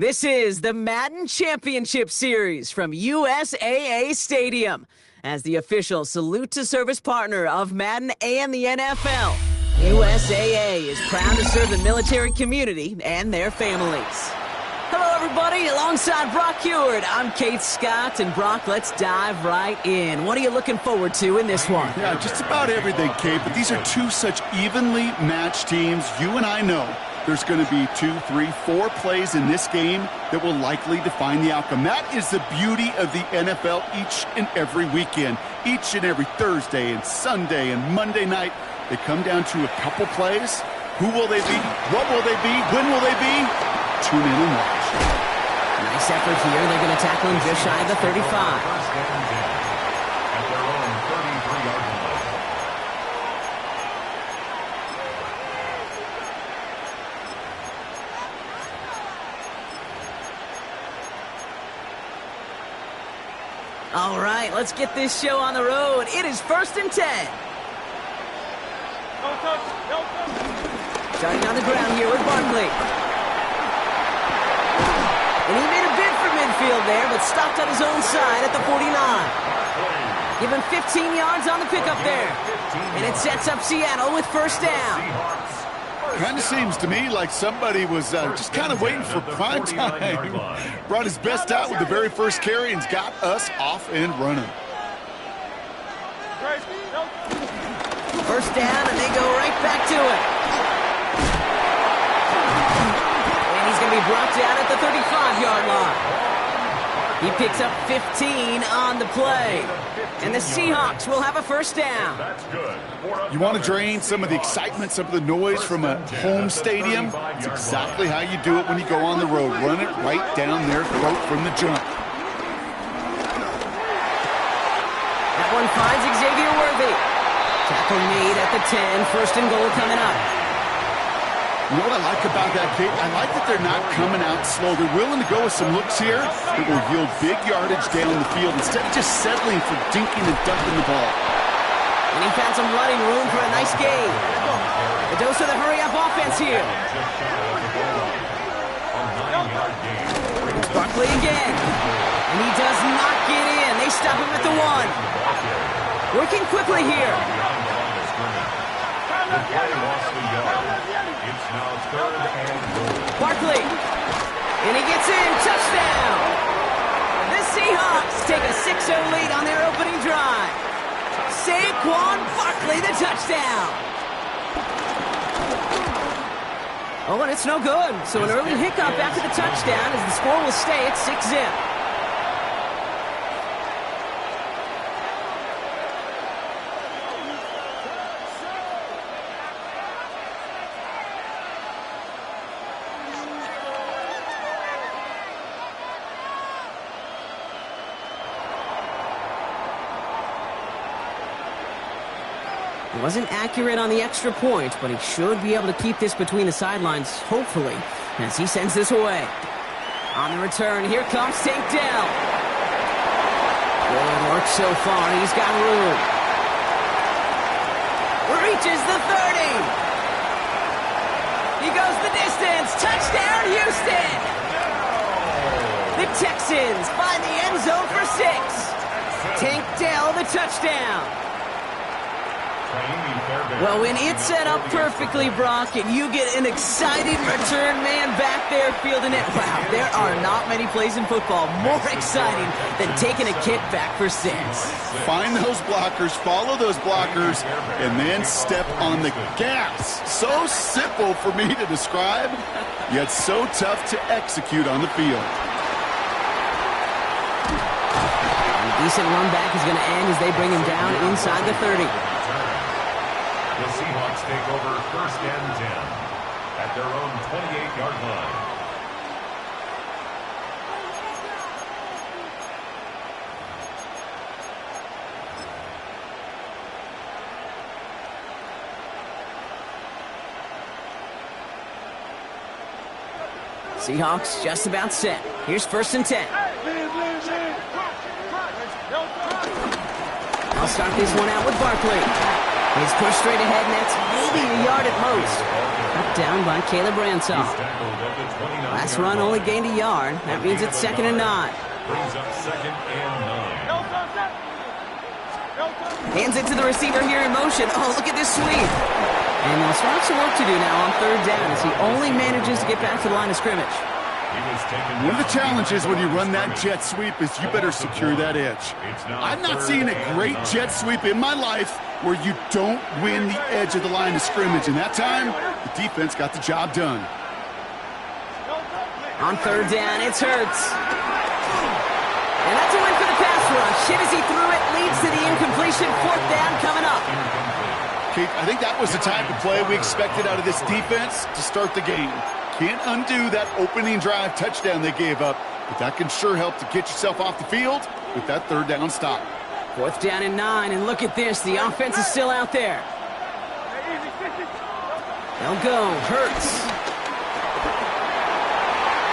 This is the Madden Championship Series from USAA Stadium. As the official salute to service partner of Madden and the NFL, USAA is proud to serve the military community and their families. Hello, everybody. Alongside Brock Heward, I'm Kate Scott. And Brock, let's dive right in. What are you looking forward to in this one? Yeah, just about everything, Kate. But these are two such evenly matched teams. You and I know there's going to be 2, 3, 4 plays in this game that will likely define the outcome. That is the beauty of the NFL each and every weekend. Each and every Thursday and Sunday and Monday night, they come down to a couple plays. Who will they be? What will they be? When will they be? Tune in and watch. Nice effort here. They're going to tackle him just shy of the 35. All right, let's get this show on the road. It is 1st and 10. Starting on the ground here with Barkley. And he made a bid for midfield there, but stopped on his own side at the 49. Give him 15 yards on the pickup there. And it sets up Seattle with first down. Kind of seems to me like somebody was just kind of waiting for prime time. Brought his best out with the very first carry and's got us off and running. First down, and they go right back to it. And he's going to be brought down at the 35-yard line. He picks up 15 on the play. And the Seahawks will have a first down. You want to drain some of the excitement, some of the noise from a home stadium? It's exactly how you do it when you go on the road. Run it right down their throat from the jump. That one finds Xavier Worthy. Tackle made at the 10. First and goal coming up. You know what I like about that, Kate? I like that they're not coming out slow. They're willing to go with some looks here that will yield big yardage down the field instead of just settling for dinking and dunking the ball. And he found some running room for a nice gain. The dose of the hurry-up offense here. It's Barkley again. And he does not get in. They stop him at the 1. Working quickly here. Barkley. And he gets in. Touchdown. The Seahawks take a 6-0 lead on their opening drive. Saquon Barkley, the touchdown. Oh, and it's no good. So an early hiccup after the touchdown as the score will stay at 6-0. He wasn't accurate on the extra point, but he should be able to keep this between the sidelines, hopefully, as he sends this away. On the return, here comes Tank Dell. Good work so far. He's got room. Reaches the 30. He goes the distance. Touchdown, Houston. The Texans find the end zone for 6. Tank Dell, the touchdown. Well, when it's set up perfectly, Brock, and you get an excited return man back there fielding it, wow, there are not many plays in football more exciting than taking a kick back for 6. Find those blockers, follow those blockers, and then step on the gas. So simple for me to describe, yet so tough to execute on the field. A decent run back is going to end as they bring him down inside the 30. The Seahawks take over 1st and 10. at their own 28-yard line. Seahawks just about set. Here's 1st and 10. I'll start this one out with Barkley. He's pushed straight ahead, and that's maybe a yard at most. Cut down by Caleb Ransaw. Last run only gained a yard. That means it's 2nd and 9. Brings up 2nd and 9. Hands it to the receiver here in motion. Oh, look at this sweep. And they'll start some work to do now on 3rd down as he only manages to get back to the line of scrimmage. One of the challenges when you run that jet sweep is you better secure that edge. I've not seen a great jet sweep in my life where you don't win the edge of the line of scrimmage. And that time, the defense got the job done. On 3rd down, it's Hurts. And that's a win for the pass rush. Hit as he threw it, leads to the incompletion. 4th down coming up. Kate, I think that was the type of play we expected out of this defense to start the game. Can't undo that opening drive touchdown they gave up, but that can sure help to get yourself off the field with that 3rd down stop. 4th down and 9, and look at this. The offense is still out there. They'll go. Hurts.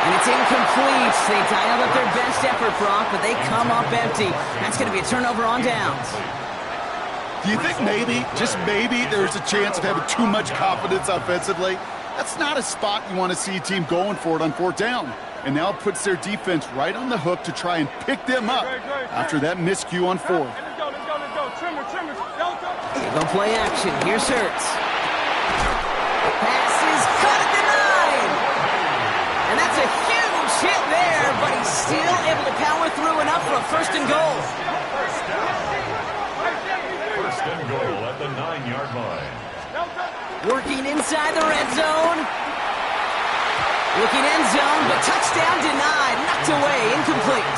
And it's incomplete. They dialed up their best effort, Brock, but they come up empty. That's going to be a turnover on downs. Do you think maybe, just maybe, there's a chance of having too much confidence offensively? That's not a spot you want to see a team going for it on 4th down. And now it puts their defense right on the hook to try and pick them up after that miscue on 4th. They go play action. Here's Hurts. Pass is cut at the 9. And that's a huge hit there, but he's still able to power through enough for a 1st and goal. 1st and goal at the 9-yard line. Working inside the red zone. Looking end zone, but touchdown denied. Knocked away, incomplete.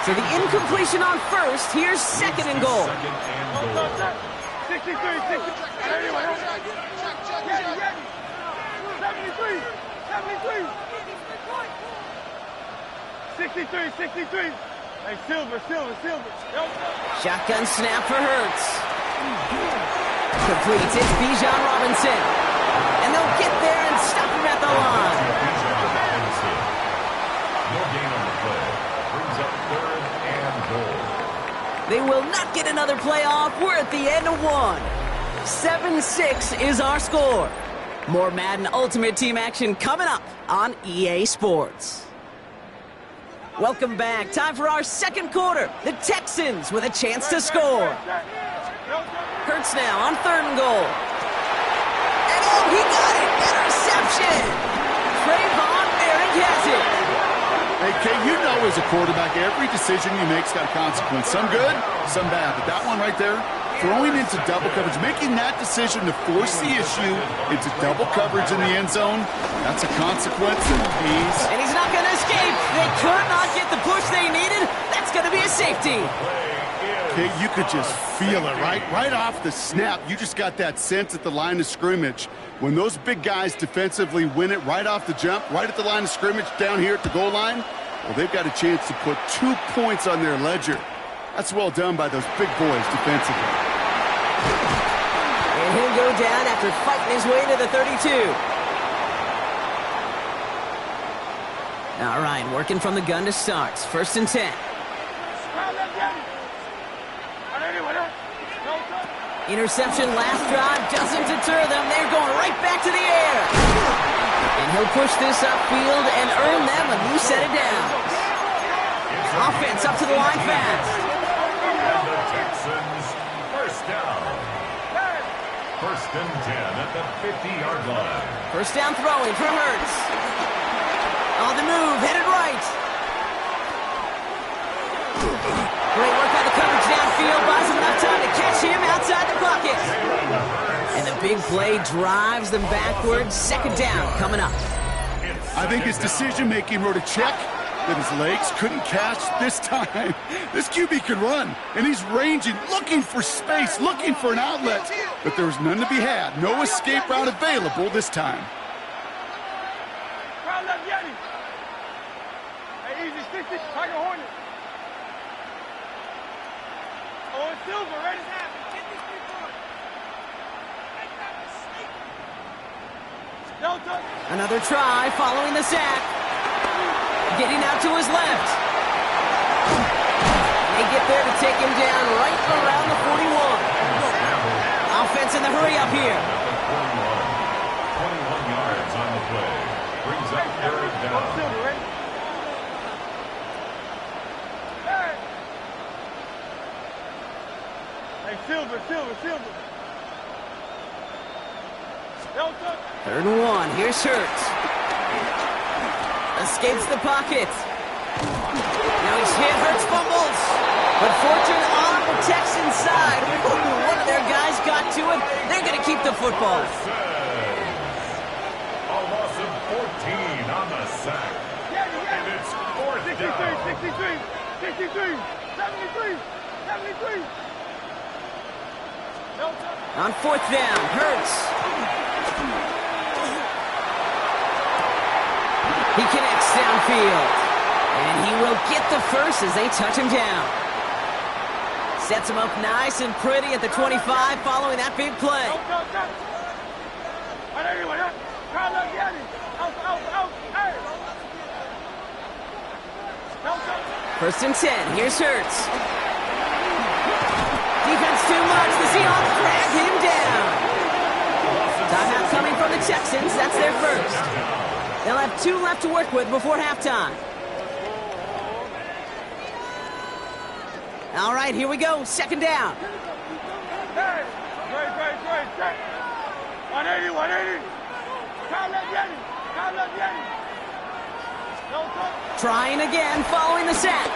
So the incompletion on 1st. Here's 2nd and goal. 63. Hey, Silver. Shotgun snap for Hurts. Completes. It's Bijan Robinson. And they'll get there and stop him at the line. No gain on the play. Brings up 3rd and goal. They will not get another play off. We're at the end of 1. 7-6 is our score. More Madden Ultimate Team action coming up on EA Sports. Welcome back. Time for our 2nd quarter. The Texans with a chance to score. Hurts now on 3rd and goal. And oh, he got it! Interception! Trayvon Merrick has it. Hey, Kate, you know as a quarterback, every decision you make's got a consequence. Some good, some bad. But that one right there, throwing into double coverage, making that decision to force the issue into double coverage in the end zone, that's a consequence that pays. And he's not going to escape. They could not get the push they needed. That's going to be a safety. Okay, you could just feel it, right? Right off the snap, you just got that sense at the line of scrimmage. When those big guys defensively win it right off the jump, right at the line of scrimmage down here at the goal line, well, they've got a chance to put 2 points on their ledger. That's well done by those big boys defensively. And he'll go down after fighting his way to the 32. All right, working from the gun to start. 1st and 10. Interception last drive doesn't deter them. They're going right back to the air. And he'll push this upfield and earn them a new set of downs. Offense up to the line fast. And the Texans, 1st down. 1st and 10 at the 50-yard line. 1st down throwing for Hurts. On the move, headed right. Great work by the coverage downfield. Buys him enough time to catch him outside the pocket. And the big play drives them backwards. 2nd down coming up. I think his decision-making wrote a check that his legs couldn't catch this time. This QB can run, and he's ranging, looking for space, looking for an outlet. But there was none to be had. No escape route available this time. Crowd left Yeti. Hey, easy, 60, Tiger Hornet. Oh, it's Silver, ready? Get these people on. Delta. Another try following the sack. Getting out to his left. They get there to take him down right around the 41. Offense in the hurry up here. 21 yards on the play. Brings up third down. Silver, ready? Hey, Silver. Delta. 3rd and 1. Here's Hurts. Escapes the pocket. Now he's hit. Hurts fumbles. But Fortune on the Texans side. Ooh, one of their guys got to it. They're going to keep the football. A loss of 14 on the sack. And it's fourth 63, down. 63, 73, 73. Delta. On 4th down, Hurts. He connects downfield. And he will get the first as they touch him down. Sets him up nice and pretty at the 25 following that big play. First and 10. Here's Hurts. Defense too much. The Seahawks drag him down. Timeout coming from the Texans. That's their first. They'll have 2 left to work with before halftime. All right, here we go. 2nd down. Great. 180. Kyle left Yeti. Trying again, following the sack.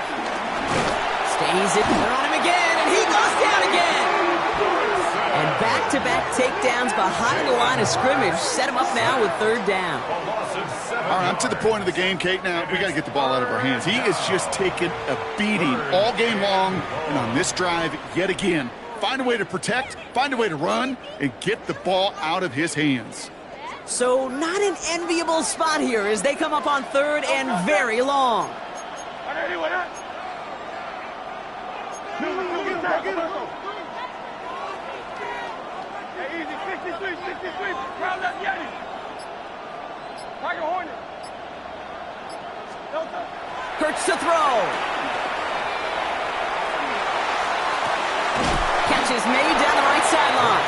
Stays it. They're on him again, and he goes down again. And back-to-back takedowns behind the line of scrimmage set him up now with 3rd down. All right, I'm to the point of the game, Kate. Now, we got to get the ball out of our hands. He is just taking a beating all game long, and on this drive, yet again, find a way to protect, find a way to run, and get the ball out of his hands. So not an enviable spot here as they come up on 3rd and very long. 180. Hey, easy, 63. Crowd left Yeti. Tiger Hornet. Delta. Hurts to throw. Catch is made down the right sideline.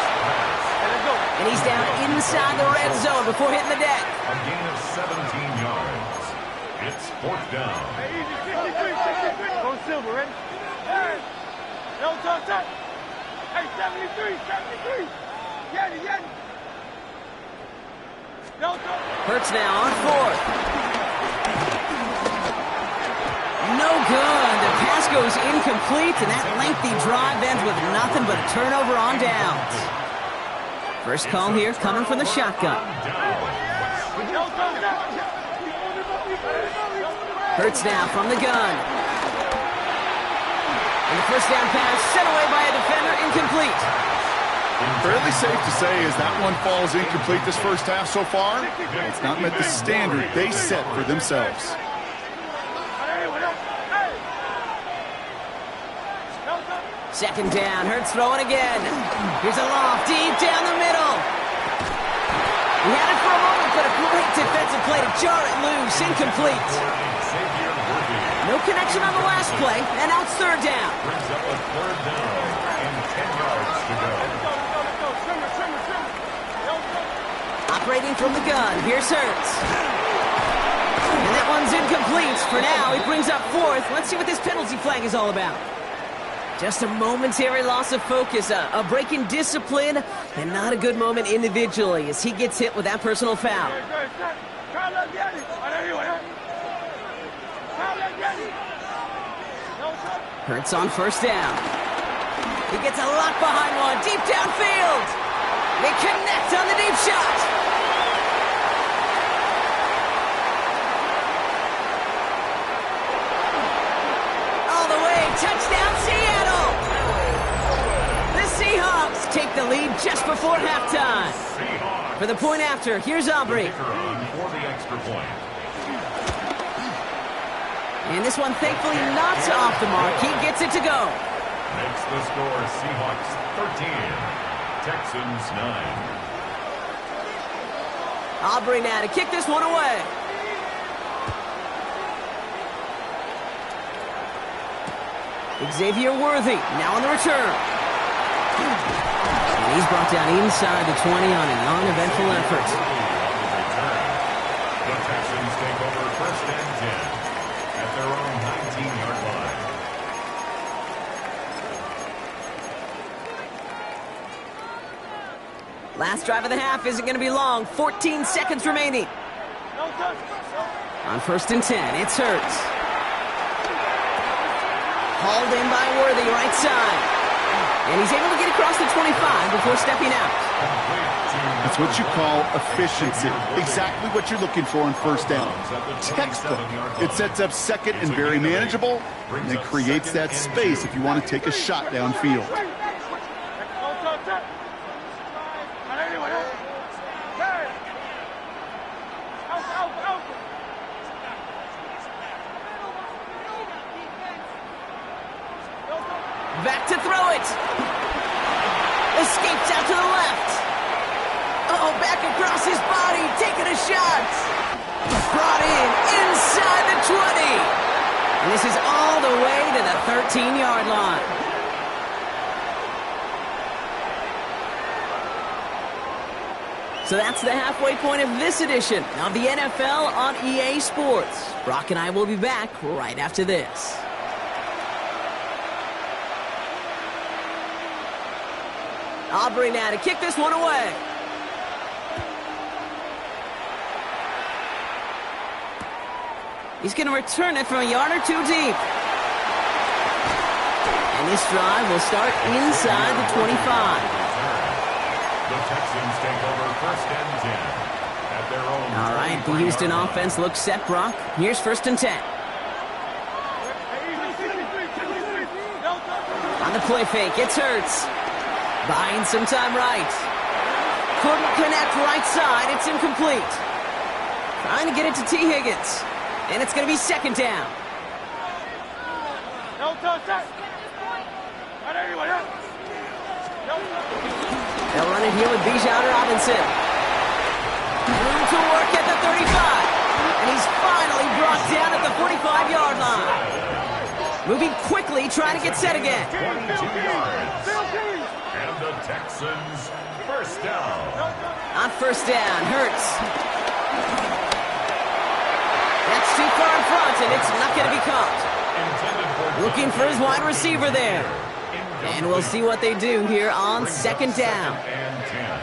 And he's down inside the red zone before hitting the deck. A gain of 17 yards. It's 4th down. Hey, easy, 63. Go Silver, ready? Hey. Delta. Hey, 73. Yeti. Delta. Hurts now on 4th. No good. The pass goes incomplete, and that lengthy drive ends with nothing but a turnover on downs. First call here coming from the shotgun. Hurts now from the gun. And the first down pass sent away by a defender, incomplete. Fairly safe to say as that one falls incomplete this first half so far, it's not met the standard they set for themselves. Second down, Hurts throwing again. Here's a loft deep down the middle. He had it for a moment, but a great defensive play to jar it loose, incomplete. No connection on the last play, and now it's 3rd down. Brings up a 3rd down and 10 yards to go. Operating from the gun, here's Hurts. And that one's incomplete. For now, he brings up 4th. Let's see what this penalty flag is all about. Just a momentary loss of focus, a break in discipline, and not a good moment individually as he gets hit with that personal foul. Hurts on 1st down. He gets a lock behind one, deep downfield. They connect on the deep shot. lead just before halftime. Seahawks. For the point after, here's Aubrey. Kicker on for the extra point. And this one thankfully not off the mark. He gets it to go. Makes the score Seahawks 13, Texans 9. Aubrey now to kick this one away. Xavier Worthy now on the return. And he's brought down inside the 20 on an uneventful effort. The Texans take over first and 10 at their own 19-yard line. Last drive of the half isn't going to be long. 14 seconds remaining. On first and 10, it's Hurts. Hauled in by Worthy, right side. And he's able to get across the 25 before stepping out. That's what you call efficiency. Exactly what you're looking for on first down. Textbook. It sets up second and very manageable, and it creates that space if you want to take a shot downfield. Back to throw it. Escapes out to the left. Oh, back across his body, taking a shot. Brought in inside the 20. And this is all the way to the 13-yard line. So that's the halfway point of this edition of the NFL on EA Sports. Brock and I will be back right after this. Aubrey now to kick this one away. He's going to return it from a yard or two deep. And this drive will start inside the 25. The Texans take over first and 10 at their own. All right, the Houston offense looks set, Brock. Here's first and 10. On the play fake, it's Hurts. Buying some time right. Couldn't connect right side. It's incomplete. Trying to get it to T. Higgins. And it's going to be second down. They'll run it here with Bijan Robinson. Room to work at the 35. And he's finally brought down at the 45-yard line. Moving quickly, trying to get set again. 22 yards. And the Texans first down. On first down, Hurts. That's too far in front, and it's not going to be caught. Looking for his wide receiver there. And we'll see what they do here on second down. And 10.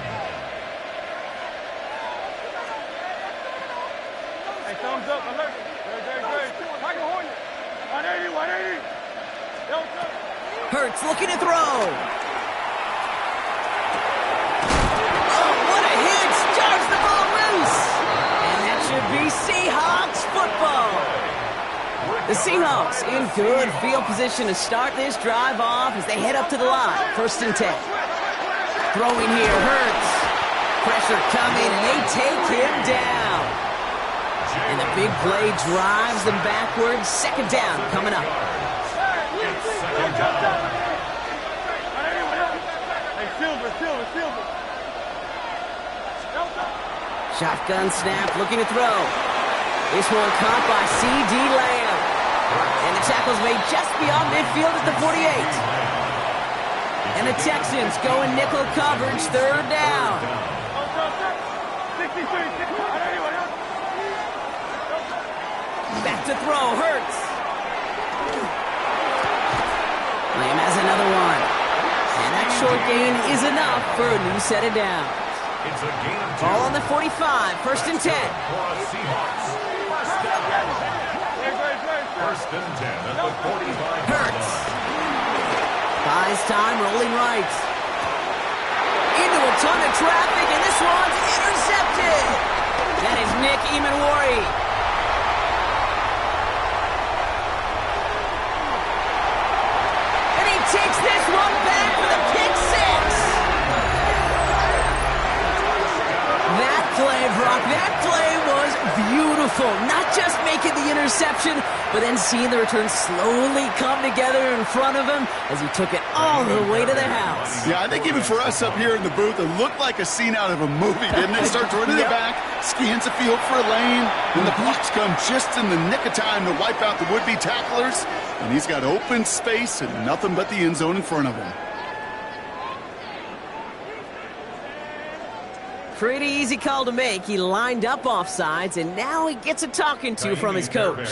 Hey, thumbs up, alert. Great. Michael Hornet. 180. Hurts looking to throw. Oh, what a hit! Starts the ball loose. And that should be Seahawks football. The Seahawks in good field position to start this drive off as they head up to the line. First and 10. Throwing here, Hurts. Pressure coming, and they take him down. And the big play drives them backwards. Second down coming up. Hey, Silver. Shotgun snap, looking to throw. This one caught by C.D. Lamb. And the tackle's made just beyond midfield at the 48. And the Texans go in nickel coverage, third down. 63. Back to throw, Hurts. Lamb has another one. And that short gain is enough for a new set of downs. It's a gain of 2. Ball on the 45, first and 10. For a Seahawks first down. First and 10 at the 45. Hurts. Buys time, rolling right. Into a ton of traffic, and this one's intercepted. That is Nick Emanwari. And he takes this one back for the pick six. beautiful. Not just making the interception, but then seeing the return slowly come together in front of him as he took it all the way to the house. Yeah, I think even for us up here in the booth, it looked like a scene out of a movie, didn't it? Starts running it back, scans the field for a lane, and the blocks come just in the nick of time to wipe out the would-be tacklers, and he's got open space and nothing but the end zone in front of him. Pretty easy call to make. He lined up offsides, and now he gets a talking to from his coach.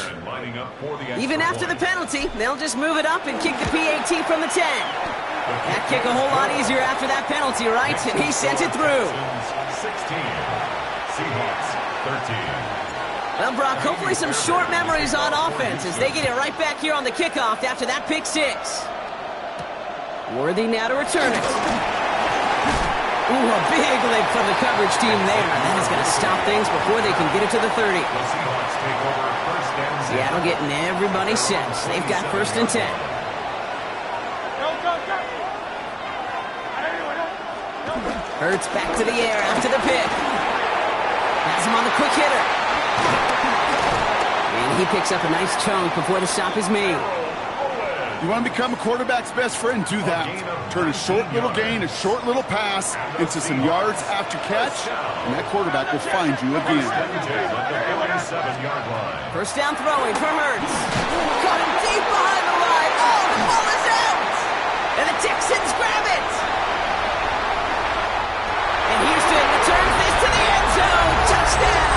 Even after the penalty, they'll just move it up and kick the PAT from the 10. That kick a whole lot easier after that penalty, right? And he sent it through. 16, Seahawks 13. Well, Brock, hopefully some short memories on offense as they get it right back here on the kickoff after that pick six. Worthy now to return it. Ooh, a big leg from the coverage team there. That is going to stop things before they can get it to the 30. The Seahawks take over first and 10. Seattle getting everybody set. They've got first and 10. Hurts back to the air after the pick. Has him on the quick hitter. And he picks up a nice chunk before the stop is made. You want to become a quarterback's best friend, do that. Turn a short little gain, a short little pass into some yards after catch, and that quarterback will find you again. First down throwing for Hurts. Got him deep behind the line. Oh, the ball is out! And the Texans grab it! And Houston returns this to the end zone. Touchdown!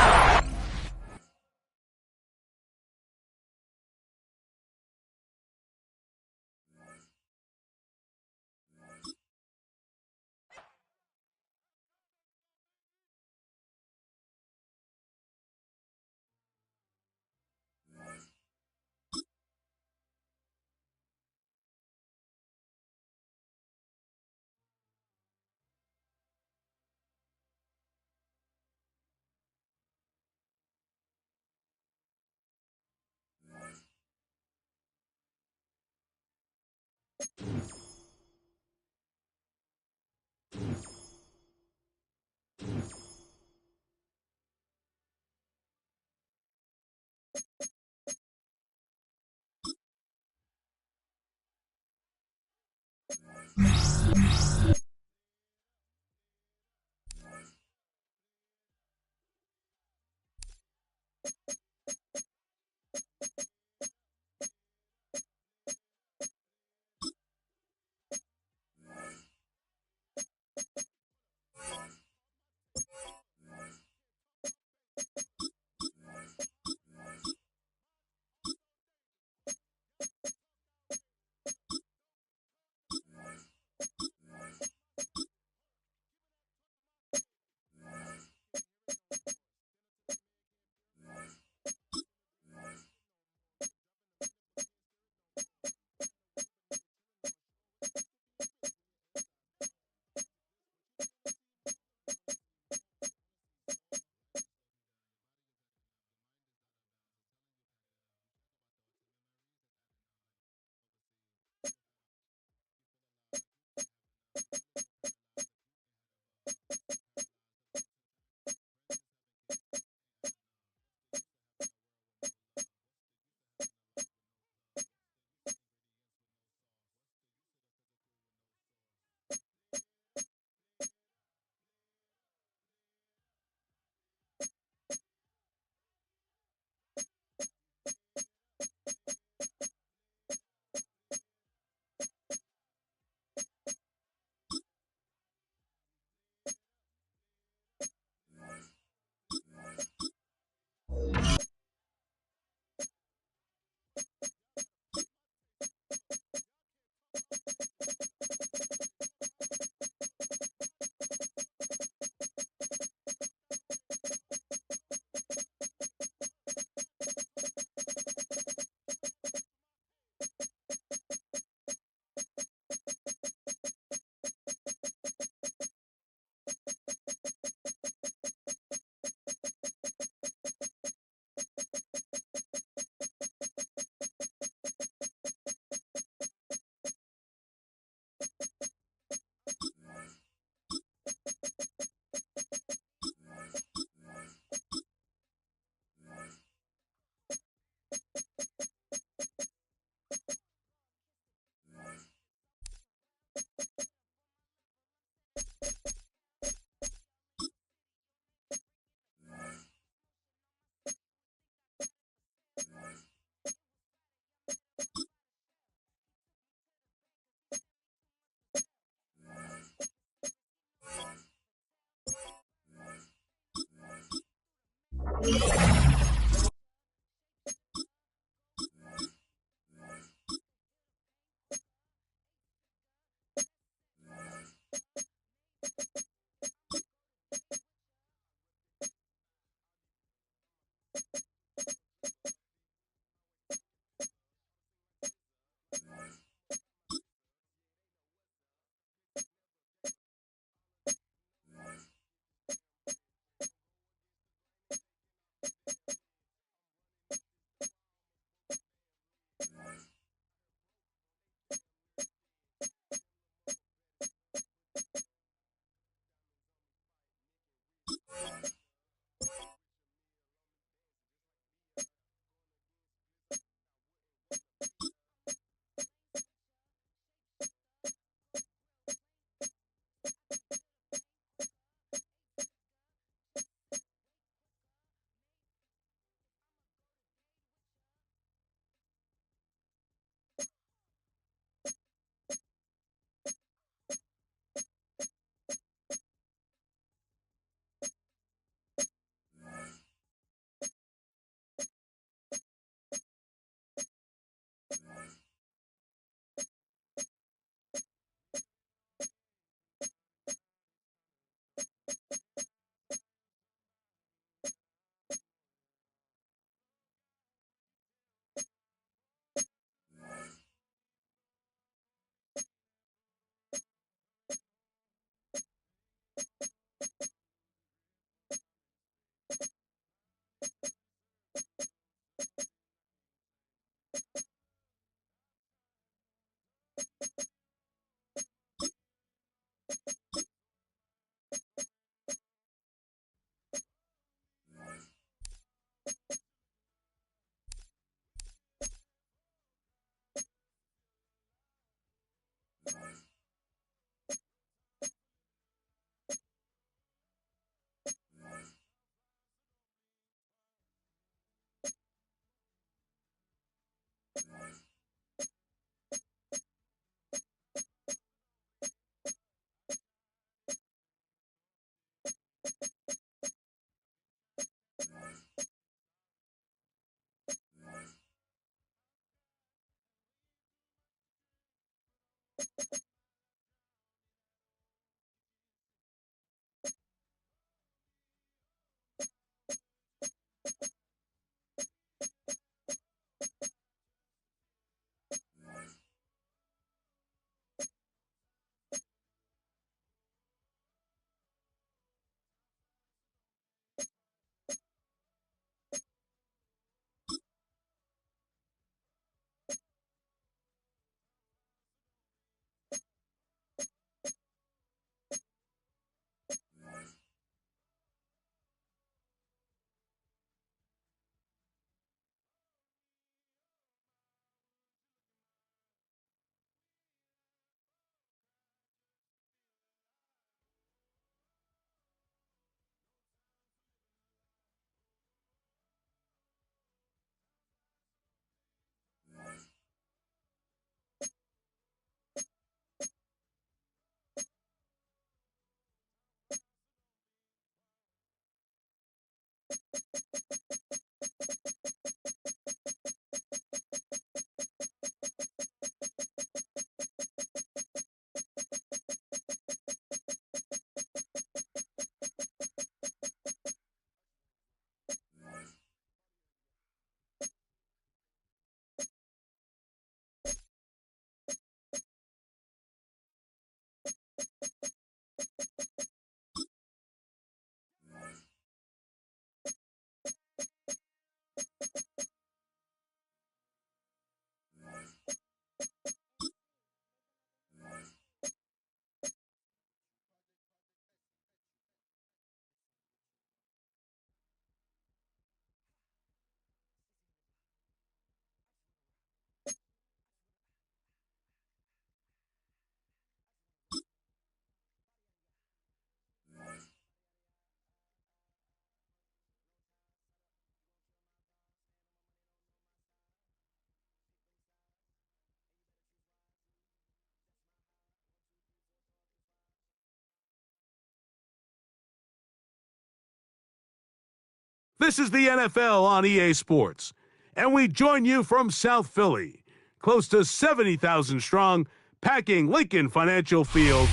This is the NFL on EA Sports, and we join you from South Philly, close to 70,000 strong, packing Lincoln Financial Field,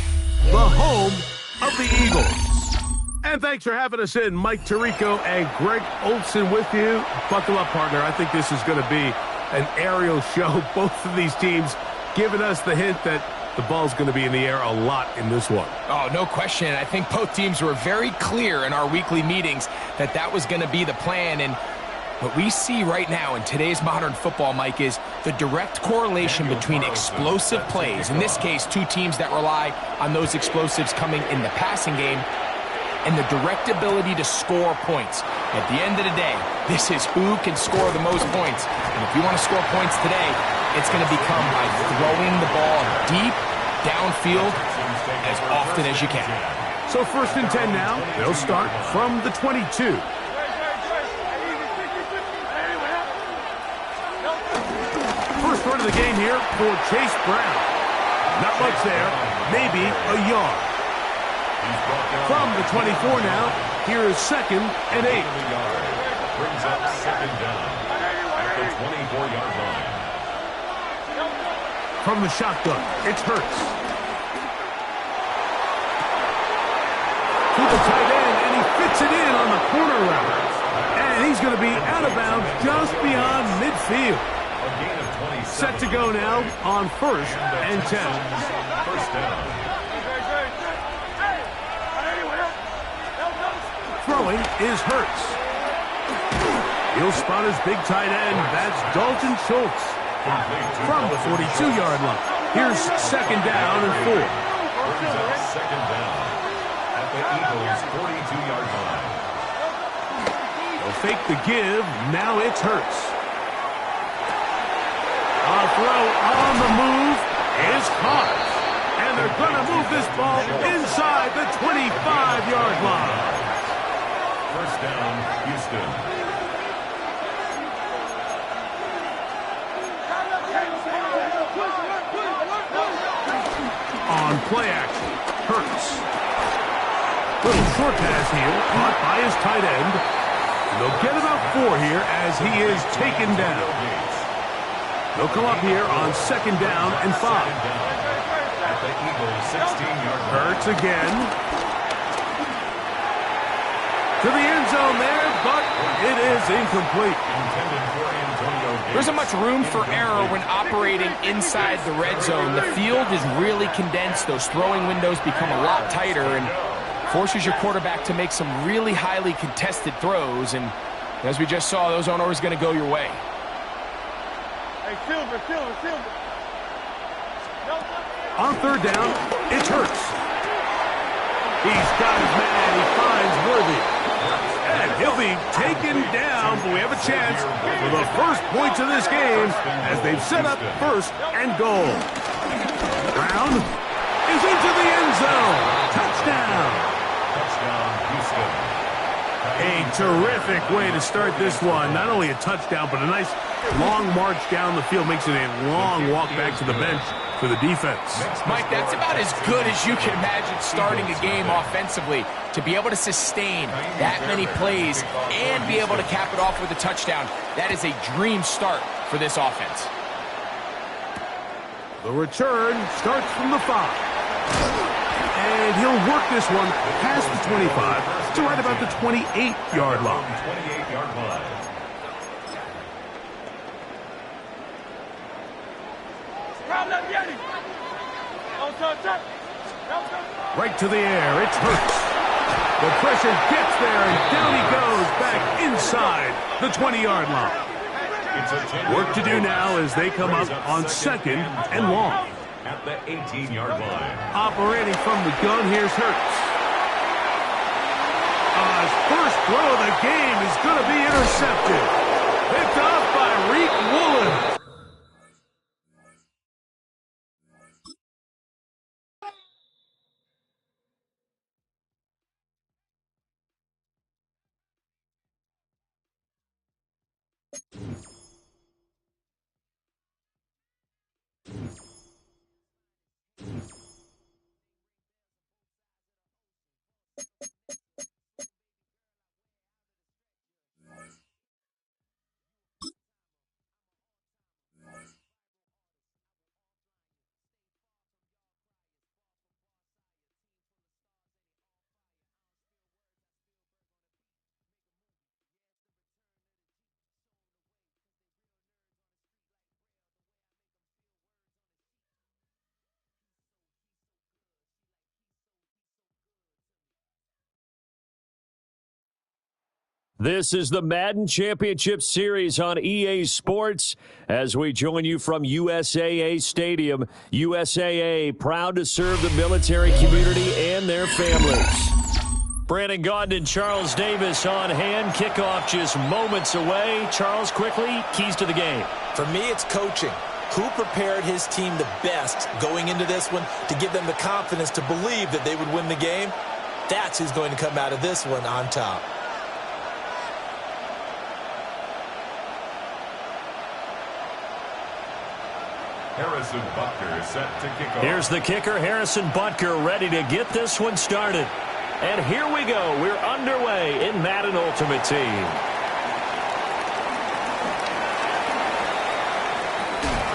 the home of the Eagles. And thanks for having us in, Mike Tirico and Greg Olson with you. Buckle up, partner. I think this is going to be an aerial show. Both of these teams giving us the hint that the ball's going to be in the air a lot in this one. Oh, no question. I think both teams were very clear in our weekly meetings that that was going to be the plan. And what we see right now in today's modern football, Mike, is the direct correlation between explosive plays, in this case, two teams that rely on those explosives coming in the passing game, and the direct ability to score points. At the end of the day, this is who can score the most points. And if you want to score points today, it's going to become by throwing the ball deep downfield as often as you can. So 1st and 10 now. They'll start from the 22. First run of the game here for Chase Brown. Not much there, maybe a yard. From the 24 now, here is 2nd and 8. Brings up 2nd down at the 24-yard line. From the shotgun, it's Hurts. To the tight end, and he fits it in on the corner route. And he's going to be out of bounds just beyond midfield. Set to go now on 1st and 10. 1st down. Throwing is Hurts. He'll spot his big tight end. That's Dalton Schultz. From the 42-yard line. Here's 2nd down and 4. Brings up 2nd down at the Eagles' 42-yard line. They'll fake the give. Now it's Hurts. A throw on the move is caught. And they're going to move this ball inside the 25-yard line. 1st down, Houston. On play action, Hurts. Little short pass here, caught by his tight end. They'll get about 4 here as he is taken down. They'll come up here on 2nd down and 5. At the Eagles' 16-yard line. Hurts again. To the end zone there, but it is incomplete. Intended for Antonio Gates. There isn't much room for error when operating inside the red zone. The field is really condensed. Those throwing windows become a lot tighter and forces your quarterback to make some really highly contested throws. And as we just saw, those aren't always going to go your way. Hey, Silver. On 3rd down, it's Hurts. He's got his man. He finds Worthy. And he'll be taken down, but we have a chance for the first points of this game as they've set up 1st and goal. Brown is into the end zone. Touchdown. Touchdown, Houston. A terrific way to start this one. Not only a touchdown, but a nice long march down the field. Makes it a long walk back to the bench for the defense. Mike, that's about as good as you can imagine starting a game offensively. To be able to sustain that many plays and be able to cap it off with a touchdown, that is a dream start for this offense. The return starts from the 5. And he'll work this one past the 25 to right about the 28-yard line. 28-yard line. Right to the air, it's Hurts. The pressure gets there, and down he goes back inside the 20-yard line. Work to do now as they come up on 2nd and long. At the 18-yard line. Operating from the gun, here's Hurts. His first throw of the game is going to be intercepted. Picked off by Reek Woolen. This is the Madden Championship Series on EA Sports as we join you from USAA Stadium. USAA, proud to serve the military community and their families. Brandon Gaudin and Charles Davis on hand. Kickoff just moments away. Charles, quickly, keys to the game. For me, it's coaching. Who prepared his team the best going into this one to give them the confidence to believe that they would win the game? That's who's going to come out of this one on top. Harrison Butker set to kick off. Here's the kicker, Harrison Butker, ready to get this one started. And here we go. We're underway in Madden Ultimate Team.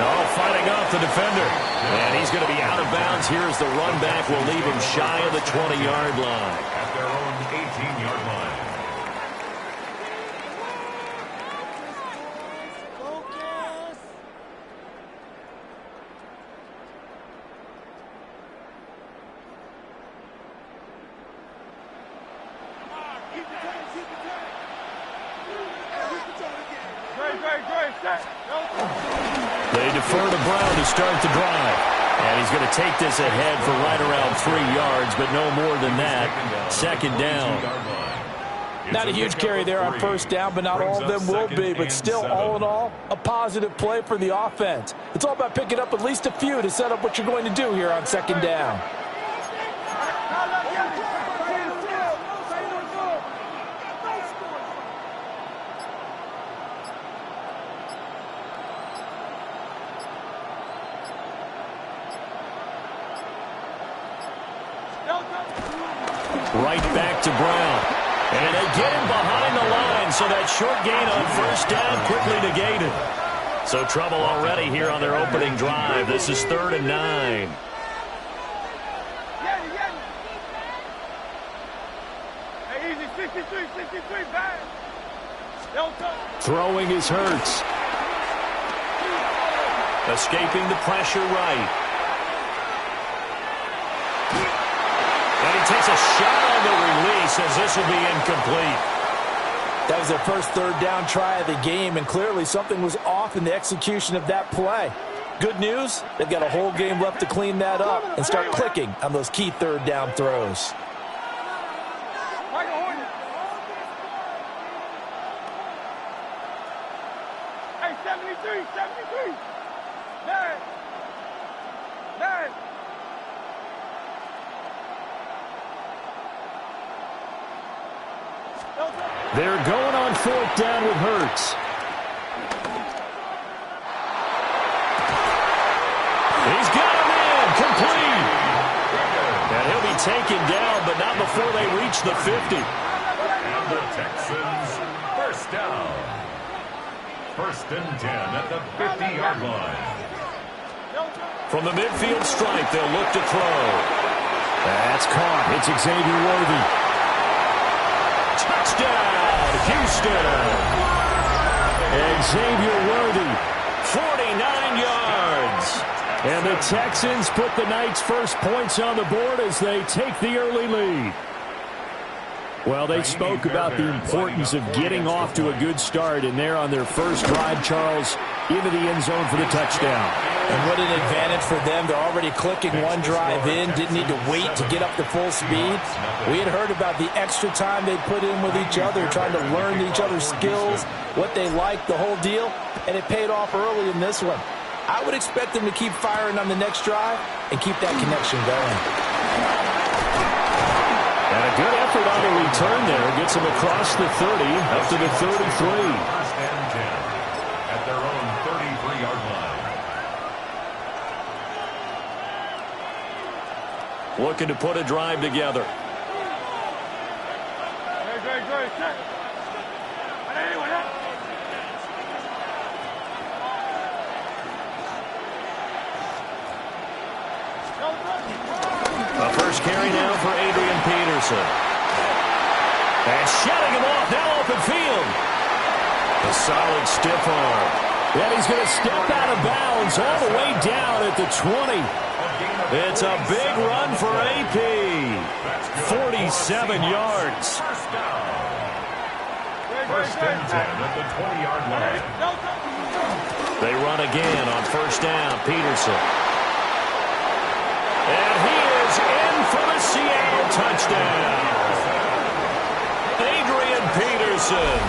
Oh, fighting off the defender. And he's going to be out of bounds. Here's the run back. Will leave him shy of the 20-yard line. At their own 18-yard line. They defer to Brown to start the drive. And he's going to take this ahead for right around 3 yards, but no more than that. Second down. Not a huge carry there on first down, but not all of them will be. But still, all in all, a positive play for the offense. It's all about picking up at least a few to set up what you're going to do here on second down. Right back to Brown. And they get him behind the line, so that short gain on first down quickly negated. So trouble already here on their opening drive. This is 3rd and 9. Hey, easy, 63, back. Throwing is Hurts. Escaping the pressure right. And he takes a shot on the release as this will be incomplete. That was their first third down try of the game, and clearly something was off in the execution of that play. Good news, they've got a whole game left to clean that up and start clicking on those key third down throws. Hey, 73. Man. They're going on 4th down with Hurts. He's got him in, complete. And he'll be taken down, but not before they reach the 50. And the Texans, first down. 1st and 10 at the 50-yard line. From the midfield stripe, they'll look to throw. That's caught. It's Xavier Worthy. Touchdown, Houston. Xavier Worthy, 49 yards. And the Texans put the Knights' first points on the board as they take the early lead. Well, they spoke about the importance of getting off to a good start, and they're on their first drive, Charles, into the end zone for the touchdown. And what an advantage for them. They're already clicking one drive in, didn't need to wait to get up to full speed. We had heard about the extra time they put in with each other, trying to learn each other's skills, what they liked, the whole deal, and it paid off early in this one. I would expect them to keep firing on the next drive and keep that connection going. And a good effort on the return there. Gets them across the 30, up to the 33. 1st and 10 at their own 33-yard line. Looking to put a drive together. Great. Check. A first carry now for Adrian Peterson. And shutting him off, now open field. A solid stiff arm. And he's going to step out of bounds all the way down at the 20. It's a big run for AP. 47 yards. First and 10 at the 20-yard line. They run again on first down. Peterson. And he is in for the Seattle touchdown. Adrian Peterson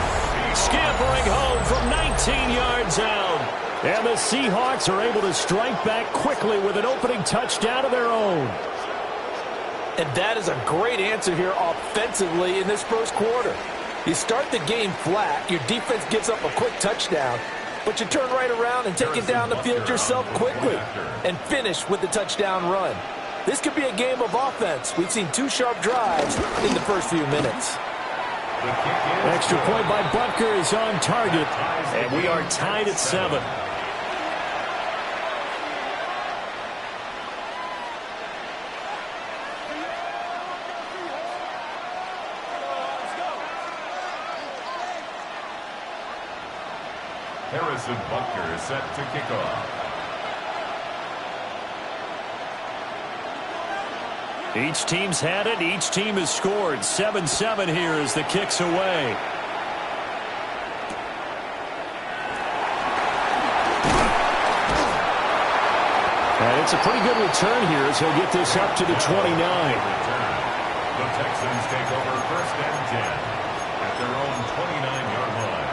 scampering home from 19 yards out. And the Seahawks are able to strike back quickly with an opening touchdown of their own. And that is a great answer here offensively in this first quarter. You start the game flat, your defense gives up a quick touchdown, but you turn right around and take it down the field yourself quickly and finish with the touchdown run. This could be a game of offense. We've seen 2 sharp drives in the first few minutes. Extra point by Butker is on target, and we are tied at 7. Harrison Butker is set to kick off. Each team's had it. Each team has scored. 7-7 here as the kick's away. And it's a pretty good return here as he'll get this up to the 29. The Texans take over first and 10 at their own 29-yard line.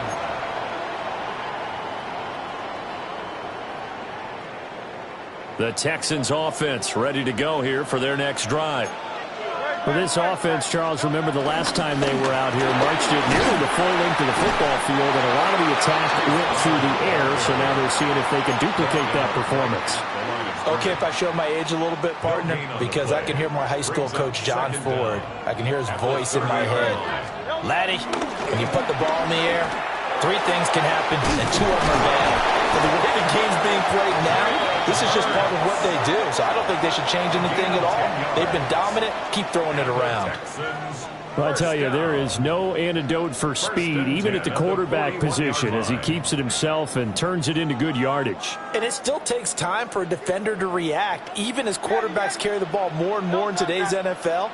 The Texans offense ready to go here for their next drive. For this offense, Charles, remember the last time they were out here, marched it nearly the full length of the football field, and a lot of the attack went through the air, so now they're seeing if they can duplicate that performance. Okay, if I show my age a little bit, partner, because I can hear my high school coach, John Ford. I can hear his voice in my head. Laddie, when you put the ball in the air, 3 things can happen, and 2 of them are bad. But the way the game's being played now, this is just part of what they do, so I don't think they should change anything at all. They've been dominant. Keep throwing it around. Well, I tell you, there is no antidote for speed, even at the quarterback position, as he keeps it himself and turns it into good yardage. And it still takes time for a defender to react, even as quarterbacks carry the ball more and more in today's NFL.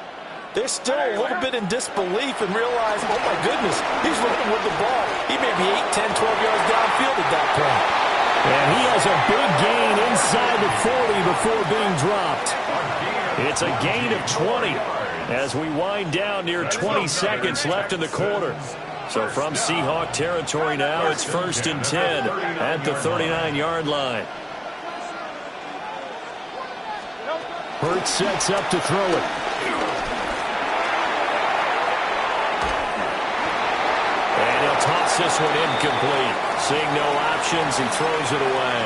They're still a little bit in disbelief and realize, oh, my goodness, he's running with the ball. He may be 8, 10, 12 yards downfield at that point. And he has a big gain inside the 40 before being dropped. It's a gain of 20 as we wind down near 20 seconds left in the quarter. So from Seahawk territory now, it's first and 10 at the 39-yard line. Hurts sets up to throw it. And he'll toss this one incomplete. Seeing no options, he throws it away.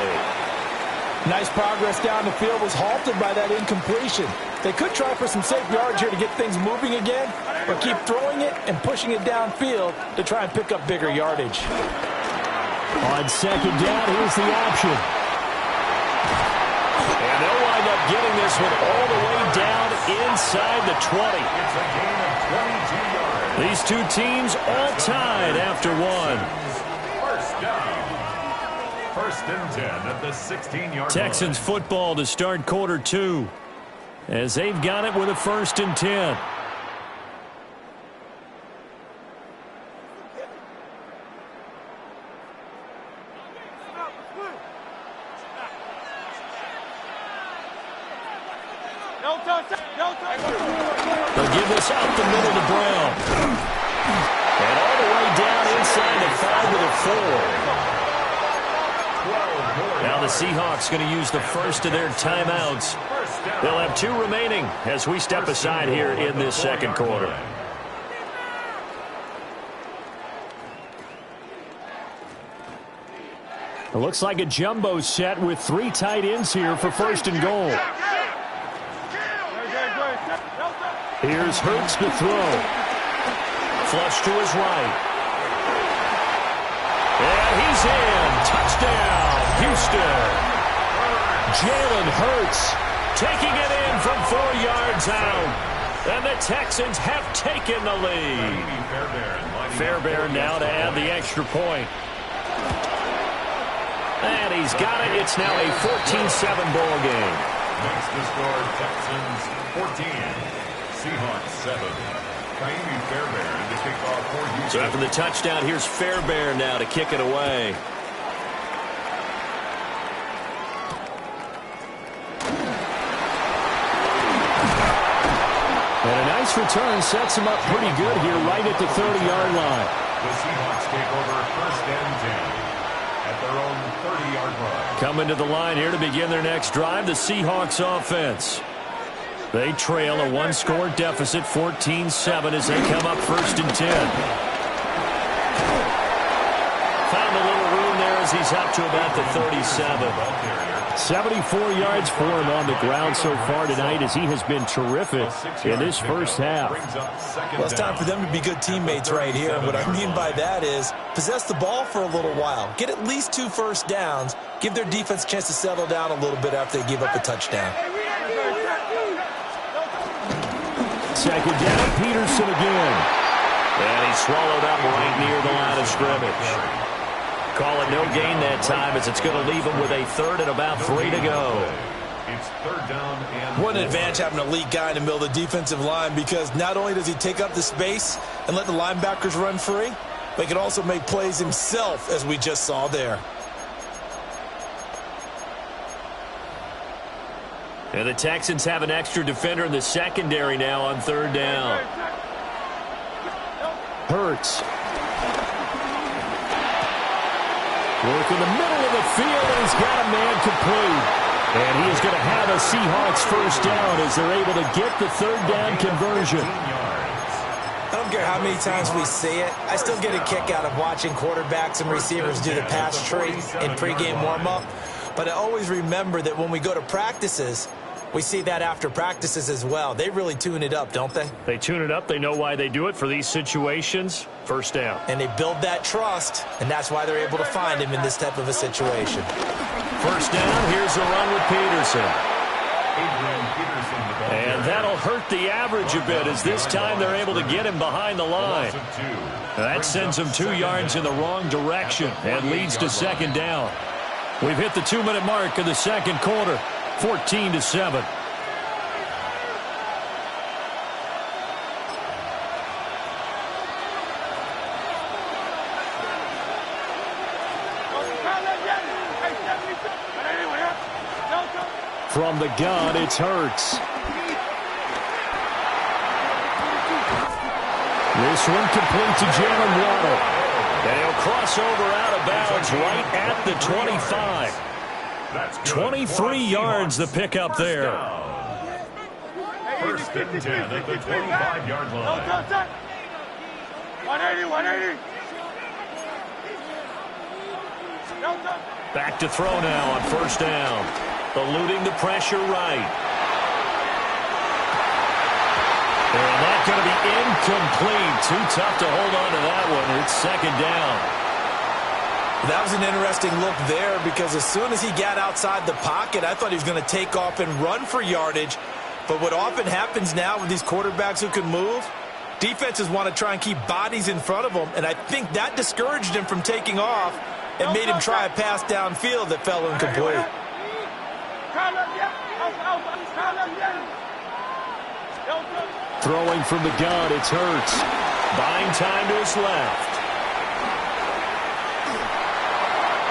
Nice progress down the field was halted by that incompletion. They could try for some safe yards here to get things moving again, but keep throwing it and pushing it downfield to try and pick up bigger yardage. On second down, here's the option. And they'll wind up getting this one all the way down inside the 20. It's a gain of 22 yards. These 2 teams all tied after 1. First down. First and 10 at the 16-yard line. Texans football to start quarter 2 as they've got it with a first and 10. They'll give this out the middle to Brown. And all the way down inside the 5 to the 4. Now the Seahawks going to use the first of their timeouts. They'll have 2 remaining as we step aside here in this second quarter. It looks like a jumbo set with 3 tight ends here for first and goal. Here's Hurts to throw. Flush to his right. And he's in. Touchdown, Houston. Jalen Hurts taking it in from 4 yards out. And the Texans have taken the lead. Fairbairn now to add the extra point. And he's got it. It's now a 14-7 ball game. Makes the score Texans 14. Seahawks 7. Kaimi Fairbairn to kick off So after the touchdown, here's Fairbairn now to kick it away. And a nice return sets him up pretty good here right at the 30-yard line. The Seahawks take over 1st and 10 at their own 30-yard line. Coming to the line here to begin their next drive, the Seahawks offense. They trail a one-score deficit, 14-7, as they come up 1st and 10. Found a little room there as he's up to about the 37. 74 yards for him on the ground so far tonight as he has been terrific in this first half. Well, it's time for them to be good teammates right here. And what I mean by that is possess the ball for a little while. Get at least 2 first downs. Give their defense a chance to settle down a little bit after they give up a touchdown. Second down, Peterson again. And he swallowed up right near the line of scrimmage. Call it no gain that time as it's going to leave him with a 3rd and about 3 to go. It's 3rd down and what an advantage having an elite guy in the middle of the defensive line, because not only does he take up the space and let the linebackers run free, but he can also make plays himself, as we just saw there. And the Texans have an extra defender in the secondary now on 3rd down. Hurts. Work in the middle of the field, and he's got a man complete. And he is going to have a Seahawks first down as they're able to get the 3rd down conversion. I don't care how many times we see it. I still get a kick out of watching quarterbacks and receivers do the pass tree in pregame warm-up. But I always remember that when we go to practices, we see that after practices as well. They really tune it up, don't they? They tune it up. They know why they do it for these situations. First down. And they build that trust, and that's why they're able to find him in this type of a situation. First down, here's a run with Peterson. And that'll hurt the average a bit as this time they're able to get him behind the line. That sends him 2 yards in the wrong direction and leads to 2nd down. We've hit the 2-minute mark of the 2nd quarter. 14-7. From the gun, it's Hurts. This one complete to Jalen Waddle. And he'll cross over out of bounds right at the 25. 23 yards the pickup there. 1st and 10 at the 25-yard line. 180. Back to throw now on 1st down. Eluding the pressure right. And that's going to be incomplete. Too tough to hold on to that one. It's 2nd down. That was an interesting look there, because as soon as he got outside the pocket, I thought he was going to take off and run for yardage. But what often happens now with these quarterbacks who can move, defenses want to try and keep bodies in front of them, and I think that discouraged him from taking off and made him try a pass downfield that fell incomplete. Throwing from the gun, it's Hurts. Buying time to his left.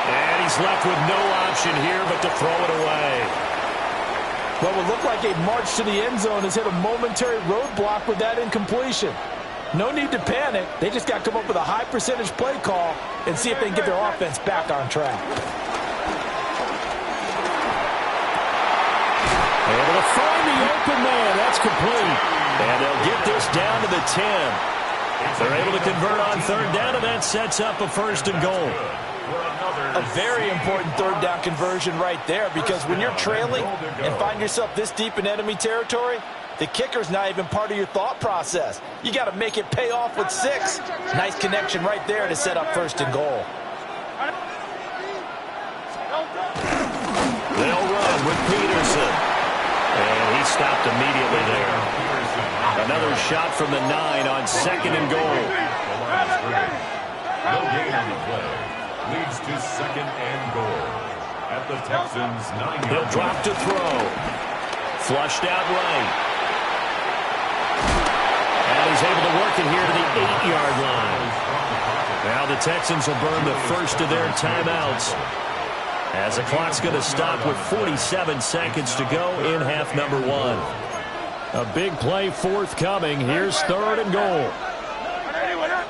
And he's left with no option here but to throw it away. What would look like a march to the end zone has hit a momentary roadblock with that incompletion. No need to panic. They just got to come up with a high percentage play call and see if they can get their offense back on track. Able to find the open man. That's complete. And they'll get this down to the 10. They're able to convert on 3rd down, and that sets up a 1st and goal. A very important 3rd down conversion right there, because when you're trailing and find yourself this deep in enemy territory, the kicker's not even part of your thought process. You got to make it pay off with 6. Nice connection right there to set up 1st and goal. They'll run with Peterson. And he stopped immediately there. Another shot from the 9 on 2nd and goal. No gain on the play. Leads to 2nd and goal. At the Texans' 9-yard line. He'll drop to throw. Flushed out right. And he's able to work it here to the 8-yard line. the Texans will burn the first of their timeouts, as the clock's going to stop with 47 seconds to go in half number one. A big play forthcoming. Here's 3rd and goal.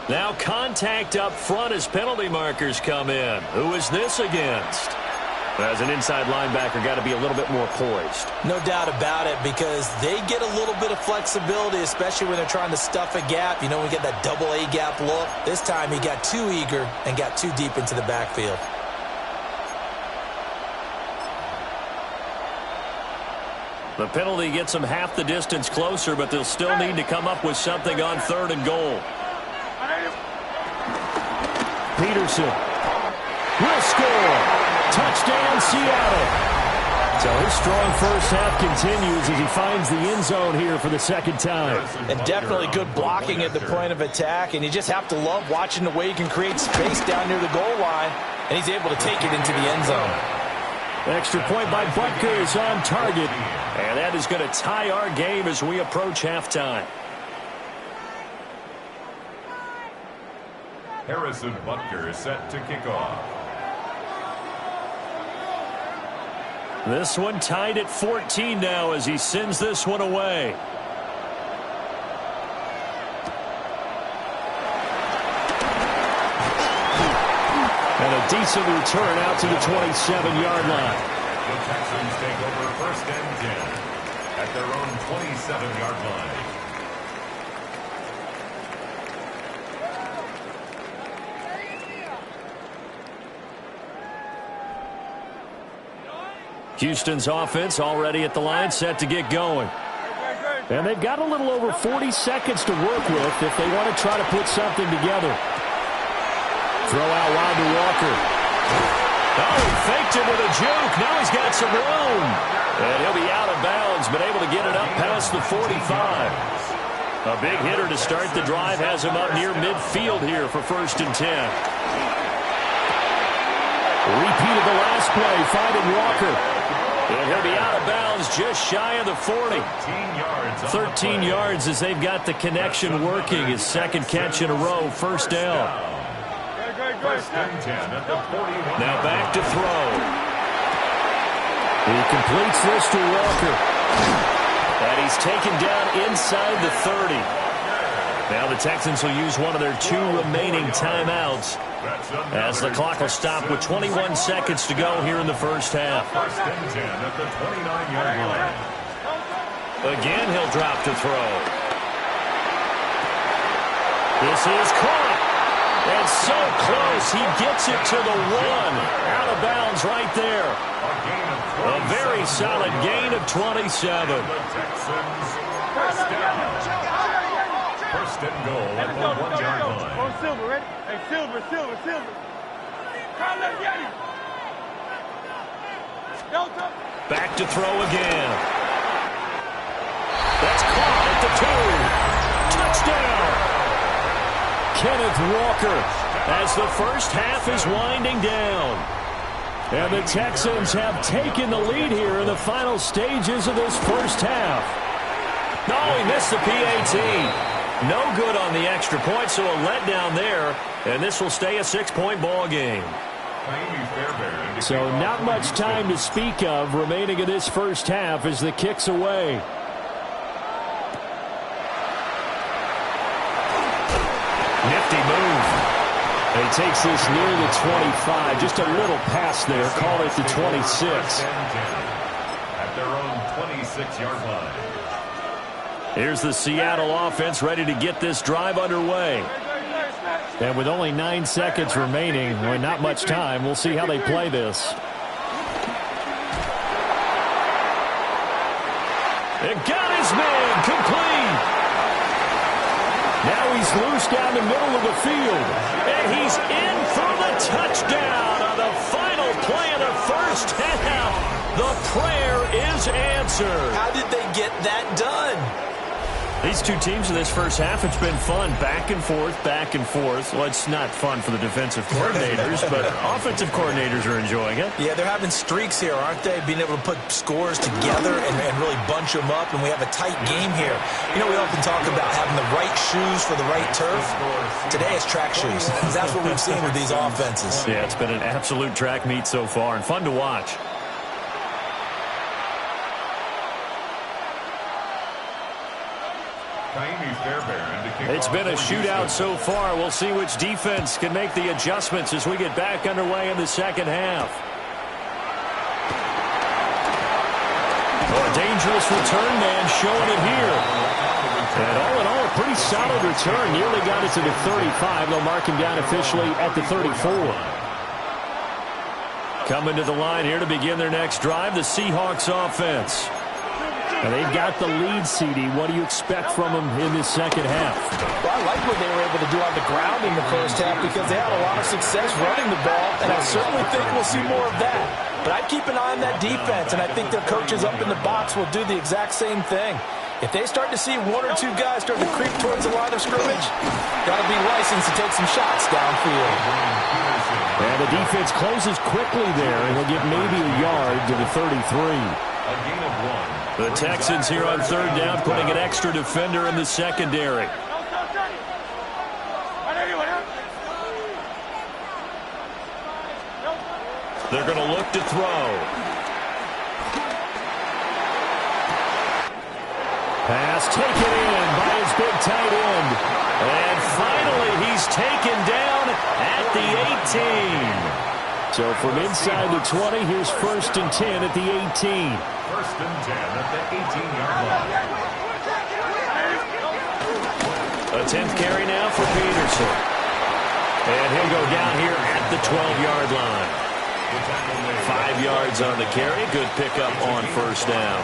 Now contact up front as penalty markers come in. Who is this against? As an inside linebacker, got to be a little bit more poised. No doubt about it, because they get a little bit of flexibility, especially when they're trying to stuff a gap. You know, we get that double A gap look. This time he got too eager and got too deep into the backfield. The penalty gets them half the distance closer, but they'll still need to come up with something on 3rd and goal. Peterson will score. Touchdown, Seattle. So his strong first half continues as he finds the end zone here for the second time. And definitely good blocking at the point of attack, and you just have to love watching the way he can create space down near the goal line, and he's able to take it into the end zone. Extra point by Butker is on target. And that is going to tie our game as we approach halftime. Harrison Butker is set to kick off. This one tied at 14 now as he sends this one away. And a decent return out to the 27-yard line. The Texans take over 1st and 10 at their own 27-yard line. Houston's offense already at the line, set to get going. And they've got a little over 40 seconds to work with if they want to try to put something together. Throw out wide to Walker. Oh, he faked it with a juke. Now he's got some room. And he'll be out of bounds, but able to get it up past the 45. A big hitter to start the drive has him up near midfield here for 1st and 10. Repeat of the last play, finding Walker. And he'll be out of bounds just shy of the 40. 13 yards as they've got the connection working. His second catch in a row, 1st down. 1st and 10 at the 41. Now back to throw. He completes this to Walker. And he's taken down inside the 30. Now the Texans will use one of their 2 remaining timeouts as the clock will stop with 21 seconds to go here in the first half. 1st and 10 at the 29-yard line. Again, he'll drop to throw. This is caught. And so close, he gets it to the 1. Out of bounds right there. A very solid gain of 27. The Texans, 1st down. 1st and goal at the 1-yard line. On Silver, ready? Hey, Silver. Call that Yeti. Delta. Back to throw again. That's caught at the 2. Touchdown. Kenneth Walker as the first half is winding down. And the Texans have taken the lead here in the final stages of this first half. No, he missed the PAT. No good on the extra point, so a letdown there. And this will stay a 6-point ball game. So not much time to speak of remaining in this first half as the kick's away. Nifty move. He takes this near the 25. Just a little pass there. Call it the 26. At their own 26-yard line. Here's the Seattle offense ready to get this drive underway. And with only 9 seconds remaining, well, not much time, we'll see how they play this. It got his man complete. Now he's loose down the middle of the field. And he's in for the touchdown on the final play of the first half. The prayer is answered. How did they get that done? These two teams in this first half, it's been fun. Back and forth, back and forth. Well, it's not fun for the defensive coordinators, but offensive coordinators are enjoying it. Yeah, they're having streaks here, aren't they? Being able to put scores together and really bunch them up, and we have a tight game here. You know, we often talk about having the right shoes for the right turf. Today it's track shoes. That's what we've seen with these offenses. Yeah, it's been an absolute track meet so far, and fun to watch. It's been a shootout so far. We'll see which defense can make the adjustments as we get back underway in the second half. A dangerous return man showing it here. And all in all, a pretty solid return. Nearly got it to the 35. They'll mark him down officially at the 34. Coming to the line here to begin their next drive, the Seahawks offense. And they've got the lead, CD. What do you expect from them in this second half? Well, I like what they were able to do on the ground in the first half because they had a lot of success running the ball, and I certainly think we'll see more of that. But I'd keep an eye on that defense, and I think their coaches up in the box will do the exact same thing. If they start to see one or two guys start to creep towards the line of scrimmage, got to be licensed to take some shots downfield. And the defense closes quickly there, and they'll get maybe a yard to the 33. A gain of 1. The Texans here on third down, putting an extra defender in the secondary. They're going to look to throw. Pass taken in by his big tight end. And finally, he's taken down at the 18. So from inside the 20, here's 1st and 10 at the 18. 1st and 10 at the 18-yard line. A 10th carry now for Peterson. And he'll go down here at the 12-yard line. 5 yards on the carry. Good pickup on 1st down.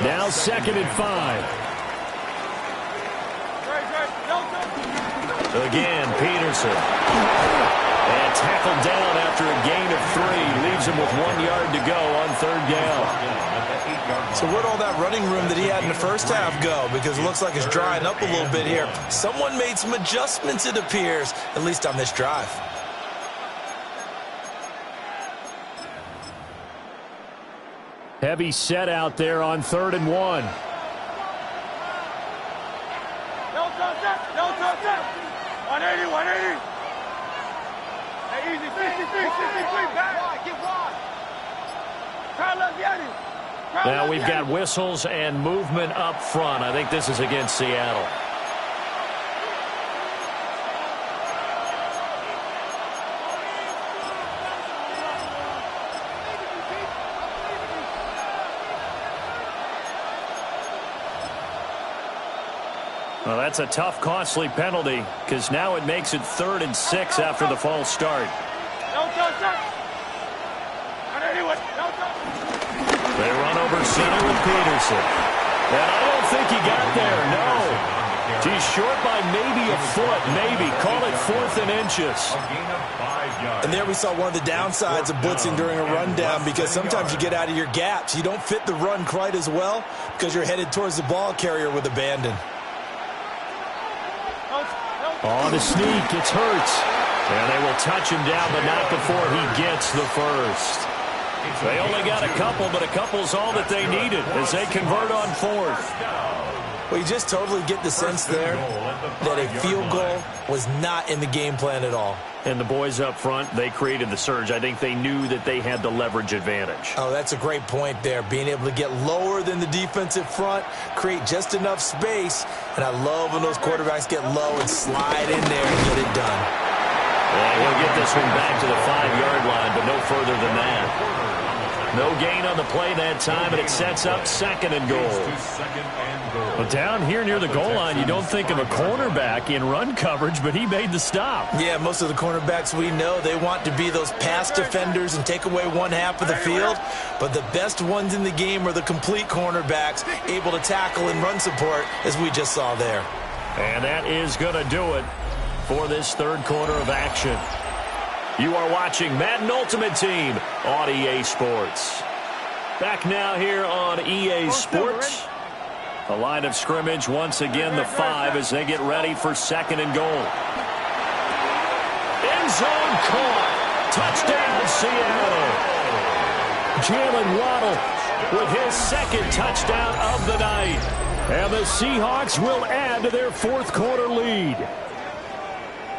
Now 2nd and 5. Again, Peterson. And tackled down after a gain of 3. Leaves him with 1 yard to go on 3rd down. So where'd all that running room that he had in the first half go? Because it looks like it's drying up a little bit here. Someone made some adjustments, it appears, at least on this drive. Heavy set out there on 3rd and 1. No touch, no touch. 180, 180. Hey, easy, 63, back. Get wide. Now we've got whistles and movement up front. I think this is against Seattle. Well, that's a tough, costly penalty because now it makes it 3rd and 6 after the false start. They run over center with Peterson. And I don't think he got there, no. He's short by maybe a foot, maybe. Call it 4th and inches. And there we saw one of the downsides of blitzing during a rundown because sometimes you get out of your gaps. You don't fit the run quite as well because you're headed towards the ball carrier with abandon. On the sneak, it's Hurts. And they will touch him down, but not before he gets the first. They only got a couple, but a couple's all that they needed as they convert on 4th. Well, you just totally get the sense there that a field goal was not in the game plan at all. And the boys up front, they created the surge. I think they knew that they had the leverage advantage. Oh, that's a great point there. Being able to get lower than the defensive front, create just enough space. And I love when those quarterbacks get low and slide in there and get it done. And he'll get this one back to the 5-yard line, but no further than that. No gain on the play that time, and it sets up 2nd and goal. But down here near the goal line, you don't think of a cornerback in run coverage, but he made the stop. Yeah, most of the cornerbacks we know, they want to be those pass defenders and take away one half of the field. But the best ones in the game are the complete cornerbacks, able to tackle and run support, as we just saw there. And that is going to do it for this 3rd quarter of action. You are watching Madden Ultimate Team on EA Sports. Back now here on EA Sports. The line of scrimmage, once again, the 5 as they get ready for 2nd and goal. End zone caught. Touchdown, Seattle. Jalen Waddle with his 2nd touchdown of the night. And the Seahawks will add to their 4th quarter lead.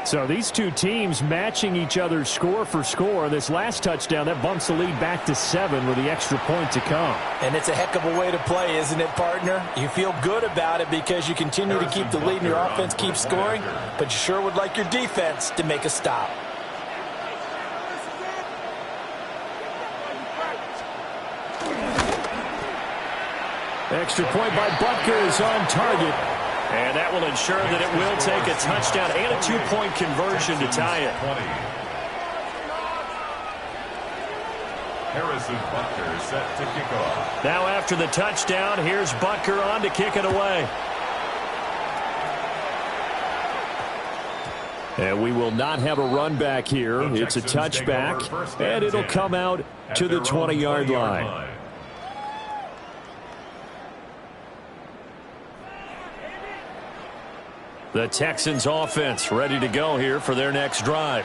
So these two teams matching each other's score for score. This last touchdown, that bumps the lead back to 7 with the extra point to come. And it's a heck of a way to play, isn't it, partner? You feel good about it because you continue to keep the lead and your offense keeps scoring, but you sure would like your defense to make a stop. Extra point by Butker is on target. And that will ensure that it will take a touchdown and a 2-point conversion to tie it. Harrison Butker set to kick off. Now after the touchdown, here's Butker on to kick it away. And we will not have a run back here. It's a touchback, and it'll come out to the 20-yard line. The Texans offense ready to go here for their next drive.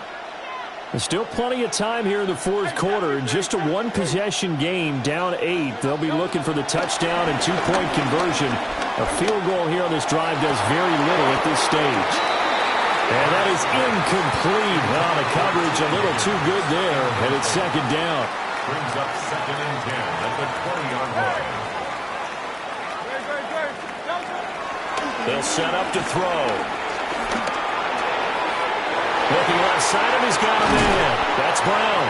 There's still plenty of time here in the 4th quarter. Just a 1-possession game, down 8. They'll be looking for the touchdown and 2-point conversion. A field goal here on this drive does very little at this stage. And that is incomplete. Well, the coverage a little too good there, and it's 2nd down. Brings up 2nd and 10 at the 20-yard line. They'll set up to throw. Looking left side, and he's got him in. That's Brown.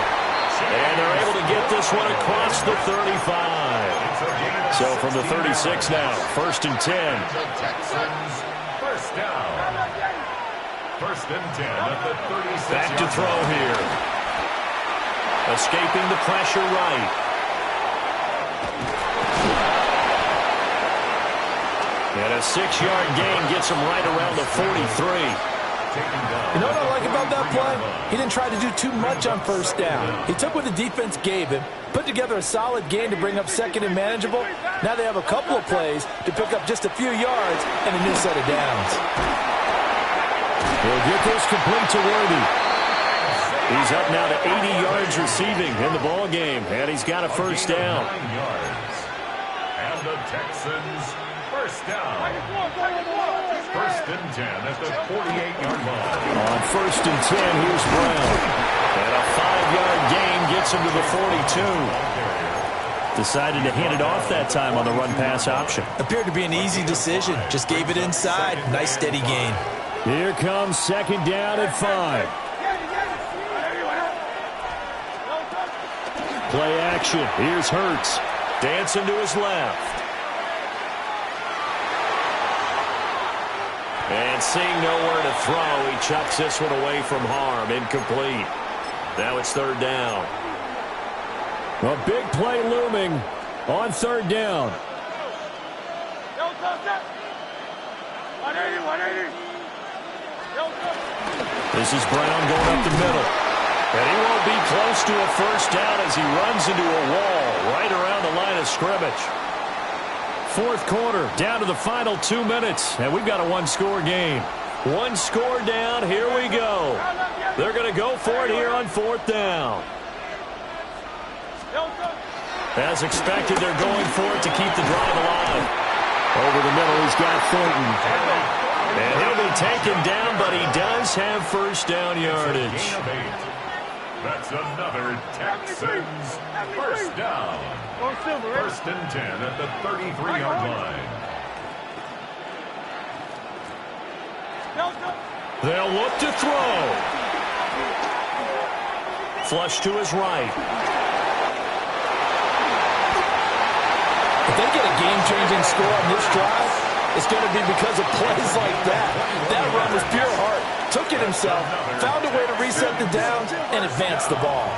And they're able to get this one across the 35. So from the 36 now, 1st and 10. Texans, 1st down. 1st and 10 at the 36. Back to throw here. Escaping the pressure right. And a 6-yard gain gets him right around the 43. You know what I like about that play? He didn't try to do too much on 1st down. He took what the defense gave him, put together a solid gain to bring up 2nd and manageable. Now they have a couple of plays to pick up just a few yards and a new set of downs. He'll get this complete to Worthy. He's up now to 80 yards receiving in the ball game, and he's got a 1st down. And the Texans, 1st down. 1st and 10 at the 48-yard line. On 1st and 10, here's Brown. And a 5-yard gain gets him to the 42. Decided to hand it off that time on the run-pass option. Appeared to be an easy decision. Just gave it inside. Nice steady gain. Here comes 2nd down at 5. Play action. Here's Hurts. Dancing to his left. And seeing nowhere to throw, he chucks this one away from harm. Incomplete. Now it's 3rd down. A big play looming on 3rd down. This is Brown going up the middle. And he won't be close to a 1st down as he runs into a wall right around the line of scrimmage. 4th quarter, down to the final 2 minutes, and we've got a 1-score game. 1 score down, here we go. They're going to go for it here on 4th down. As expected, they're going for it to keep the drive alive. Over the middle, he's got Thornton. And he'll be taken down, but he does have 1st down yardage. That's another Texans 1st down. 1st and 10 at the 33-yard line. They'll look to throw. Flush to his right. If they get a game-changing score on this drive, it's going to be because of plays like that. That run was pure heart. Took it himself, found a way to reset the downs, and advance the ball.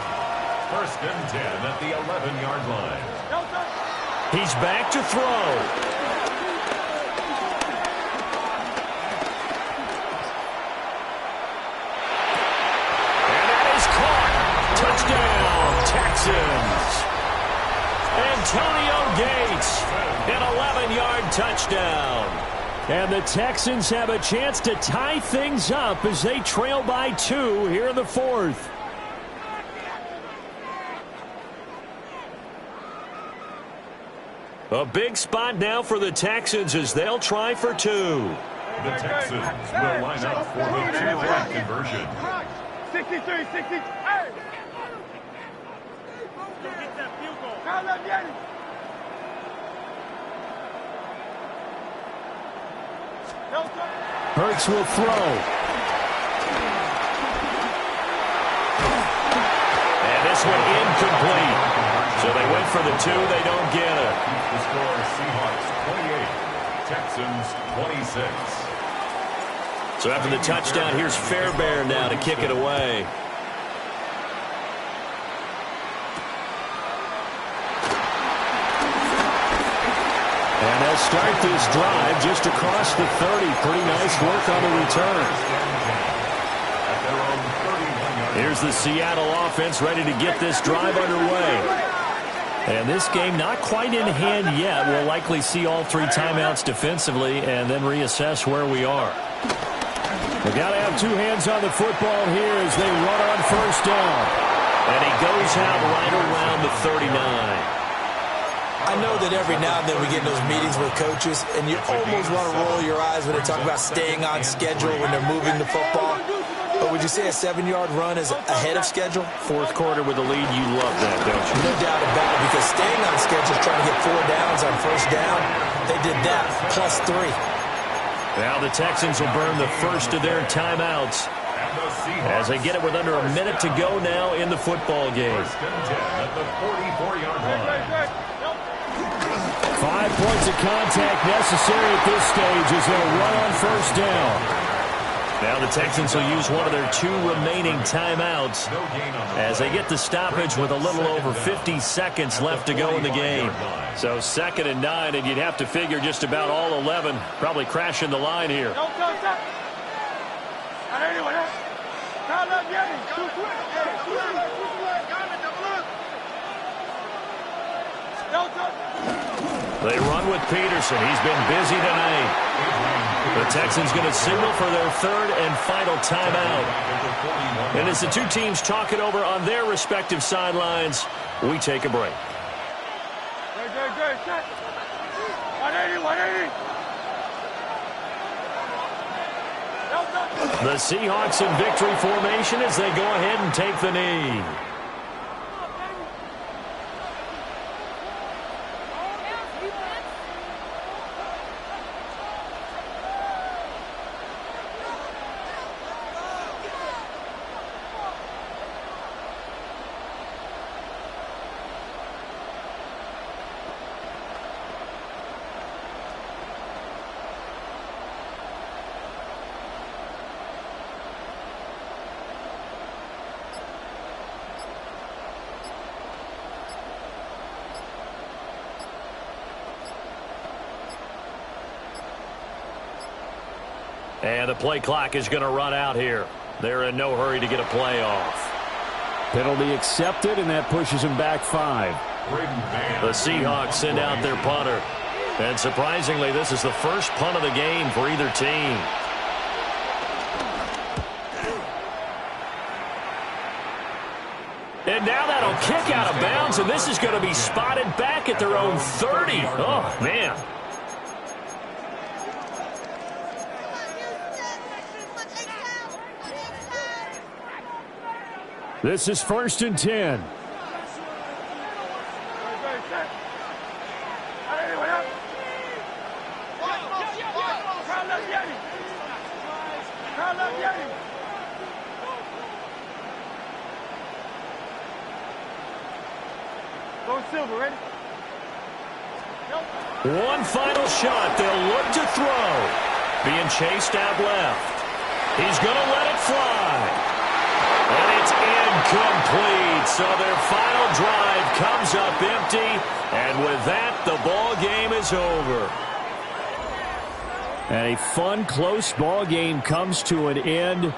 1st and 10 at the 11-yard line. He's back to throw. And that is caught. Touchdown, Texans. Antonio Gates, an 11-yard touchdown. And the Texans have a chance to tie things up as they trail by 2 here in the fourth. A big spot now for the Texans as they'll try for 2. The Texans will line up for the two-point conversion. 63, 60. Hey! Get that field goal. Hurts will throw. And this one incomplete. So they went for the 2. They don't get it. The score, Seahawks 28, Texans 26. So after the touchdown, here's Fairbairn now to kick it away. And they'll start this drive just across the 30. Pretty nice work on the return. Here's the Seattle offense ready to get this drive underway. And this game not quite in hand yet. We'll likely see all 3 timeouts defensively and then reassess where we are. They've got to have 2 hands on the football here as they run on first down. And he goes out right around the 39. I know that every now and then we get in those meetings with coaches, and you almost want to roll your eyes when they talk about staying on schedule when they're moving the football. But would you say a 7-yard run is ahead of schedule? Fourth quarter with the lead, you love that, don't you? No doubt about it, because staying on schedule, trying to get 4 downs on first down, they did that, plus 3. Now the Texans will burn the first of their timeouts as they get it with under a minute to go now in the football game. First and 10 at the 44-yard line. 5 points of contact necessary at this stage as they'll run on first down. Now the Texans will use one of their 2 remaining timeouts as they get the stoppage with a little over 50 seconds left to go in the game. So 2nd and 9, and you'd have to figure just about all 11 probably crashing the line here. They run with Peterson. He's been busy tonight. The Texans going to signal for their 3rd and final timeout. And as the 2 teams talk it over on their respective sidelines, we take a break. Good. 180. The Seahawks in victory formation as they go ahead and take the knee. And the play clock is going to run out here. They're in no hurry to get a play off. Penalty accepted, and that pushes them back 5. The Seahawks send out their punter. And surprisingly, this is the first punt of the game for either team. And now that'll kick out of bounds, and this is going to be spotted back at their own 30. Oh, man. This is 1st and 10. Silver, ready? One final shot. They'll look to throw. Being chased out left. He's going to let it fly. And it's incomplete. So their final drive comes up empty. And with that, the ball game is over. And a fun, close ball game comes to an end.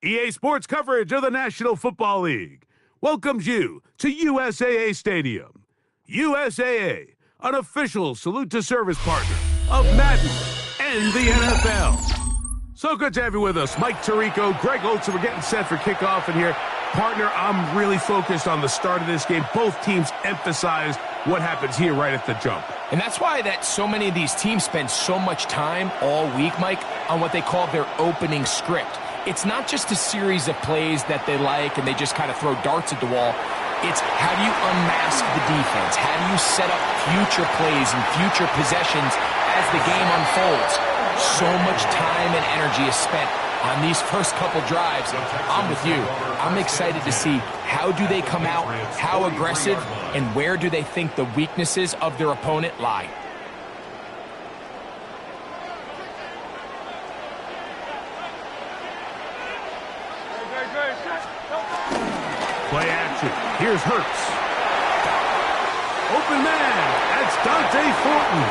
EA Sports coverage of the National Football League welcomes you to USAA Stadium. USAA, an official salute to service partner of Madden and the NFL. So good to have you with us. Mike Tirico, Greg Olsen. We're getting set for kickoff in here. Partner, I'm really focused on the start of this game. Both teams emphasize what happens here right at the jump. And that's why that so many of these teams spend so much time all week, Mike, on what they call their opening script. It's not just a series of plays that they like and they just kind of throw darts at the wall. It's how do you unmask the defense? How do you set up future plays and future possessions as the game unfolds? So much time and energy is spent on these first couple drives. I'm with you. I'm excited to see how do they come out, how aggressive, and where do they think the weaknesses of their opponent lie. Play action. Here's Hurts. Open man. That's Dante Thornton.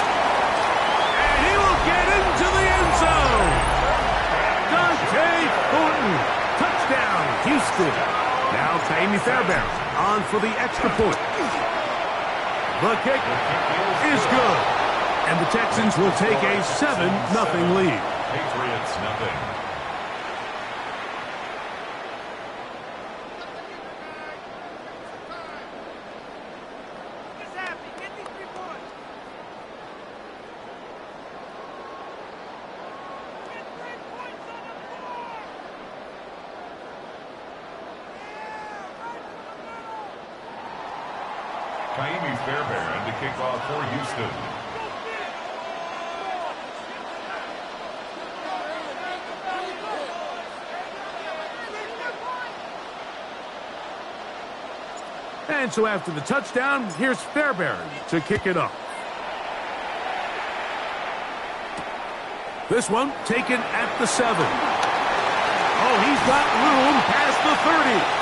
And he will get into the end zone. Dante Thornton. Touchdown, Houston. Now Kaimi Fairbairn on for the extra point. The kick is good. And the Texans will take a 7-0 lead. Patriots nothing. Kaimi Fairbairn to kick off for Houston. And so after the touchdown, here's Fairbairn to kick it off. This one taken at the 7. Oh, he's got room past the 30.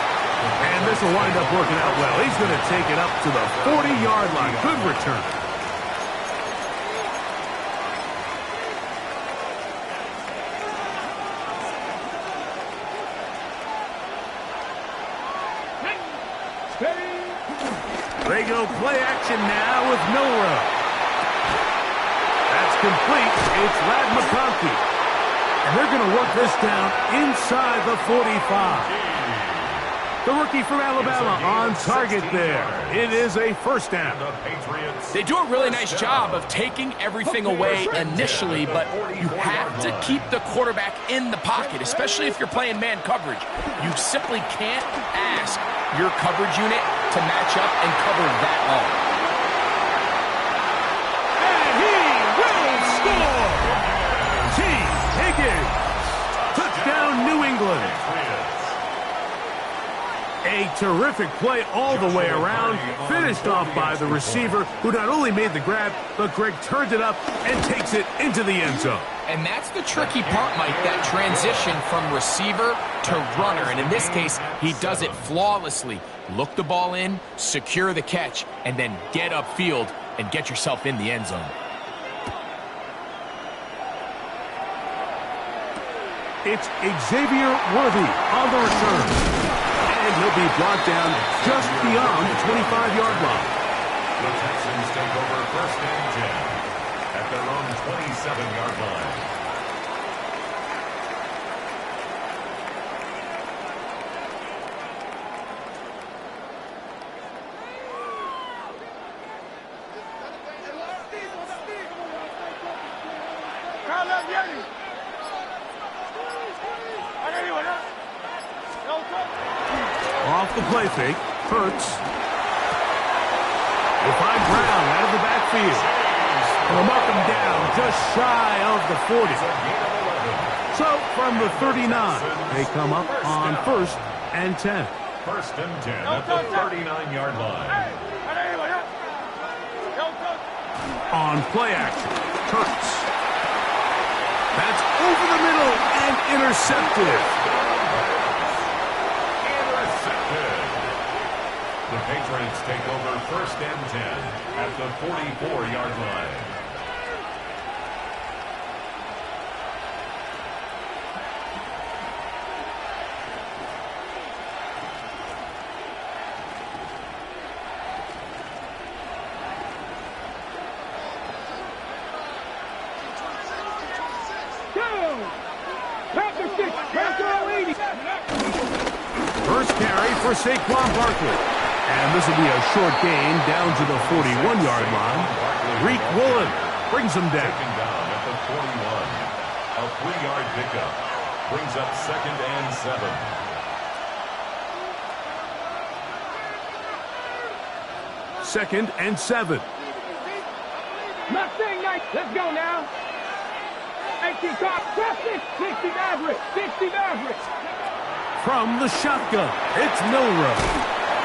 And this will wind up working out well. He's going to take it up to the 40-yard line. Good return. They go play action now with Milroe. That's complete. It's Ladd McConkey. And they're going to work this down inside the 45. The rookie from Alabama on target there. It is a first down. They do a really nice job of taking everything away initially, but you have to keep the quarterback in the pocket, especially if you're playing man coverage. You simply can't ask your coverage unit to match up and cover that long. And he will score! T. Higgins. Touchdown, New England. A terrific play all the way around, finished off by the receiver, who not only made the grab, but Greg turned it up and takes it into the end zone. And that's the tricky part, Mike, that transition from receiver to runner. And in this case, he does it flawlessly. Look the ball in, secure the catch, and then get upfield and get yourself in the end zone. It's Xavier Worthy on the return. And he'll be brought down just beyond the 25-yard line. The Texans take over first and 10 at their own 27-yard line. Off the play fake, Hurts. Will find Brown out of the backfield. And will mark him down just shy of the 40. So from the 39, they come up on first and 10. First and 10 at the 39-yard line. On play action, Hurts. That's over the middle and intercepted. The Patriots take over first and 10 at the 44-yard line. First carry for Saquon Barkley. And this will be a short gain down to the 41-yard line. Reek Woolen brings him down. Taken down at the 41. A 3-yard pickup brings up second and 7. Second and 7. Mustang Knight, let's go now. 18 cop, 60 Maverick, 60 Maverick. From the shotgun, it's Milroe.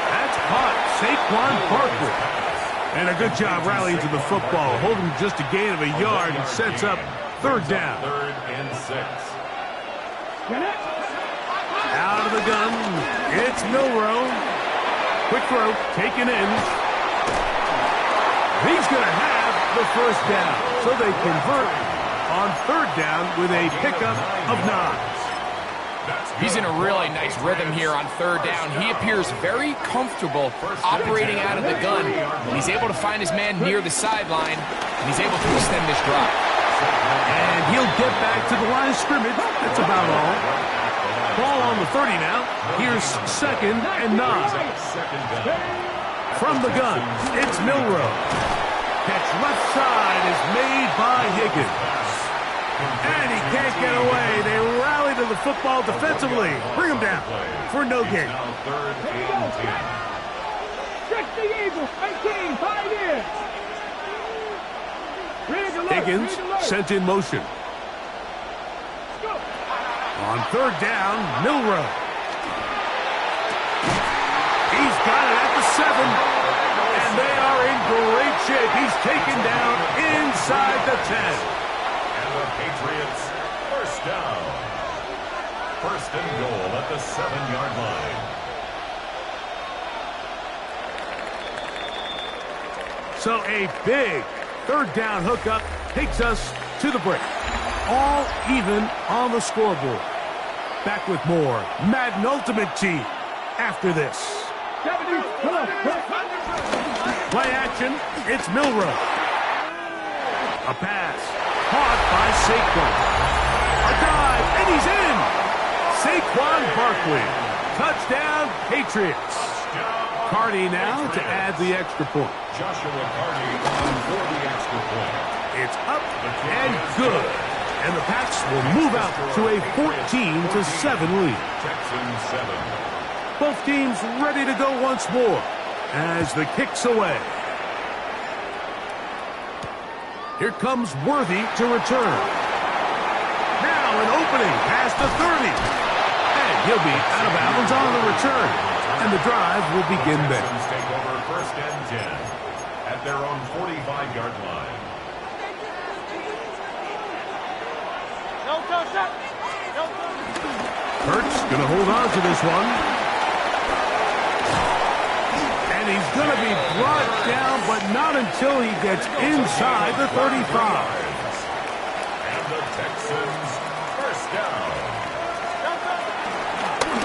That's hot, Saquon Barkley. And a good job rallying to the football, holding just a gain of a yard and sets up third down. 3rd and 6. Out of the gun, it's Milroe. Quick throw, taken in. He's going to have the first down. So they convert on third down with a pickup of 9. He's in a really nice rhythm here on third down. He appears very comfortable operating out of the gun. And he's able to find his man near the sideline, and he's able to extend this drive. And he'll get back to the line of scrimmage. That's about all. Ball on the 30 now. Here's 2nd and 9. From the gun, it's Milroe. Catch left side is made by Higgins. And he can't get away. They rally to the football defensively. Bring him down for no gain. 3rd and 10. 60 Eagles, 18, 5 in. Higgins sent in motion. On third down, Milroe. He's got it at the 7. And they are in great shape. He's taken down inside the 10. And the Patriots, first down. 1st and goal at the 7-yard line. So a big third down hookup takes us to the break. All even on the scoreboard. Back with more Madden Ultimate Team after this. Play action, it's Milroe. A pass, caught by Saquon. A dive, and he's in! Saquon Barkley. Touchdown, Patriots. Cardi now to add the extra point. Joshua Cardi on for the extra point. It's up and good. And the Pats will move out to a 14-7 lead. Texans 7. Both teams ready to go once more as the kick's away. Here comes Worthy to return. Now an opening past the 30. And he'll be out of bounds on the return. And the drive will begin there. Texans take over 1st and 10 at their own 45-yard line. Hurts gonna hold on to this one. And he's gonna be brought down, but not until he gets inside the 35. And the Texans, first down.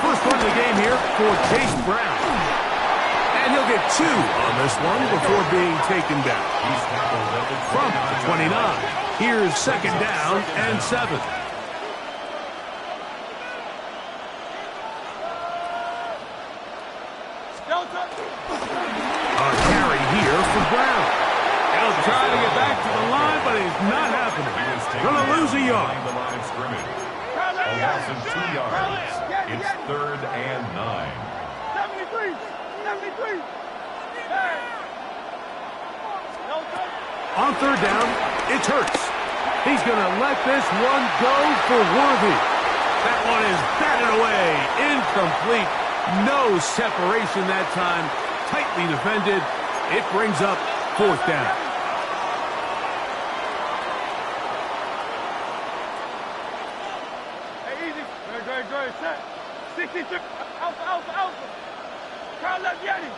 First run of the game here for Chase Brown. And he'll get 2 on this one before being taken down. He's tackled at the From the 29. Here's 2nd down and 7. A carry here for Brown. He'll try to get back to the line, but it's not happening. Gonna lose a yard. The line of scrimmage. A loss of 2 yards. It's 3rd and 9. 73. On third down, it's Hurts. He's gonna let this one go for Worthy. That one is batted away. Incomplete. No separation that time. Tightly defended. It brings up 4th down. Hey, easy. Good. Set. 63. Alpha. Carl left Yeti.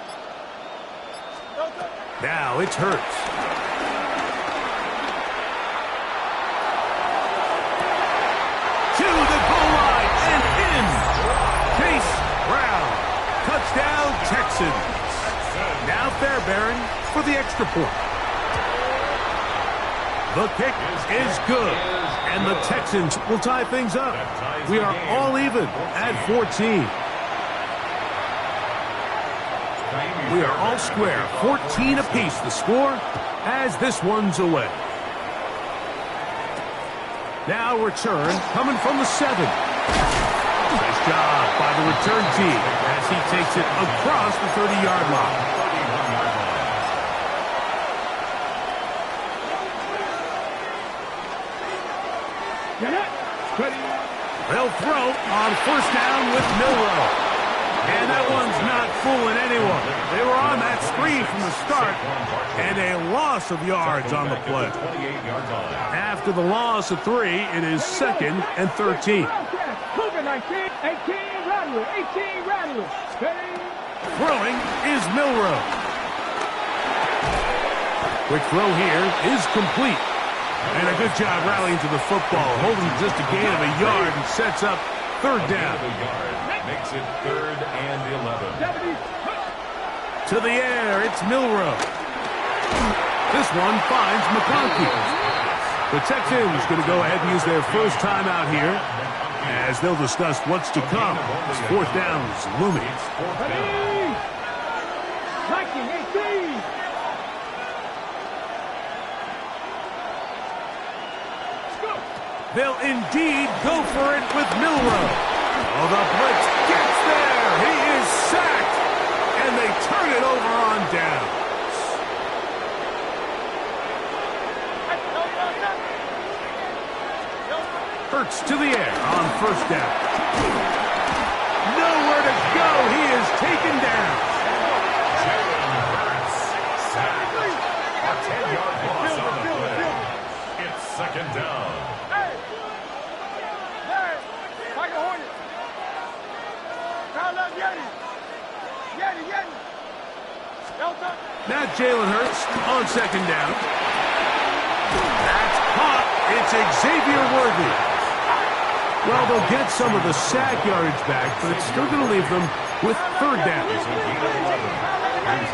Now it's Hurts. To the goal line and in. Chase Brown. Touchdown, Texans. Now Fairbairn for the extra point. The kick is good. And the Texans will tie things up. We are all even at 14. We are all square. 14 apiece the score as this one's away. Now return coming from the 7. Nice job by the return team as he takes it across the 30-yard line. They'll throw on first down with Milroe. And that one's not fooling anyone. They were on that screen from the start, and a loss of yards on the play. After the loss of 3, it is 2nd and 13. Throwing is Milroe. Quick throw here is complete. And a good job rallying to the football, holding just a gain of a yard and sets up 3rd down. Makes it 3rd and 11. To the air, it's Milroe. This one finds McConkey. The Texans going to go ahead and use their first timeout here as they'll discuss what's to come. 4th down is looming. They'll indeed go for it with Milroe. Oh, the blitz gets there. He is sacked. And they turn it over on down. Hurts to the air on 1st down. Nowhere to go. He is taken down. Jalen Hurts sacked. A 10-yard loss on the play. It's 2nd down. Now Jalen Hurts on 2nd down. That's caught. It's Xavier Worthy. Well, they'll get some of the sack yardage back, but it's still going to leave them with 3rd down. Brings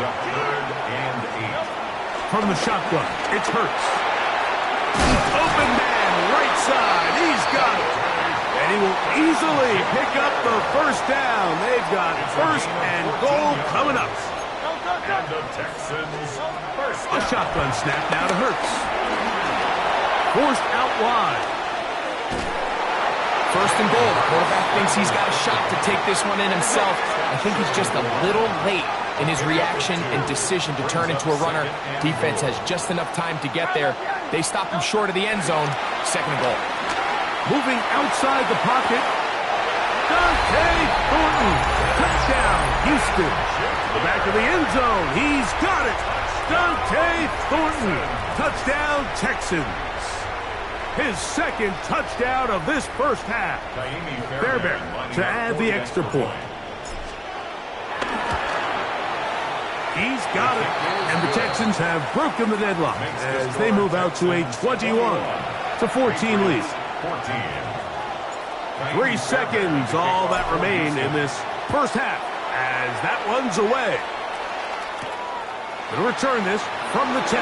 up 3rd and 8. From the shotgun, it's Hurts. Open man, right side. He's got it. And he will easily pick up the 1st down. They've got 1st and goal coming up. And the Texans first down. A shotgun snap now to Hurts. Forced out wide. 1st and goal. The quarterback thinks he's got a shot to take this one in himself. I think he's just a little late in his reaction and decision to turn into a runner. Defense has just enough time to get there. They stop him short of the end zone. 2nd and goal. Moving outside the pocket. Dante Thornton. Touchdown, Houston. The back of the end zone. He's got it. Dante Thornton. Touchdown, Texans. His 2nd touchdown of this 1st half. Fairbairn to add the extra point. He's got it. And the Texans have broken the deadlock as they move out to a 21-14 lead. 3 seconds, all that remain in this 1st half as that one's away. Going to return this from the 10.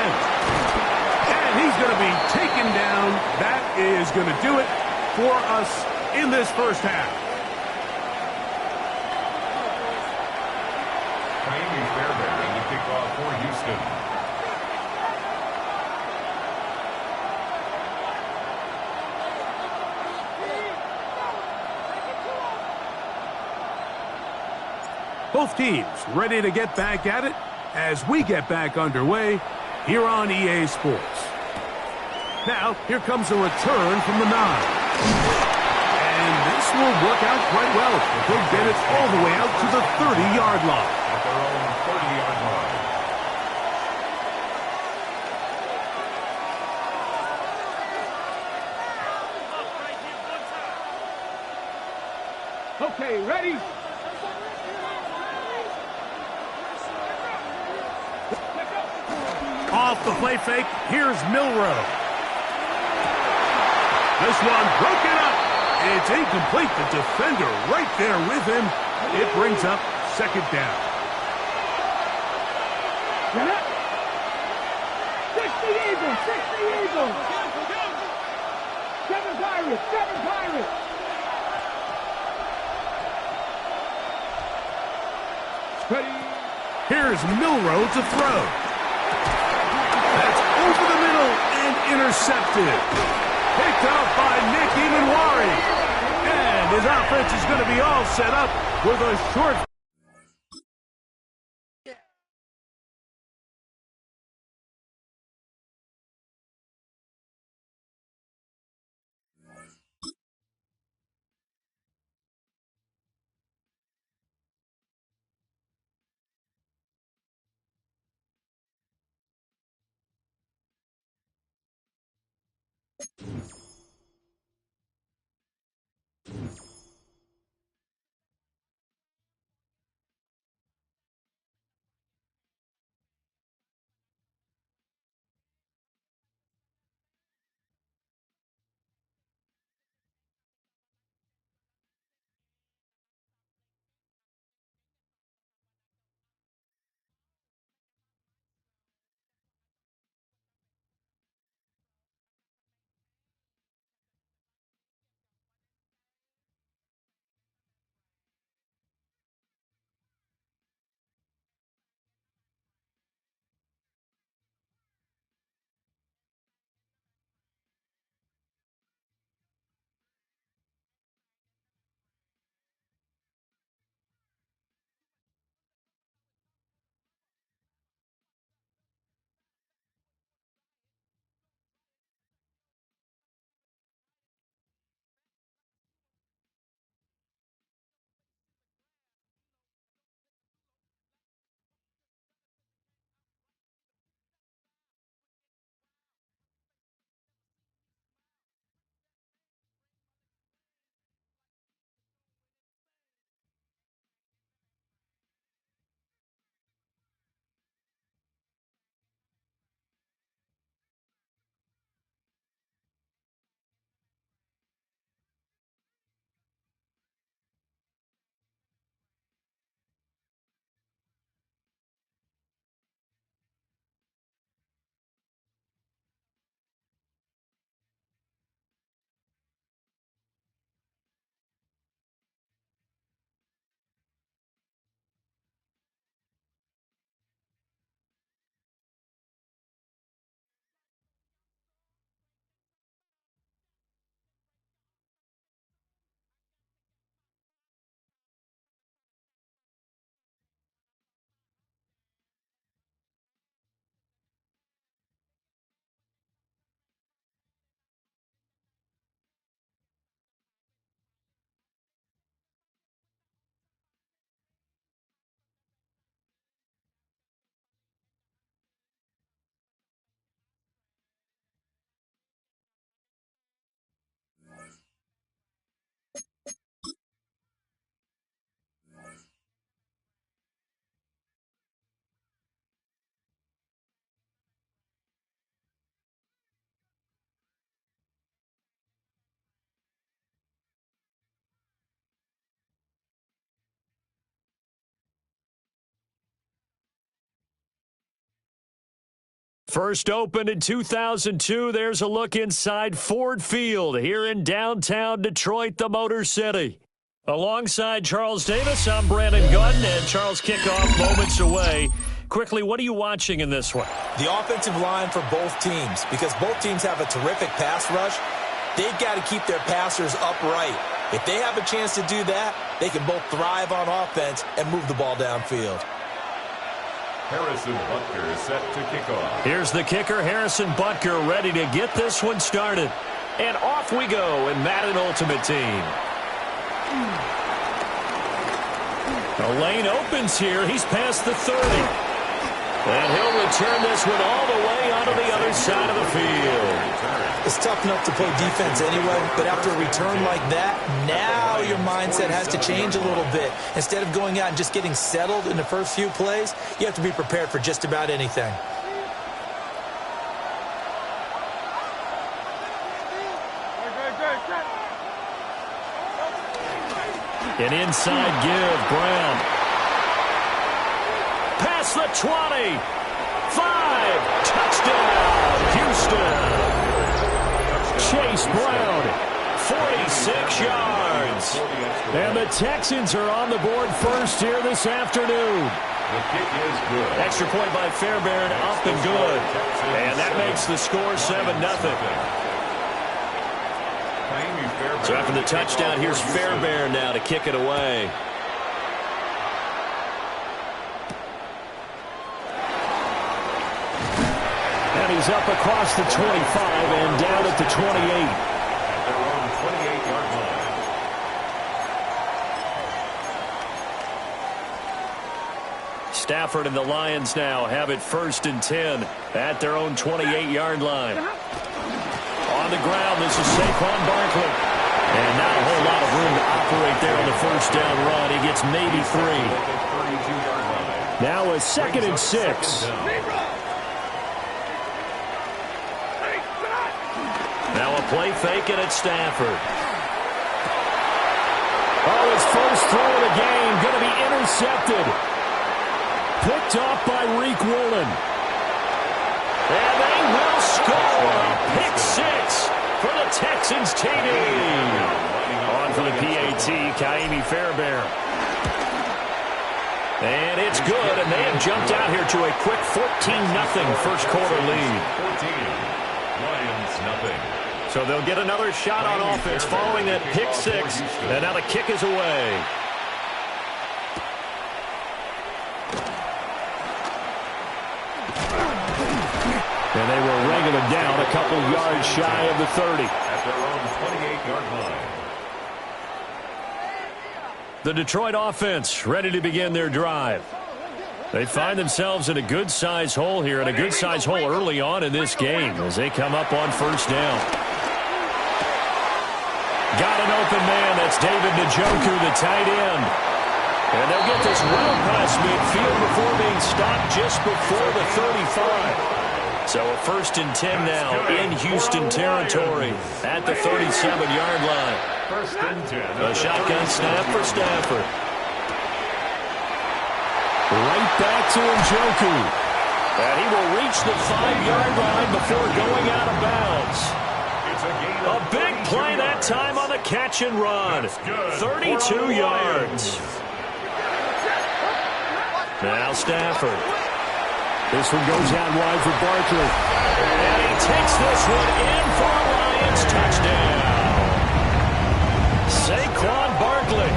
And he's going to be taken down. That is going to do it for us in this 1st half. Kaimi Fairbairn to kick off for Houston. Both teams ready to get back at it as we get back underway here on EA Sports. Now, here comes a return from the 9. And this will work out quite well. They'll get it all the way out to the 30-yard line. At their own 30-yard line. Okay, ready? Off the play fake, here's Milroe. This one broken up. It's incomplete. The defender right there with him. It brings up 2nd down. 60 Eagles, 60 Eagles. 7 Pirates, 7 Pirates. Ready? Here's Milroe to throw. That's over the middle and intercepted. Picked up by Nick Emanwari. And his offense is going to be all set up with a short First opened in 2002. There's a look inside Ford Field here in downtown Detroit, the Motor City. Alongside Charles Davis, I'm Brandon Gunn, and Charles kickoff moments away. Quickly, what are you watching in this one? The offensive line for both teams, because both teams have a terrific pass rush. They've got to keep their passers upright. If they have a chance to do that, they can both thrive on offense and move the ball downfield. Harrison Butker set to kick off. Here's the kicker, Harrison Butker, ready to get this one started. And off we go in Madden Ultimate Team. The lane opens here. He's past the 30. And he'll return this one all the way onto the other side of the field. It's tough enough to play defense anyway, but after a return like that, now your mindset has to change a little bit. Instead of going out and just getting settled in the first few plays, you have to be prepared for just about anything. An inside give, Brown. Past the 20. 5. Touchdown, Houston. Chase Brown, 46 yards. And the Texans are on the board first here this afternoon. The kick is good. Extra point by Fairbairn, up and good. And that makes the score 7-0. So after the touchdown, here's Fairbairn now to kick it away. And he's up across the 25 and down at the 28. At their own 28-yard line. Stafford and the Lions now have it 1st and 10 at their own 28-yard line. On the ground. This is Saquon Barkley. And not a whole lot of room to operate there on the first down run. He gets maybe 3. Now a 2nd and 6. Now a play fake, and it's Stafford. Oh, his first throw of the game going to be intercepted. Picked off by Reek Woolen. And they will score. Pick 6 for the Texans TD. On for the PAT, Kaimi Fairbairn. And it's good, and they have jumped out here to a quick 14-0 first quarter lead. 14. Lions nothing. So they'll get another shot on offense following that pick 6, and now the kick is away. And they will wrangle it down a couple yards shy of the 30. At their own 28-yard line. The Detroit offense ready to begin their drive. They find themselves in a good-sized hole here, and a good-sized hole early on in this game as they come up on first down. Got an open man. That's David Njoku, the tight end. And they'll get this well past midfield before being stopped just before the 35. So a 1st and 10 now in Houston territory at the 37-yard line. 1st and 10. A shotgun snap for Stafford. Right back to Njoku. And he will reach the 5-yard line before going out of bounds. A big play that time on the catch and run. 32 yards. Now Stafford. This one goes out wide for Barkley. And he takes this one in for a Lions touchdown. Saquon Barkley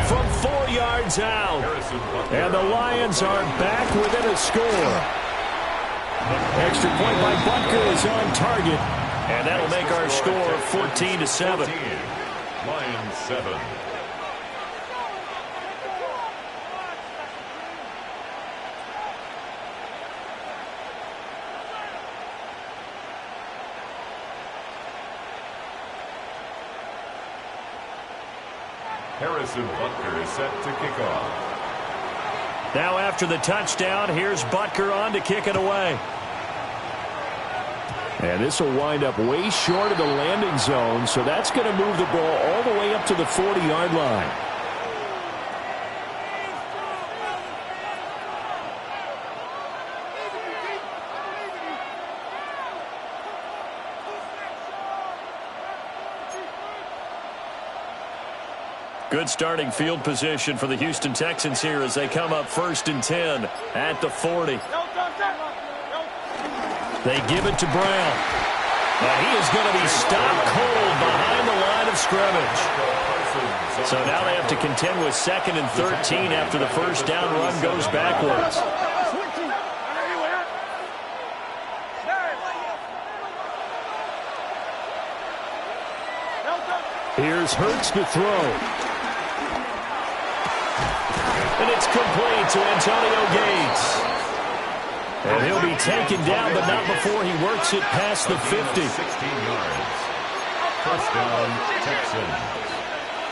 from 4 yards out. And the Lions are back within a score. Extra point by Butker is on target. And that'll make our score 14-7. Lions 7. Harrison Butker is set to kick off. Now after the touchdown, here's Butker on to kick it away. And this will wind up way short of the landing zone, so that's going to move the ball all the way up to the 40-yard line. Good starting field position for the Houston Texans here as they come up 1st and 10 at the 40. They give it to Brown. Now he is going to be stopped cold behind the line of scrimmage. So now they have to contend with 2nd and 13 after the first down run goes backwards. Here's Hurts to throw. And it's complete to Antonio Gates. And he'll be taken down, but not before he works it past the 50. 16 yards. First down, Texans.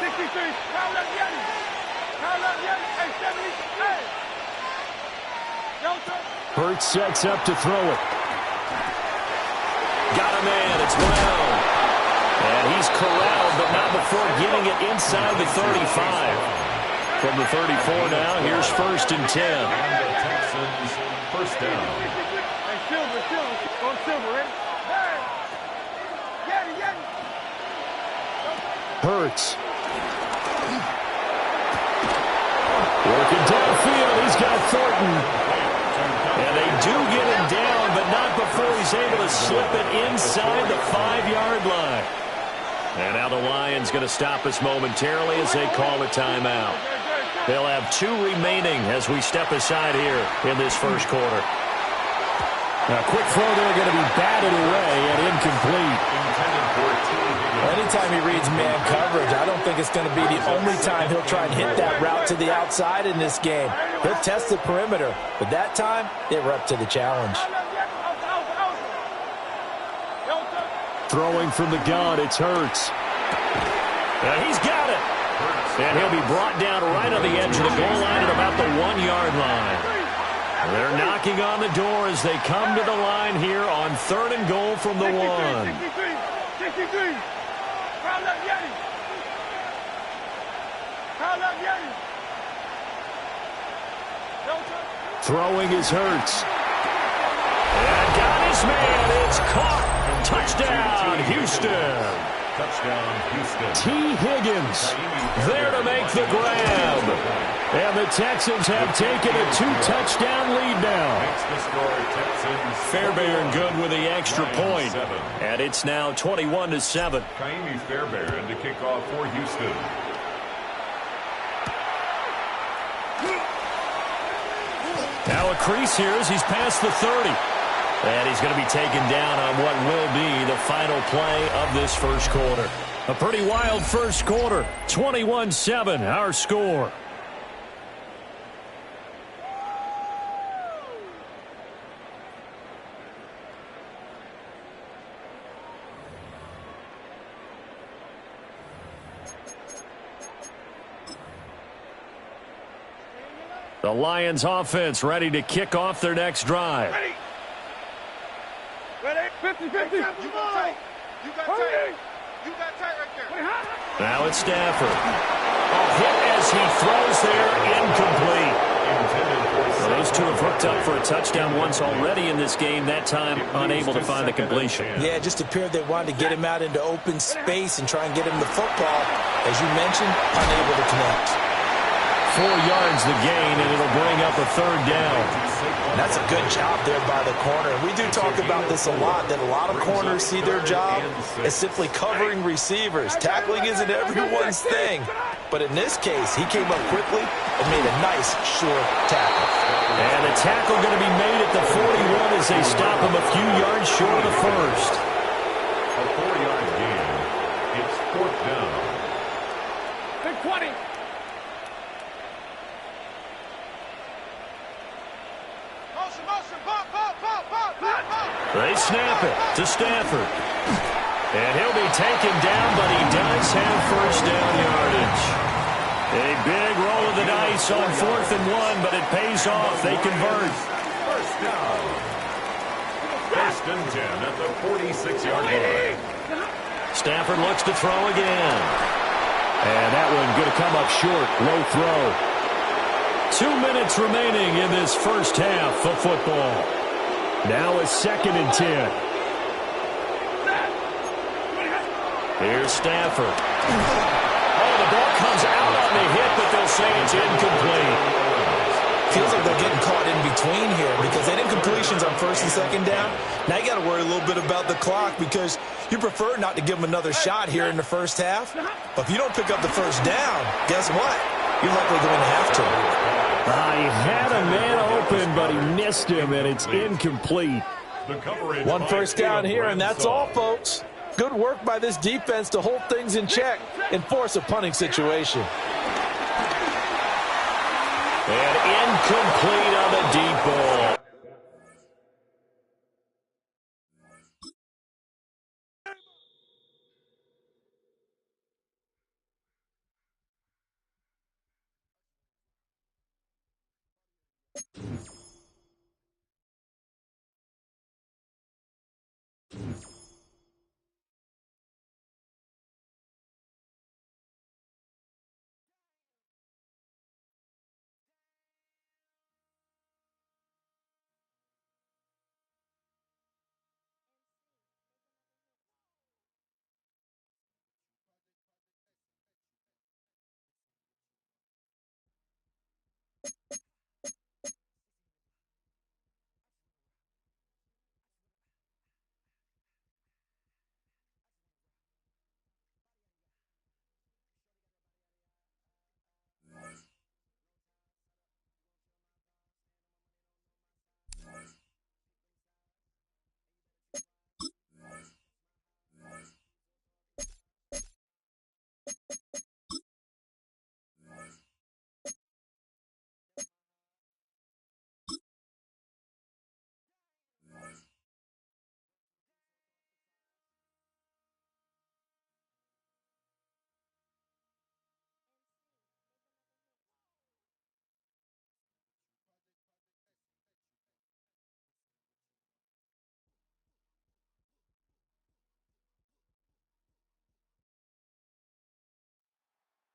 63. Hurts sets up to throw it. Got a man. It's Brown. And he's corralled, but not before getting it inside the 35. From the 34 now, here's 1st and 10. And the Texans, first down. Hey, Silver. Go Silver, ready? Hurts. Working downfield, he's got Thornton. And they do get him down, but not before he's able to slip it inside the 5-yard line. And now the Lions going to stop us momentarily as they call a timeout. They'll have 2 remaining as we step aside here in this first quarter. Now, quick throw there going to be batted away and incomplete. Anytime he reads man coverage, I don't think it's going to be the only time he'll try and hit that route to the outside in this game. He'll test the perimeter, but that time, they were up to the challenge. Throwing from the gun, it's Hurts. And he's got it. And he'll be brought down right on the edge of the goal line at about the 1-yard line. They're knocking on the door as they come to the line here on 3rd and goal from the 1. 63. Foul left Yeti. Foul left Yeti. Throwing is Hurts. And got his man. It's caught. Touchdown, Houston. Touchdown, Houston. T. Higgins there to make the grab. And the Texans have taken a 2-touchdown lead now. Makes the score Texans. Fairbairn good with the extra point. And it's now 21-7. Kaimi Fairbairn to kick off for Houston. Now a crease here as he's past the 30. And he's going to be taken down on what will be the final play of this first quarter. A pretty wild first quarter. 21-7, our score. The Lions offense ready to kick off their next drive. Ready. 50-50. You got tight. You got tight. You got tight right there. Now it's Stafford. A hit as he throws there, incomplete. Well, those two have hooked up for a touchdown once already in this game, that time unable to find the completion. Yeah, it just appeared they wanted to get him out into open space and try and get him the football. As you mentioned, unable to connect. 4 yards the gain, and it'll bring up a 3rd down. That's a good job there by the corner. We do talk about this a lot, that a lot of corners see their job as simply covering receivers. Tackling isn't everyone's thing. But in this case, he came up quickly and made a nice, short tackle. And the tackle going to be made at the 41 as they stop him a few yards short of the first. A 4-yard gain. It's 4th down. Big 20. They snap it to Stafford. And he'll be taken down, but he does have first down yardage. A big roll of the dice on 4th and 1, but it pays off. They convert. First down. 1st and 10 at the 46-yard line. Stafford looks to throw again. And that one going to come up short. Low throw. 2 minutes remaining in this first half of football. Now a 2nd and 10. Here's Stafford. Oh, the ball comes out on the hit, but they'll say it's incomplete. Feels like they're getting caught in between here because they did completions on 1st and 2nd down. Now you got to worry a little bit about the clock because you prefer not to give them another shot here in the first half. But if you don't pick up the first down, guess what? You're likely going to have to. He had a man open, but he missed him, and it's incomplete. One first down here, and that's all, folks. Good work by this defense to hold things in check and force a punting situation. And incomplete on the deep ball.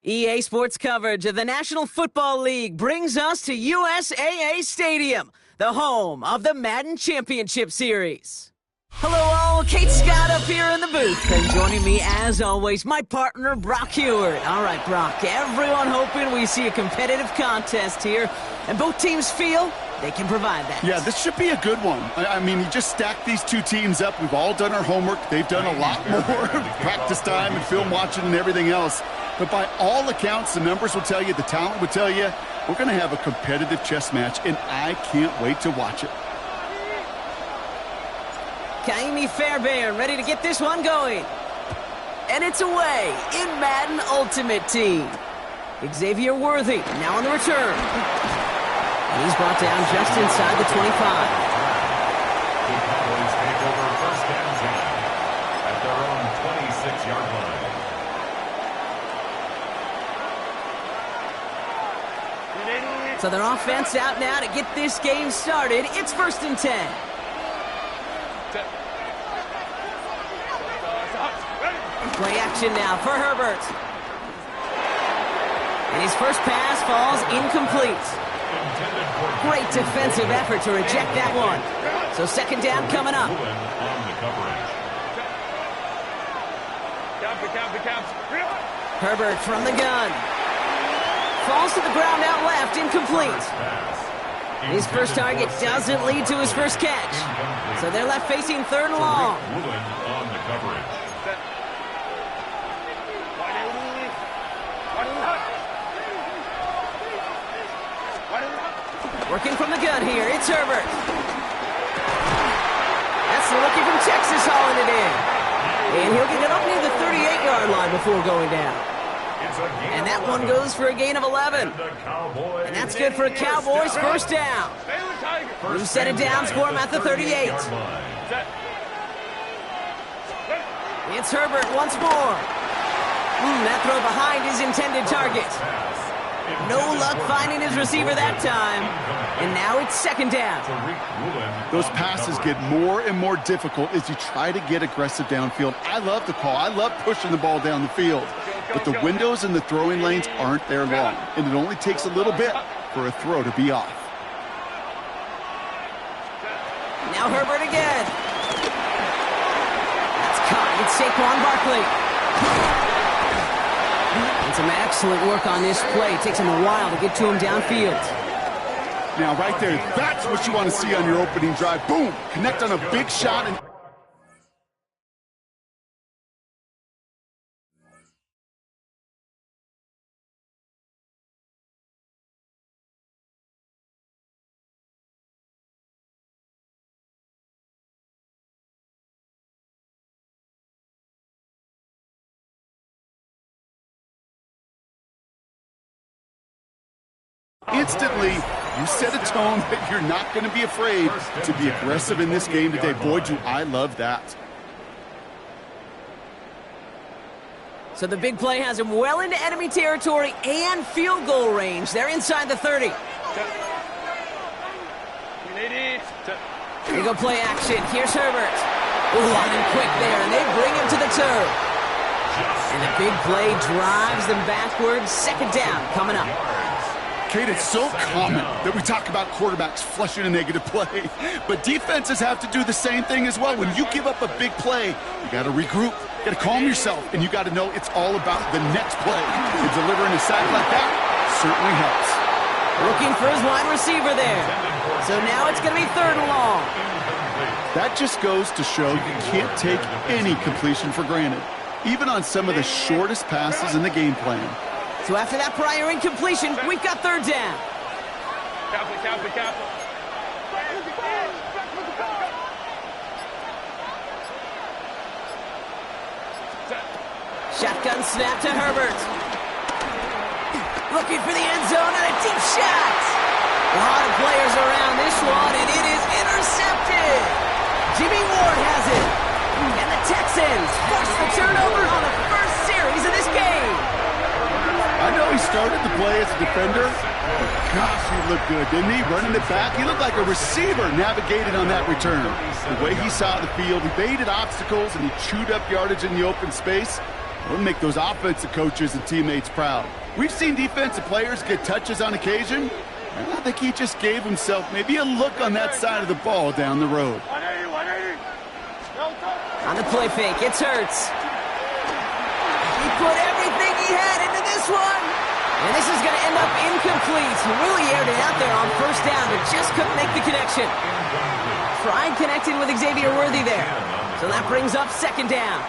EA Sports coverage of the National Football League brings us to USAA Stadium, the home of the Madden Championship Series. Hello all, Kate Scott up here in the booth, and joining me as always, my partner Brock Heward. All right, Brock, everyone hoping we see a competitive contest here, and both teams feel they can provide that. Yeah, this should be a good one. I mean, you just stack these two teams up. We've all done our homework. They've done a lot more practice time and film watching and everything else. But by all accounts, the numbers will tell you, the talent will tell you, we're going to have a competitive chess match, and I can't wait to watch it. Kaimi Fairbairn ready to get this one going. And it's away in Madden Ultimate Team. Xavier Worthy now on the return. And he's brought down just inside the 25. The Cowboys take over first and 10 at their own 26-yard line. So their offense out now to get this game started. It's first and 10. Play action now for Herbert. And his first pass falls incomplete. Great defensive effort to reject that one. So second down coming up. Herbert from the gun. Falls to the ground out left, incomplete. His first target doesn't lead to his first catch. So they're left facing third and long. Working from the gun here, it's Herbert. That's the rookie from Texas hauling it in. And he'll get it up near the 38-yard line before going down. And that one goes for a gain of 11. And that's good for a Cowboys first down. We've set it down, score him at the 38. It's Herbert once more. That throw behind his intended target. No luck finding his receiver that time. And now it's second down. Those passes get more and more difficult as you try to get aggressive downfield. I love the call. I love pushing the ball down the field. But the windows in the throwing lanes aren't there long. And it only takes a little bit for a throw to be off. Now Herbert again. That's caught. It's Saquon Barkley. And some excellent work on this play. It takes him a while to get to him downfield. Now right there, that's what you want to see on your opening drive. Boom! Connect on a big shot and... Instantly, you set a tone that you're not going to be afraid to be aggressive in this game today. Boy, do I love that. So the big play has him well into enemy territory and field goal range. They're inside the 30. Here you go, play action. Here's Herbert. Running quick there, and they bring him to the turf. And the big play drives them backwards. Second down coming up. Kate, it's so common that we talk about quarterbacks flushing a negative play, but defenses have to do the same thing as well. When you give up a big play, you got to regroup, you got to calm yourself, and you got to know it's all about the next play. And delivering a sack like that certainly helps. Looking for his wide receiver there. So now it's going to be third and long. That just goes to show you can't take any completion for granted, even on some of the shortest passes in the game plan. So after that prior incompletion, we've got third down. Shotgun snap to Herbert. Looking for the end zone and a deep shot. A lot of players around this one, and it is intercepted. Jimmy Ward has it. And the Texans force the turnover on the first series of this game. I know he started the play as a defender, but gosh, he looked good, didn't he? Running it back, he looked like a receiver navigated on that return. The way he saw the field, he baited obstacles, and he chewed up yardage in the open space. It'll make those offensive coaches and teammates proud. We've seen defensive players get touches on occasion, and I think he just gave himself maybe a look on that side of the ball down the road. 180, 180. On the play fake, it's Hurts. He put everything he had into this one. And this is going to end up incomplete. He really aired it out there on first down, but just couldn't make the connection. Tried connecting with Xavier Worthy there. So that brings up second down.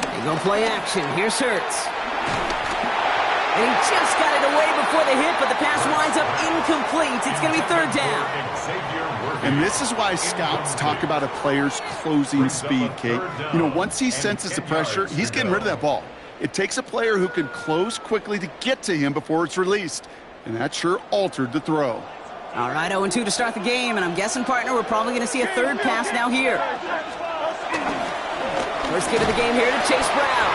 They go play action. Here's Hurts. And he just got it away before the hit, but the pass winds up incomplete. It's going to be third down. And this is why scouts talk about a player's closing speed, Kate. You know, once he senses the pressure, he's getting rid of that ball. It takes a player who can close quickly to get to him before it's released. And that sure altered the throw. All right, 0-2 to start the game, and I'm guessing, partner, we're probably going to see a third pass now here. First get of the game here to Chase Brown.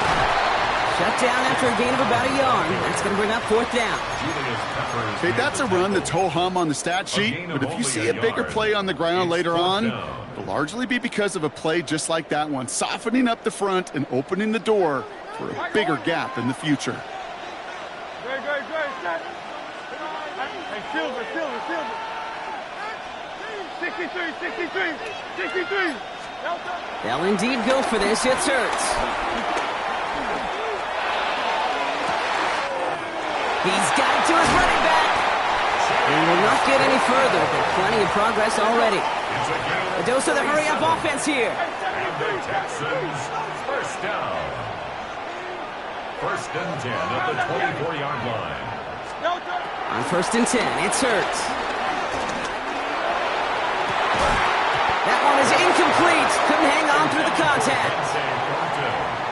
Shut down after a gain of about a yard. That's going to bring up fourth down. Okay, that's a run that's ho-hum on the stat sheet, but if you see a bigger play on the ground later on, it'll largely be because of a play just like that one, softening up the front and opening the door for a bigger gap in the future. Great. Hey, Silver. 63. They'll indeed go for this. It's Hurts. He's got it to his running back. And will not get any further, but plenty of progress already. A dose of the hurry-up offense here. And the Texans, first down. First and 10 at the 24-yard line. On first and 10, it's Hurts. That one is incomplete. Couldn't hang on through the contact.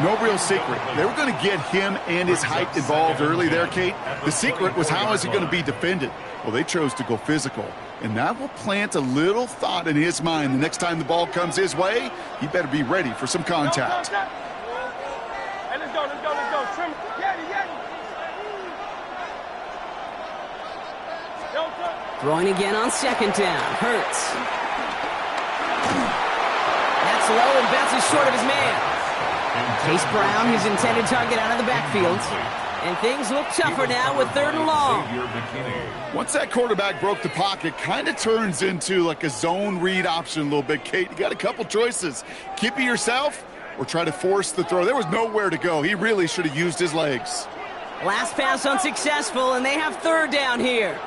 No real secret. They were going to get him and his height involved early there, Kate. The secret was how is he going to be defended? Well, they chose to go physical. And that will plant a little thought in his mind. The next time the ball comes his way, he better be ready for some contact. Hey, let's go. Trim. Throwing again on second down. Hurts. That's low and bounces short of his man. Chase Brown, his intended target, out of the backfield. And things look tougher now with third and long. Once that quarterback broke the pocket, kind of turns into like a zone read option a little bit, Kate. You got a couple choices. Keep it yourself or try to force the throw. There was nowhere to go. He really should have used his legs. Last pass unsuccessful, and they have third down here.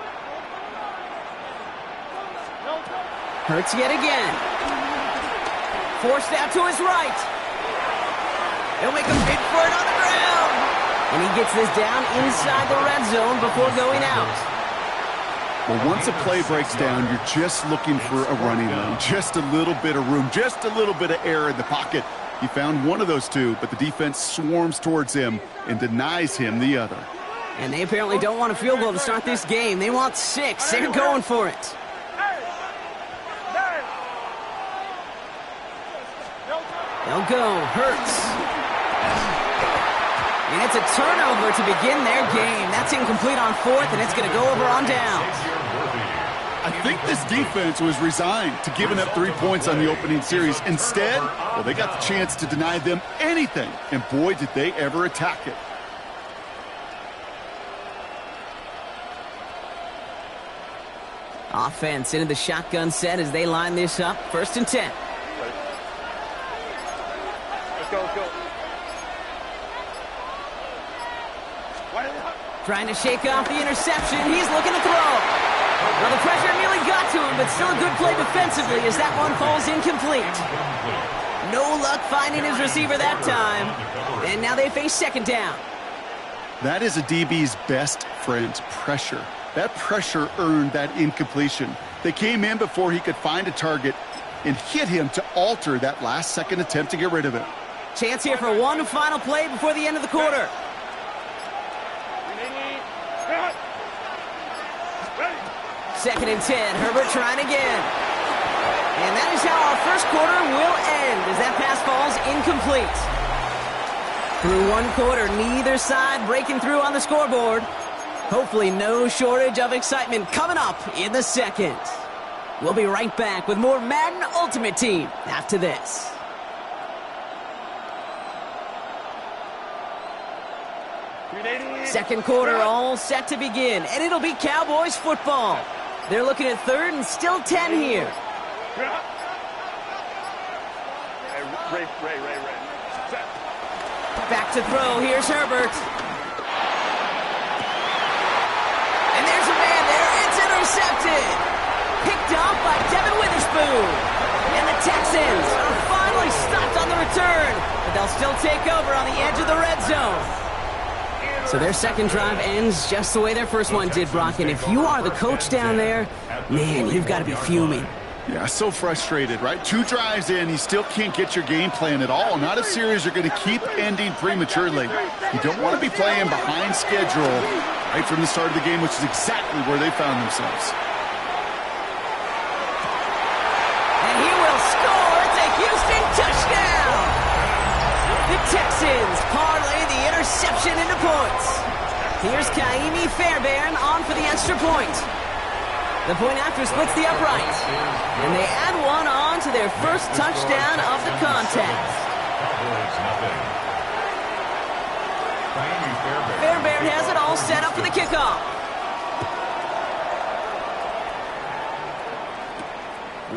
Hurts yet again. Forced out to his right. He'll make a bid for it on the ground. And he gets this down inside the red zone before going out. Well, once a play breaks down, you're just looking for a running lane. Just a little bit of room, just a little bit of air in the pocket. He found one of those two, but the defense swarms towards him and denies him the other. And they apparently don't want a field goal to start this game. They want 6. They're going for it. They'll go. Hurts. And it's a turnover to begin their game. That's incomplete on fourth, and it's going to go over on downs. I think this defense was resigned to giving up 3 points on the opening series. Instead, well, they got the chance to deny them anything, and boy, did they ever attack it. Offense into the shotgun set as they line this up. First and 10. Let's go. Trying to shake off the interception. He's looking to throw. Well, the pressure nearly got to him, but still a good play defensively as that one falls incomplete. No luck finding his receiver that time. And now they face second down. That is a DB's best friend, pressure. That pressure earned that incompletion. They came in before he could find a target and hit him to alter that last-second attempt to get rid of it. Chance here for one final play before the end of the quarter. Second and 10. Herbert trying again. And that is how our first quarter will end as that pass falls incomplete. Through one quarter, neither side breaking through on the scoreboard. Hopefully no shortage of excitement coming up in the second. We'll be right back with more Madden Ultimate Team after this. Second quarter all set to begin, and it'll be Cowboys football. They're looking at third and still 10 here. Ray. Back to throw. Here's Herbert. And there's a man there. It's intercepted. Picked off by Devin Witherspoon. And the Texans are finally stopped on the return. But they'll still take over on the edge of the red zone. So their second drive ends just the way their first one did, Brock. And if you are the coach down there, man, you've got to be fuming. Yeah, so frustrated, right? 2 drives in, you still can't get your game plan at all. Not a series you're going to keep ending prematurely. You don't want to be playing behind schedule right from the start of the game, which is exactly where they found themselves. And he will score. It's a Houston touchdown. The Texans parlay the interception into points. Here's Kaimi Fairbairn on for the extra point. The point after splits the upright. And they add one on to their first touchdown of the contest. Fairbairn has it all set up for the kickoff.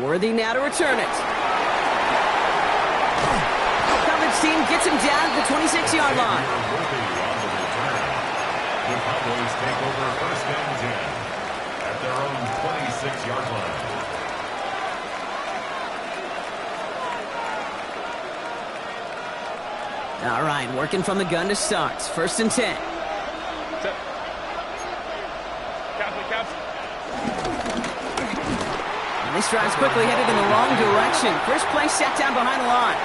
Worthy now to return it. Coverage team gets him down to the 26-yard line. The Cowboys take over first and 10 at their own 26-yard line. All right, working from the gun to start. First and 10. And this drive's quickly headed in the wrong direction. First play set down behind the line.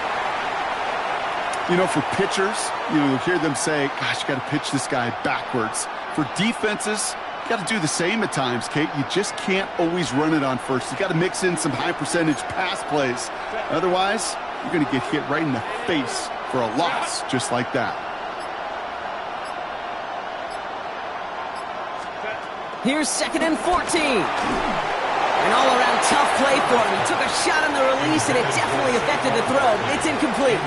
You know, for pitchers, you hear them say, gosh, you got to pitch this guy backwards. For defenses, you got to do the same at times, Kate. You just can't always run it on first. You got to mix in some high-percentage pass plays. Otherwise, you're going to get hit right in the face for a loss just like that. Here's second and 14. An all-around tough play for him. He took a shot on the release, and it definitely affected the throw. It's incomplete.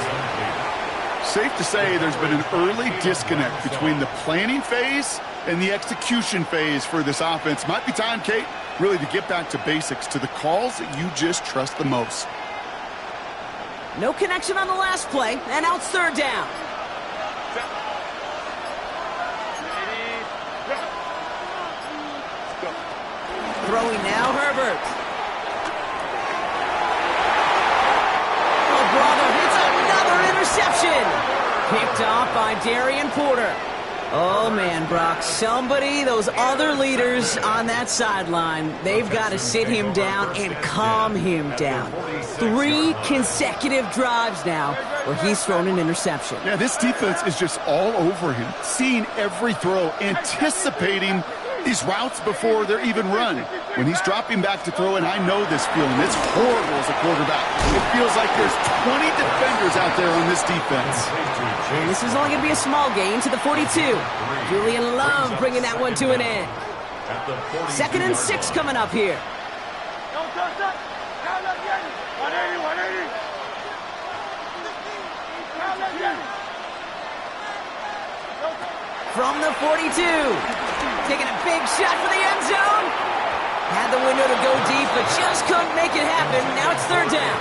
Safe to say there's been an early disconnect between the planning phase and the execution phase for this offense. Might be time, Kate, really to get back to basics, to the calls that you just trust the most. No connection on the last play, and now it's third down. Throwing now, Herbert. Oh, brother, it's another interception. Picked off by Darian Porter. Oh, man, Brock, somebody, those other leaders on that sideline, they've got to sit him down and calm him down. 3 consecutive drives now where he's thrown an interception. Yeah, this defense is just all over him, seeing every throw, anticipating these routes before they're even run. When he's dropping back to throw, and I know this feeling, it's horrible as a quarterback. It feels like there's 20 defenders out there on this defense. And this is only going to be a small gain to the 42. Julian Love bringing that one to an end. Second and 6 coming up here. From the 42, taking a big shot for the end zone. Had the window to go deep, but just couldn't make it happen. Now it's third down.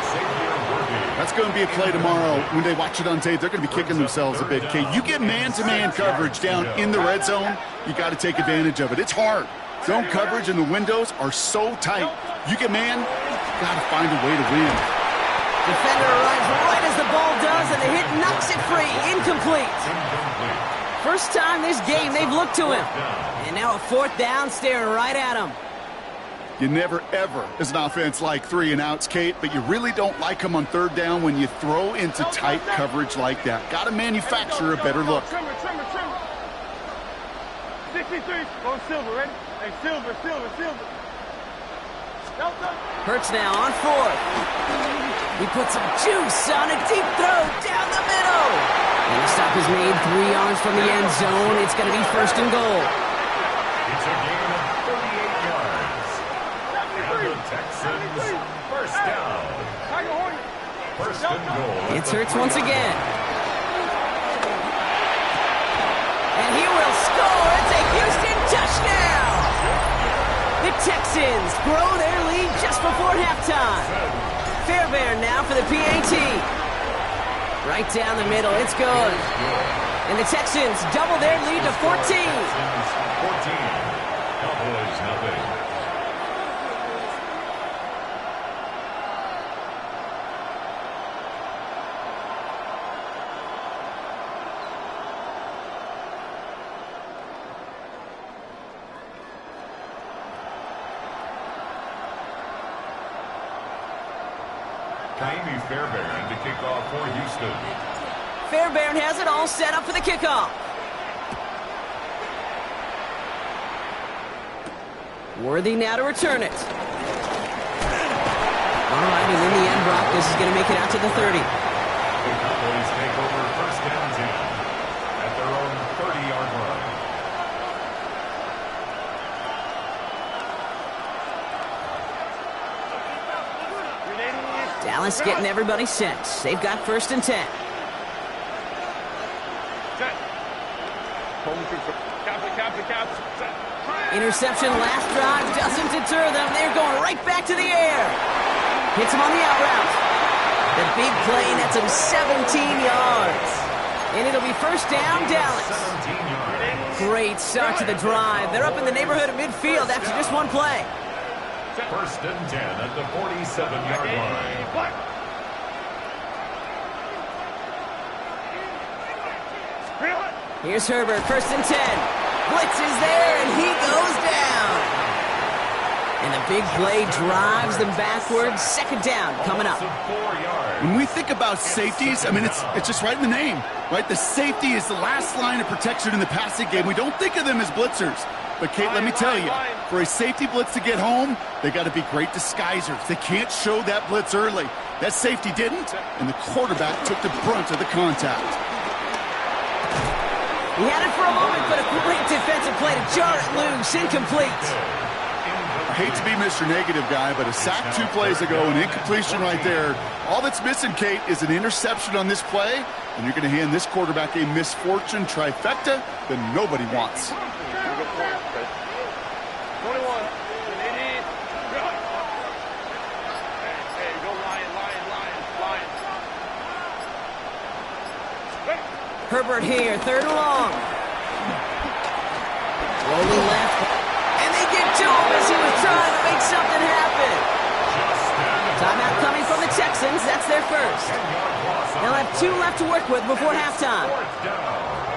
That's going to be a play tomorrow. When they watch it on tape, they're going to be kicking themselves a bit. Kate, you get man-to-man coverage down in the red zone, you got to take advantage of it. It's hard. Zone coverage and the windows are so tight. You get man, you got to find a way to win. Defender arrives right as the ball does, and the hit knocks it free. Incomplete. First time this game they've looked to him. And now a fourth down staring right at him. You never, ever, as an offense, like 3 and outs, Kate, but you really don't like them on third down when you throw into tight coverage like that. Got to manufacture a better look. 63, go Silver, ready? Hey, Silver. Hurts now on fourth. He puts some juice on a deep throw down the middle. And the stop is made 3 yards from the end zone. It's going to be first and goal. First and goal. It's Hurts once again. And he will score. It's a Houston touchdown. The Texans grow their lead just before halftime. Fairbairn now for the PAT. Right down the middle. It's good. And the Texans double their lead to 14. 14. Cowboys nothing. Ka'imi Fairbairn to kick off for Houston. Fairbairn has it all set up for the kickoff. Worthy now to return it. All right, and in the end, Brock, this is going to make it out to the 30. The Cowboys take over first down 10 at their own 30-yard line. Dallas getting everybody set. They've got first and 10. Interception last drive doesn't deter them. They're going right back to the air. Hits him on the out route. The big play nets him 17 yards. And it'll be first down, Dallas. 17 yards. Great start to the drive. They're up in the neighborhood of midfield after just one play. First and 10 at the 47-yard line. Here's Herbert, first and 10. Blitz is there, and he goes down. And the big play drives them backwards. Second down coming up. 4 yards. When we think about safeties, I mean, it's just right in the name, right? The safety is the last line of protection in the passing game. We don't think of them as blitzers. But, Kate, let me tell you, for a safety blitz to get home, they got to be great disguisers. They can't show that blitz early. That safety didn't, and the quarterback took the brunt of the contact. He had it for a moment, but a great defensive play to jar it loose. Incomplete. I hate to be Mr. Negative guy, but a sack 2 plays ago, an incompletion right there. All that's missing, Kate, is an interception on this play, and you're going to hand this quarterback a misfortune trifecta that nobody wants. 21. Hey, go Lion. Herbert here, third and long. Rolling left. And they get to him as he was trying to make something happen. Timeout coming from the Texans. That's their first. They'll have 2 left to work with before halftime.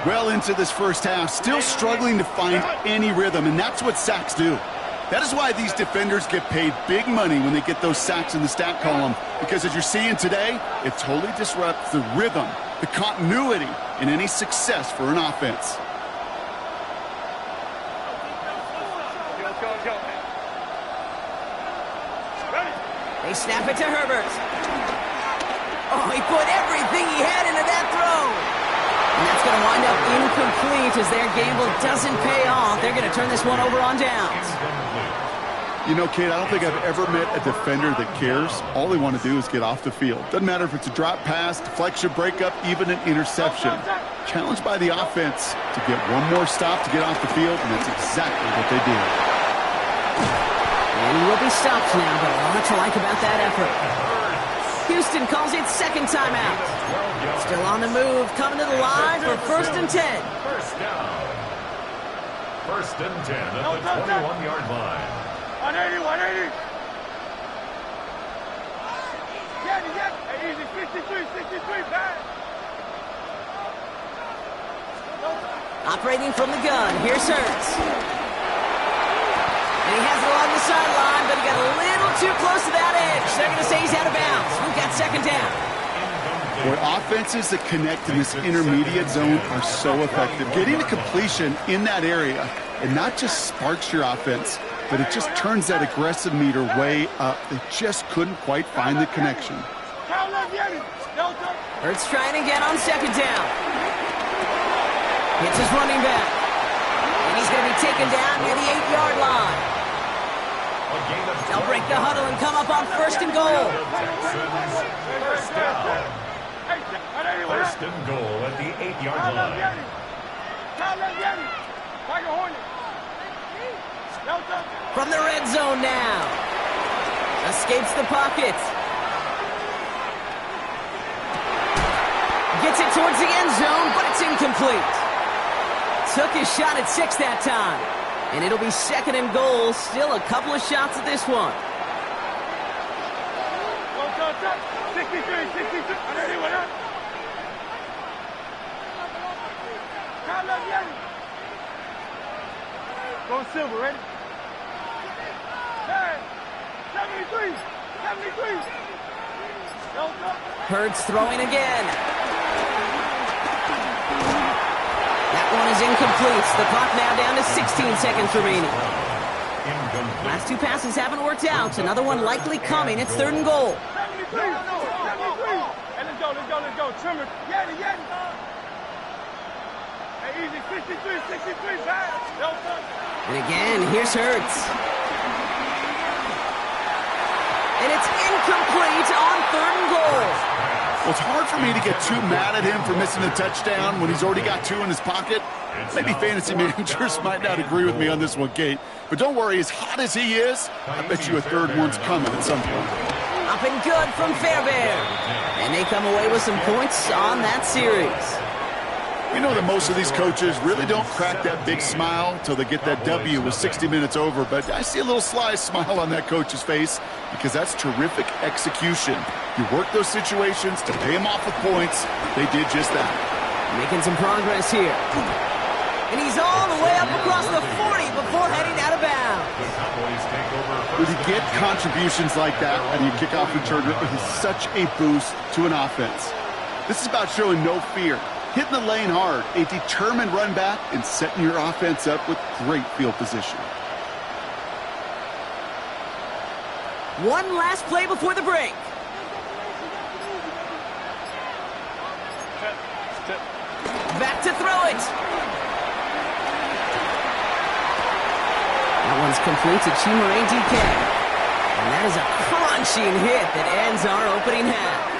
Well into this first half, still struggling to find any rhythm, and that's what sacks do. That is why these defenders get paid big money when they get those sacks in the stat column, because as you're seeing today, it totally disrupts the rhythm, the continuity, and any success for an offense. They snap it to Herbert. Oh, he put everything he had into that throw. And that's going to wind up incomplete as their gamble doesn't pay off. They're going to turn this one over on downs. You know, Kate, I don't think I've ever met a defender that cares. All they want to do is get off the field. Doesn't matter if it's a drop pass, deflection, breakup, even an interception. Challenged by the offense to get one more stop to get off the field, and that's exactly what they did. And he will be stopped now, but a lot to like about that effort. Houston calls it second timeout. Still on the move, coming to the line for first and 10. First down. First and 10 at the 21-yard line. 180. Hey, easy, 63, back. Operating from the gun, here's Hurts. And he has it along the sideline, but he got a little too close to that edge. They're going to say he's out of bounds. We've got second down. Boy, offenses that connect in this intermediate zone are so effective. Getting a completion in that area, it not just sparks your offense, but it just turns that aggressive meter way up. They just couldn't quite find the connection. Hurts trying again on second down. Hits his running back. And he's going to be taken down near the 8-yard line. They'll break the huddle and come up on first and goal. and goal at the 8-yard line. From the red zone now. Escapes the pocket. Gets it towards the end zone, but it's incomplete. Took his shot at 6 that time. And it'll be 2nd and goal. Still a couple of shots at this one. 63. Go Silver, ready? 73. Hurts throwing again. That one is incomplete. The clock now down to 16 seconds remaining. Last 2 passes haven't worked out. Another one likely coming. It's 3rd and goal. 73. Hey, let's go. Trimmer. Yeti. Hey, easy. 63. And again, here's Hurts. And it's incomplete on 3rd and goal. Well, it's hard for me to get too mad at him for missing a touchdown when he's already got 2 in his pocket. Maybe fantasy managers might not agree with me on this one, Kate. But don't worry, as hot as he is, I bet you a 3rd one's coming at some point. Up and good from Fairbairn. And they come away with some points on that series. You know that most of these coaches really don't crack that big smile till they get that W with 60 minutes over, but I see a little sly smile on that coach's face because that's terrific execution. You work those situations to pay them off with points. They did just that. Making some progress here. And he's all the way up across the 40 before heading out of bounds. When you get contributions like that and you kickoff return, it is such a boost to an offense. This is about showing no fear. Hitting the lane hard, a determined run back, and setting your offense up with great field position. One last play before the break. Back to throw it. That one's complete to Chimere DK. And that is a crunching hit that ends our opening half.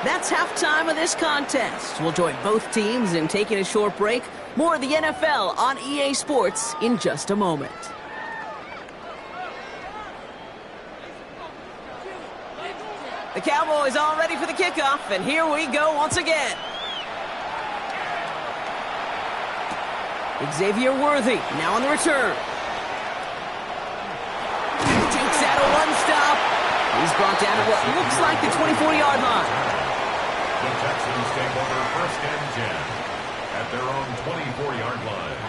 That's halftime of this contest. We'll join both teams in taking a short break. More of the NFL on EA Sports in just a moment. The Cowboys all ready for the kickoff, and here we go once again. Xavier Worthy now on the return. Takes out a one-stop. He's brought down to what looks like the 24-yard line. The Texans take over 1st and 10 at their own 24-yard line.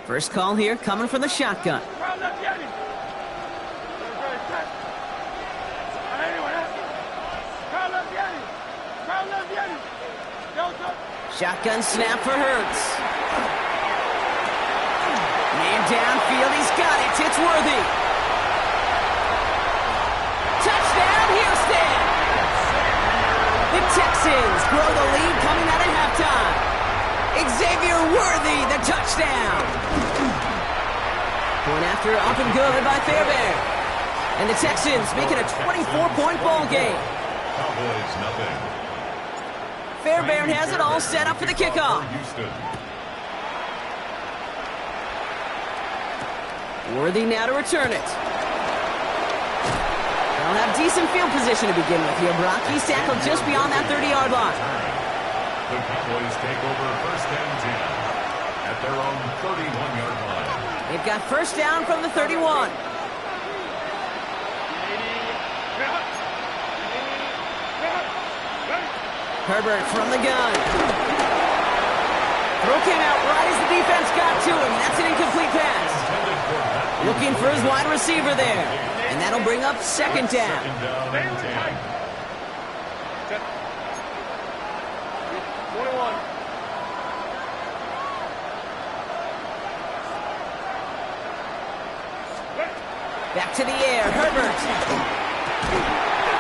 First call here coming from the shotgun. Shotgun snap for Hurts. Man downfield, he's got it. It's Worthy. Touchdown, Houston! The Texans grow the lead coming out at halftime. Xavier Worthy, the touchdown. Point after up and good by Fairbairn. And the Texans making a 24-point ball game. Cowboys nothing. Fairbairn has it all set up for the kickoff. Worthy now to return it. They'll have decent field position to begin with here, Brock. He's tackled just beyond that 30-yard line. The Cowboys take over 1st and 10 at their own 31-yard line. They've got first down from the 31. Herbert from the gun. Throw came out right as the defense got to him. That's an incomplete pass. Looking for his wide receiver there. And that'll bring up 2nd down. 2nd down and 10. 21. Back to the air, Herbert.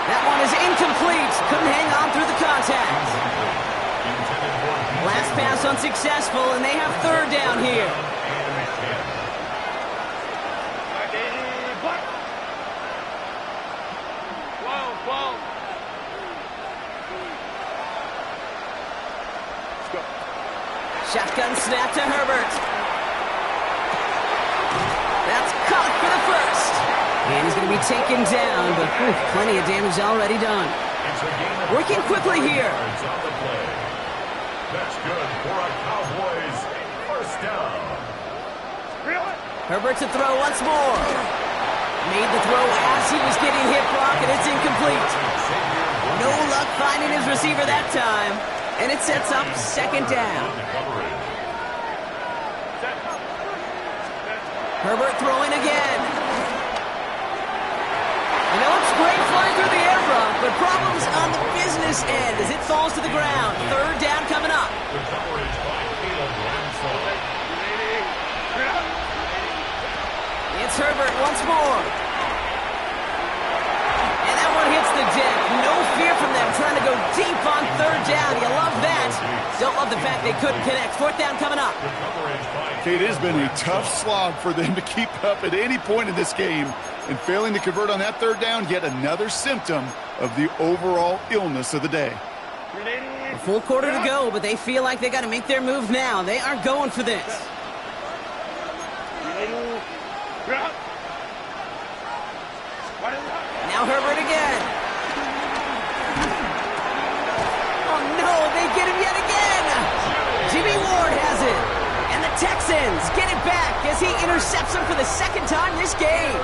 That one is incomplete. Couldn't unsuccessful, and they have third down here. Shotgun snap to Herbert. That's caught for the first. And he's going to be taken down, but plenty of damage already done. Working quickly here. That's good for a Cowboys first down. Herbert to throw once more. Made the throw as he was getting hit, Brock, and it's incomplete. No luck finding his receiver that time. And it sets up second down. Herbert throwing again. And that looks great flying through the air, Brock, but problems on the business end as it falls to the ground. Third down coming up. It's Herbert once more. And that one hits the deck. No fear from them trying to go deep on third down. You love that. Don't love the fact they couldn't connect. Fourth down coming up. It has been a tough slog for them to keep up at any point in this game. And failing to convert on that third down, yet another symptom of the overall illness of the day. A full quarter to go, but they feel like they got to make their move now. They are going for this. Now Herbert again. Oh no, they get him yet again. Jimmy Ward has it. And the Texans get it back as he intercepts him for the second time this game.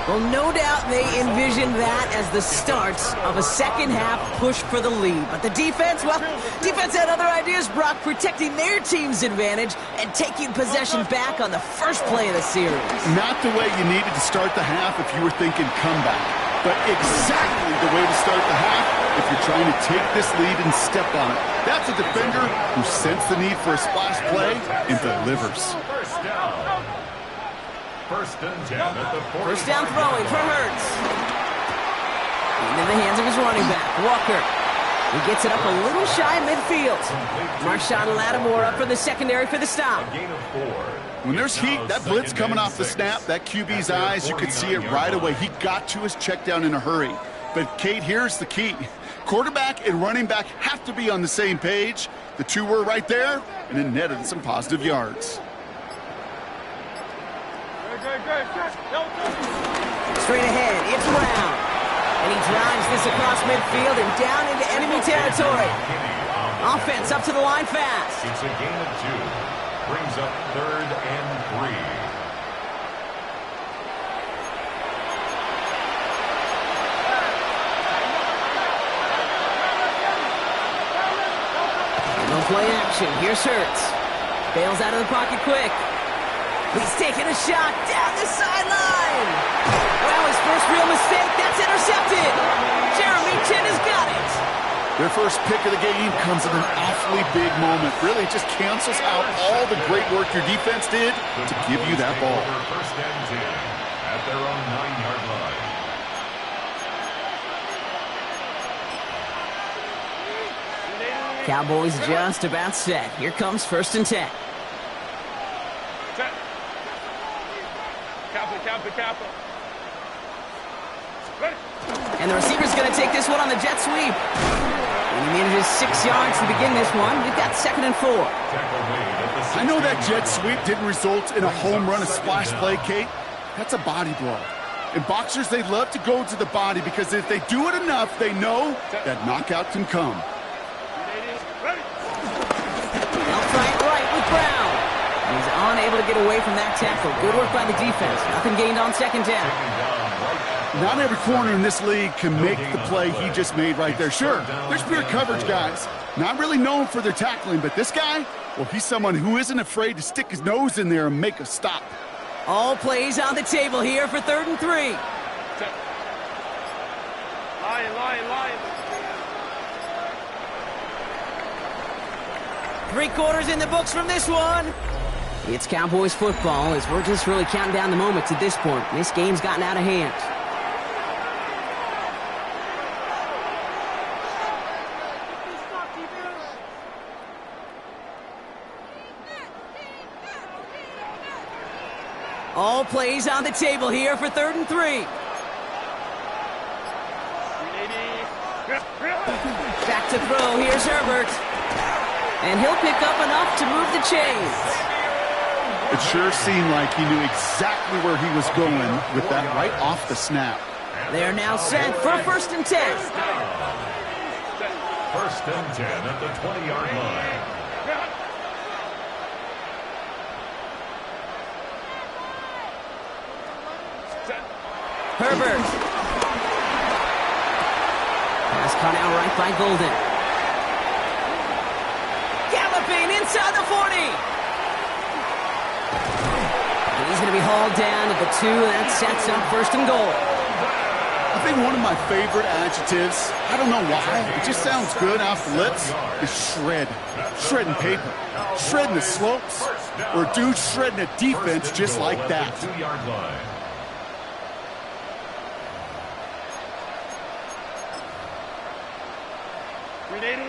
Well, no doubt they envisioned that as the start of a second-half push for the lead. But the defense, well, defense had other ideas, Brock, protecting their team's advantage and taking possession back on the first play of the series. Not the way you needed to start the half if you were thinking comeback, but exactly the way to start the half if you're trying to take this lead and step on it. That's a defender who sensed the need for a splash play and delivers. First and 10 at the 40. First down throwing for Hurts. Into the hands of his running back, Walker. He gets it up a little shy of midfield. Marshawn Lattimore up for the secondary for the stop. When there's heat, that blitz coming off the snap, that QB's eyes, you could see it right away. He got to his check down in a hurry. But, Kate, here's the key. Quarterback and running back have to be on the same page. The two were right there, and it netted some positive yards. Straight ahead, it's Brown. And he drives this across midfield and down into enemy territory. Offense up to the line fast. It's a gain of 2. Brings up 3rd and 3. No play action. Here's Hurts. Bails out of the pocket quick. He's taking a shot down the sideline. Well, his first real mistake. That's intercepted. Jeremy Chinn has got it. Their first pick of the game comes at an awfully big moment. Really, it just cancels out all the great work your defense did to give you that ball. First and 10 at their own 9-yard line. Cowboys just about set. Here comes first and 10. And the receiver's going to take this one on the jet sweep. And he manages 6 yards to begin this one. We've got 2nd and 4. I know that jet sweep didn't result in a home run, a splash play, Kate. That's a body blow. And boxers, they love to go to the body because if they do it enough, they know that knockout can come. Outside right with Brown. He's unable to get away from that tackle. Good work by the defense. Nothing gained on 2nd down. Not every corner in this league can make the play he just made right there. Sure, there's pure coverage guys. Not really known for their tackling, but this guy, well, he's someone who isn't afraid to stick his nose in there and make a stop. All plays on the table here for 3rd and 3. Lion. 3 quarters in the books from this one. It's Cowboys football as we're just really counting down the moments at this point. This game's gotten out of hand. All plays on the table here for 3rd and 3. Back to throw. Here's Herbert. And he'll pick up enough to move the chains. It sure seemed like he knew exactly where he was going with that right off the snap. They're now set for 1st and 10. 1st and 10 at the 20-yard line. Herbert. Pass caught out right by Golden. Galloping inside the 40. And he's going to be hauled down at the 2. That sets up 1st and goal. I think one of my favorite adjectives, I don't know why, it just sounds good off the lips, is shred. Shredding paper. Shredding the slopes. Or a dude shredding a defense just like that. 2-yard line.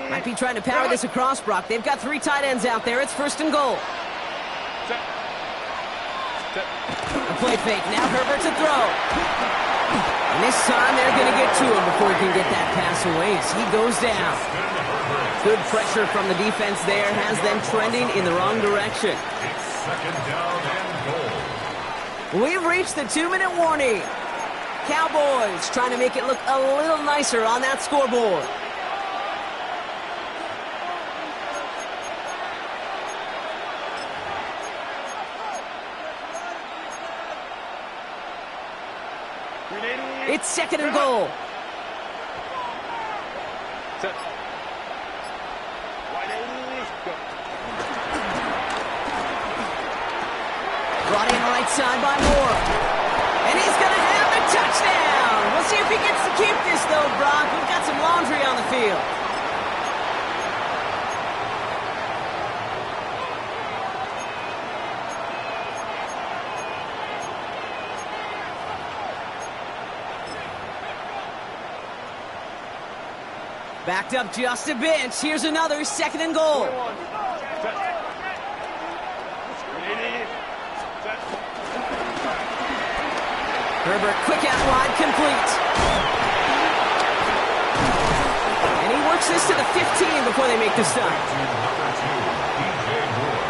Might be trying to power this across, Brock. They've got 3 tight ends out there. It's 1st and goal. A play fake. Now Herbert to throw. And this time they're going to get to him before he can get that pass away as he goes down. Good pressure from the defense there has them trending in the wrong direction. It's 2nd down and goal. We've reached the 2-minute warning. Cowboys trying to make it look a little nicer on that scoreboard. It's 2nd and goal. Brought in right side by Moore. And he's going to have the touchdown. We'll see if he gets to keep this, though, Brock. We've got some laundry on the field. Backed up just a bit. Here's another 2nd and goal. Herbert, quick out wide, complete. And he works this to the 15 before they make the stop. Number 2, DJ Moore.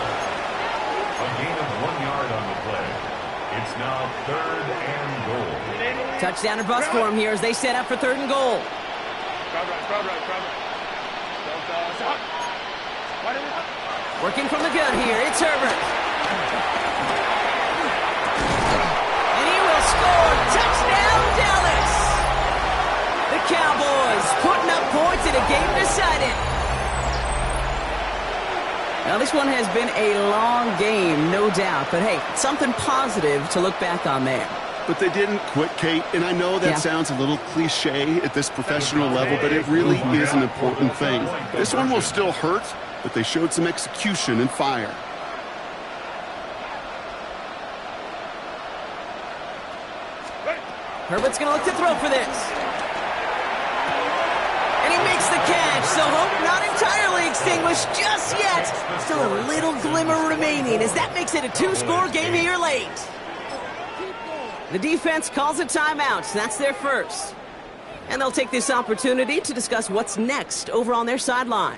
A gain of 1 yard on the play. It's now 3rd and goal. Touchdown or bust for him here as they set up for 3rd and goal. Working from the gun here, it's Herbert. And he will score. Touchdown, Dallas. The Cowboys putting up points in a game decided. Now, this one has been a long game, no doubt. But, hey, something positive to look back on there. But they didn't quit, Kate, and I know that sounds a little cliche at this professional level, but it really is an important thing. This one will still hurt, but they showed some execution and fire. Herbert's going to look to throw for this. And he makes the catch, so hope not entirely extinguished just yet. Still a little glimmer remaining as that makes it a 2-score game here late. The defense calls a timeout. That's their first. And they'll take this opportunity to discuss what's next over on their sideline.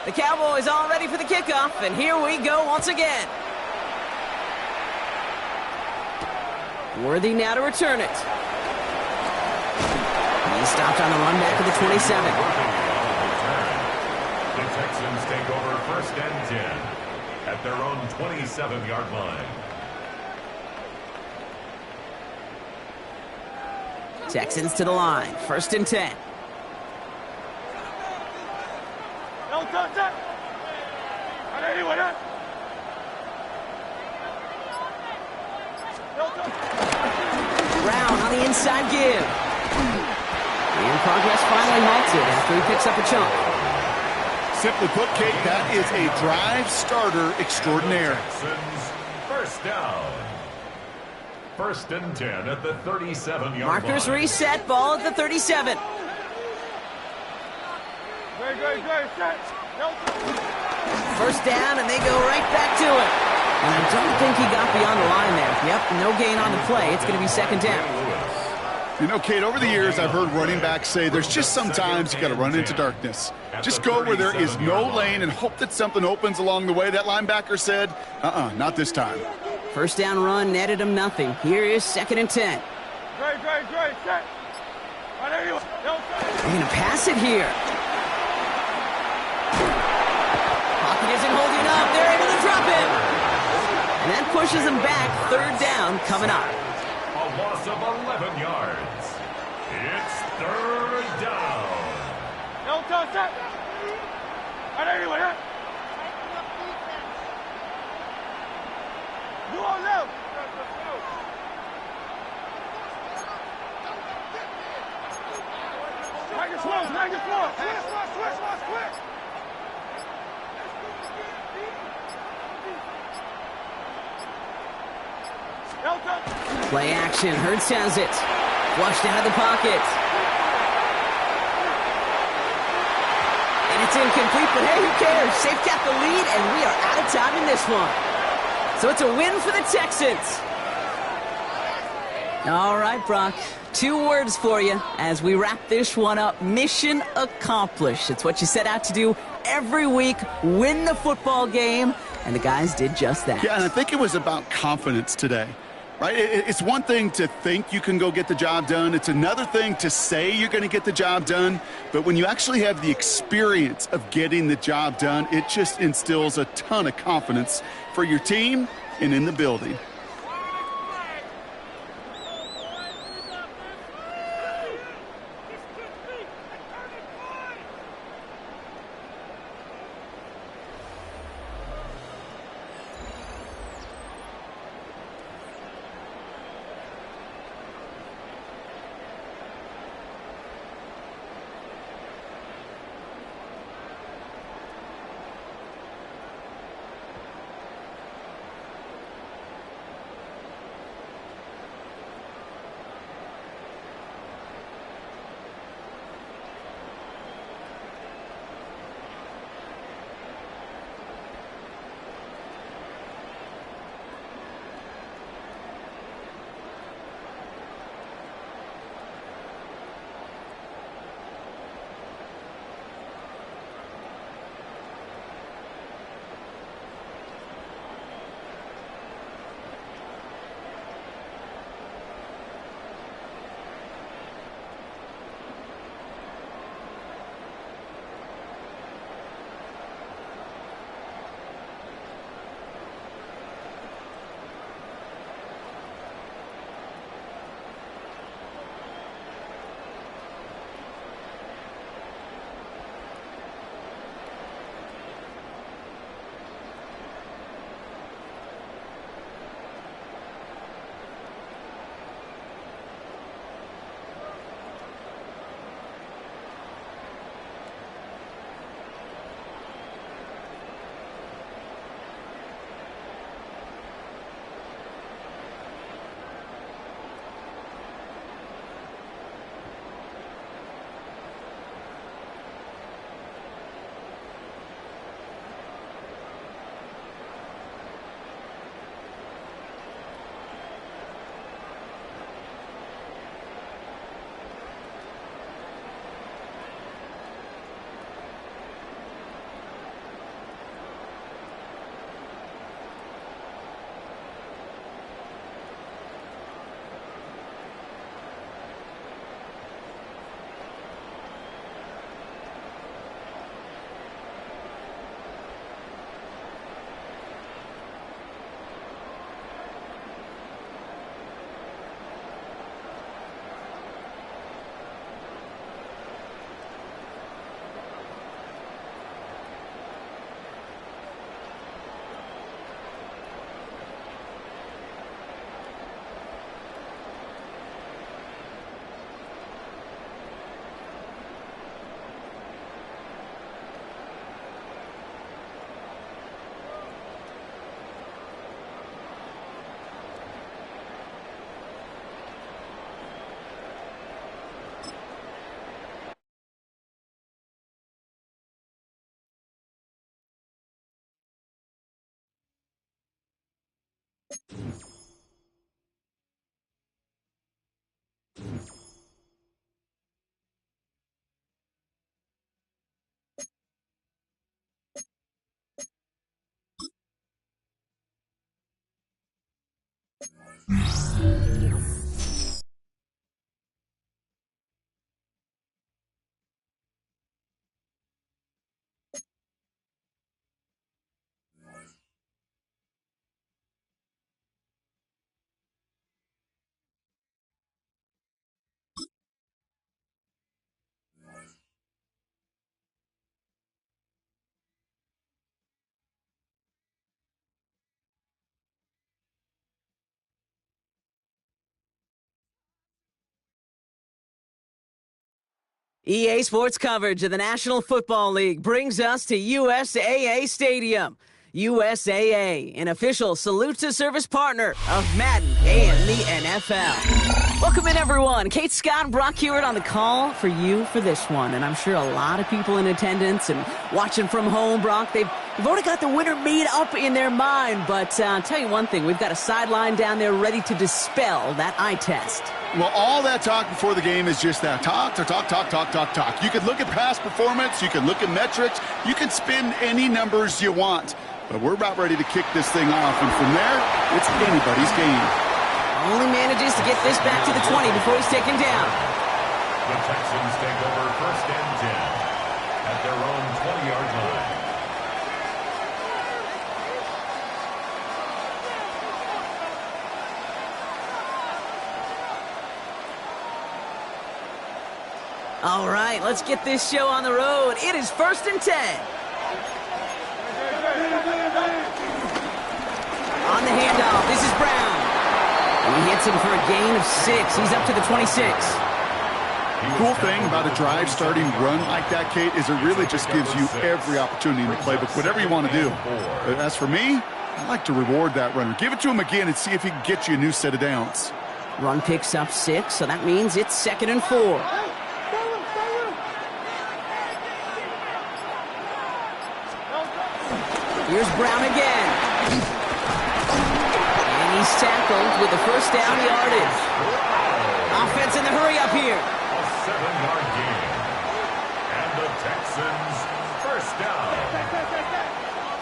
The Cowboys all ready for the kickoff, and here we go once again. Worthy now to return it. He stopped on the run back to the 27. The Texans take over 1st and 10 at their own 27-yard line. Texans to the line, 1st and 10. Brown on the inside give. And progress finally halted after he picks up a chunk. Simply put, Kate, that is a drive starter extraordinaire. Texans, 1st down. First and 10 at the 37-yard line. Markers reset, ball at the 37. Great, set. First down, and they go right back to it. And I don't think he got beyond the line there. Yep, no gain on the play. It's going to be second down. You know, Kate, over the years, I've heard running backs say there's just sometimes you got to run into darkness. Just go where there is no lane and hope that something opens along the way. That linebacker said, not this time. First down run netted him nothing. Here is second and 10. Great, set. They're going to pass it here. Pocket isn't holding up. They're able to drop it. And that pushes them back. Third down coming up. A loss of 11 yards. It's third down. Set. You on left. Make it slow. Switch. Play action. Hurts has it. Flushed out of the pocket. And it's incomplete, but hey, who cares? Safe got the lead, and we are out of time in this one. So it's a win for the Texans. All right, Brock. 2 words for you as we wrap this one up. Mission accomplished. It's what you set out to do every week. Win the football game. And the guys did just that. Yeah, and I think it was about confidence today. Right? It's one thing to think you can go get the job done. It's another thing to say you're going to get the job done. But when you actually have the experience of getting the job done, it just instills a ton of confidence for your team and in the building. EA Sports coverage of the National Football League brings us to USAA Stadium. USAA, an official salute-to-service partner of Madden and the NFL. Welcome in, everyone. Kate Scott and Brock Hewitt on the call for you for this one. And I'm sure a lot of people in attendance and watching from home, Brock, they've already got the winner made up in their mind. But I'll tell you one thing, we've got a sideline down there ready to dispel that eye test. Well, all that talk before the game is just that. Talk. You can look at past performance. You can look at metrics. You can spin any numbers you want. But we're about ready to kick this thing off. And from there, it's anybody's game. Only manages to get this back to the 20 before he's taken down. The Texans take over 1st and 10 at their own 20-yard line. All right, let's get this show on the road. It is 1st and 10. On the handoff, this is Brown. And he hits him for a gain of 6. He's up to the 26. Cool thing about a drive starting run like that, Kate, is it really just gives you every opportunity in the playbook, whatever you want to do. As for me, I like to reward that runner. Give it to him again and see if he can get you a new set of downs. Run picks up 6, so that means it's 2nd and 4. Here's Brown again. And he's tackled with the 1st down yardage. Offense in the hurry up here. A 7-yard gain. And the Texans 1st down.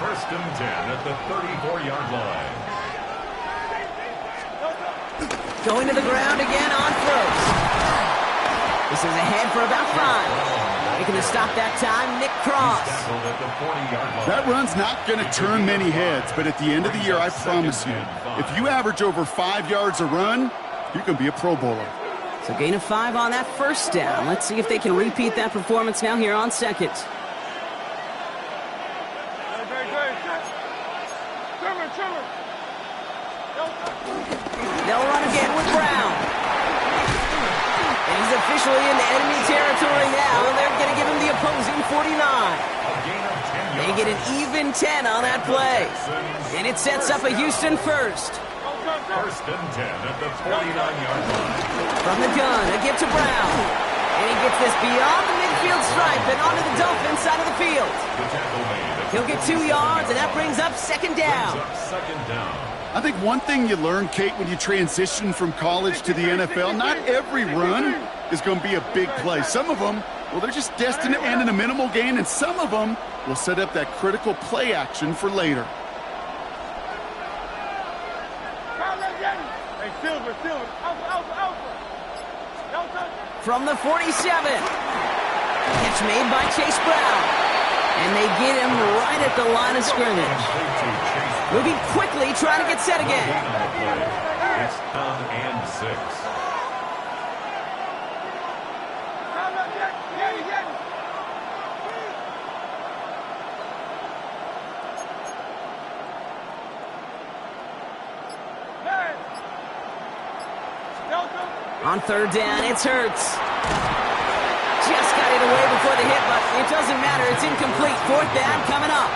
1st and 10 at the 34-yard line. Going to the ground again on first. This is ahead for about 5. Making the stop that time, Nick Cross. That run's not going to turn many heads, but at the end of the year, I promise you, if you average over 5 yards a run, you can be a Pro Bowler. So gain of 5 on that 1st down. Let's see if they can repeat that performance now here on 2nd. They'll run again with Brown. And he's officially into enemy territory now. They're going to give him the opposing 49. They get an even 10 on that play. And it sets up a Houston 1st. 1st and 10 at the 49-yard line. From the gun, a give to Brown. And he gets this beyond the midfield stripe and onto the Dolphins side of the field. He'll get 2 yards, and that brings up 2nd down. I think one thing you learn, Kate, when you transition from college to the NFL, not every run is going to be a big play. Some of them, well, they're just destined to end in a minimal gain, and some of them will set up that critical play action for later. From the 47. Catch made by Chase Brown. And they get him right at the line of scrimmage. Moving quickly, trying to get set again. It's 3rd and 6. On 3rd down, it's Hurts. Just got it away before the hit, but it doesn't matter. It's incomplete. 4th down coming up.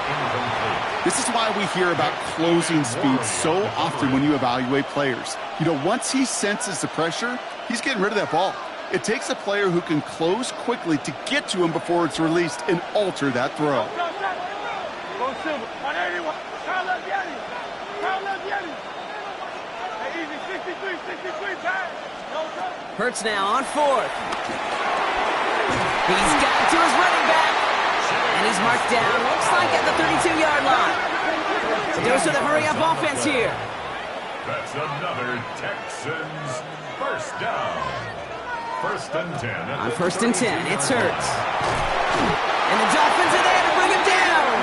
This is why we hear about closing speed so often when you evaluate players. You know, once he senses the pressure, he's getting rid of that ball. It takes a player who can close quickly to get to him before it's released and alter that throw. Hurts now on fourth. He's got it to his running back. And he's marked down, looks like at the 32-yard line. So goes to the hurry-up offense here. That's another Texans first down. First and 10. On first and 10, it's Hurts. And the Dolphins are there to bring him down.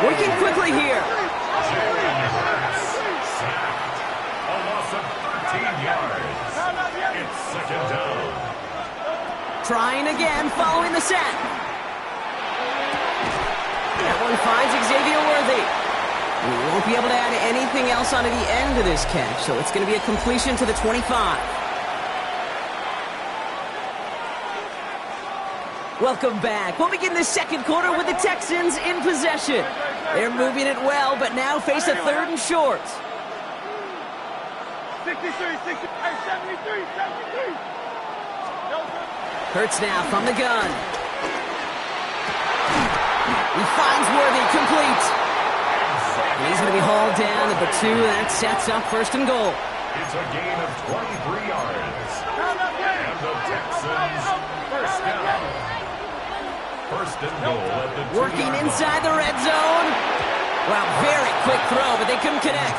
Working quickly here. Jalen Hurts sacked. A loss of 13 yards. It's second down. Trying again following the sack. That one finds Xavier Worthy. We won't be able to add anything else onto the end of this catch, so it's going to be a completion to the 25. Welcome back. We'll begin the second quarter with the Texans in possession. They're moving it well, but now face a third and short. 63, 73, 73. Hurts now from the gun. He finds Worthy, complete. And he's going to be hauled down at the 2, and that sets up first and goal. It's a gain of 23 yards. And the Texans first down. First and goal at the 2-yard line. Working inside the red zone. Wow, very quick throw, but they couldn't connect.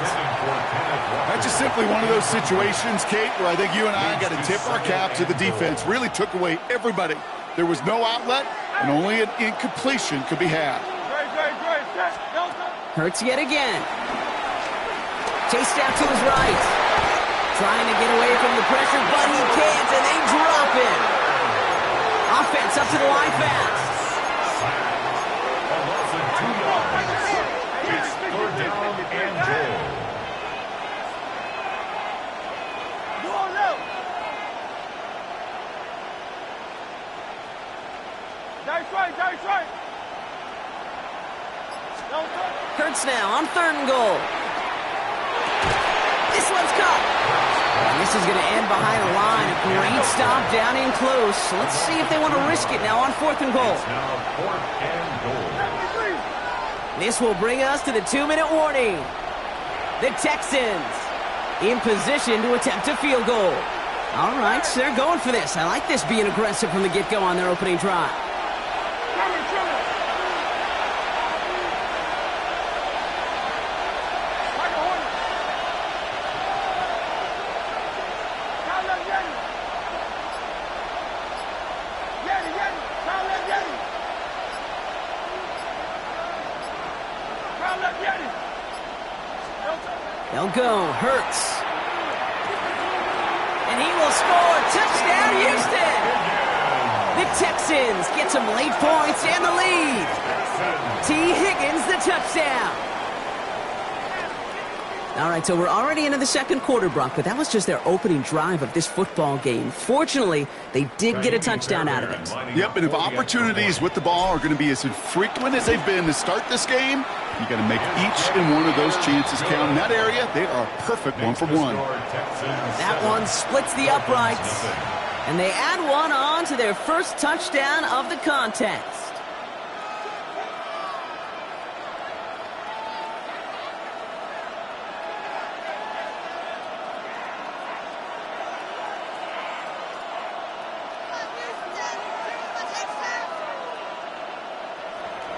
That's just simply one of those situations, Kate, where I think you and I got to tip our cap to the defense. Really took away everybody. There was no outlet, and only an incompletion could be had. Hurts yet again. Chased out to his right. Trying to get away from the pressure, but he can't, and they drop him. Offense up to the line fast. A loss of 2 yards. It's third down and goal. That's right. Hurts now on third and goal. This one's caught. And this is going to end behind the line. A great stop down in close. So let's see if they want to risk it now on fourth and goal. Now fourth and goal. This will bring us to the 2-minute warning. The Texans in position to attempt a field goal. All right, so they're going for this. I like this being aggressive from the get-go on their opening drive. They'll go. Hurts. And he will score. Touchdown, Houston! The Texans get some late points and the lead. T. Higgins, the touchdown. All right, so we're already into the second quarter, Brock, but that was just their opening drive of this football game. Fortunately, they did get a touchdown out of it. Yep, and if opportunities with the ball are going to be as infrequent as they've been to start this game, you got to make each and one of those chances count. In that area, they are a perfect 1-for-1. That one splits the uprights, and they add one on to their first touchdown of the contest.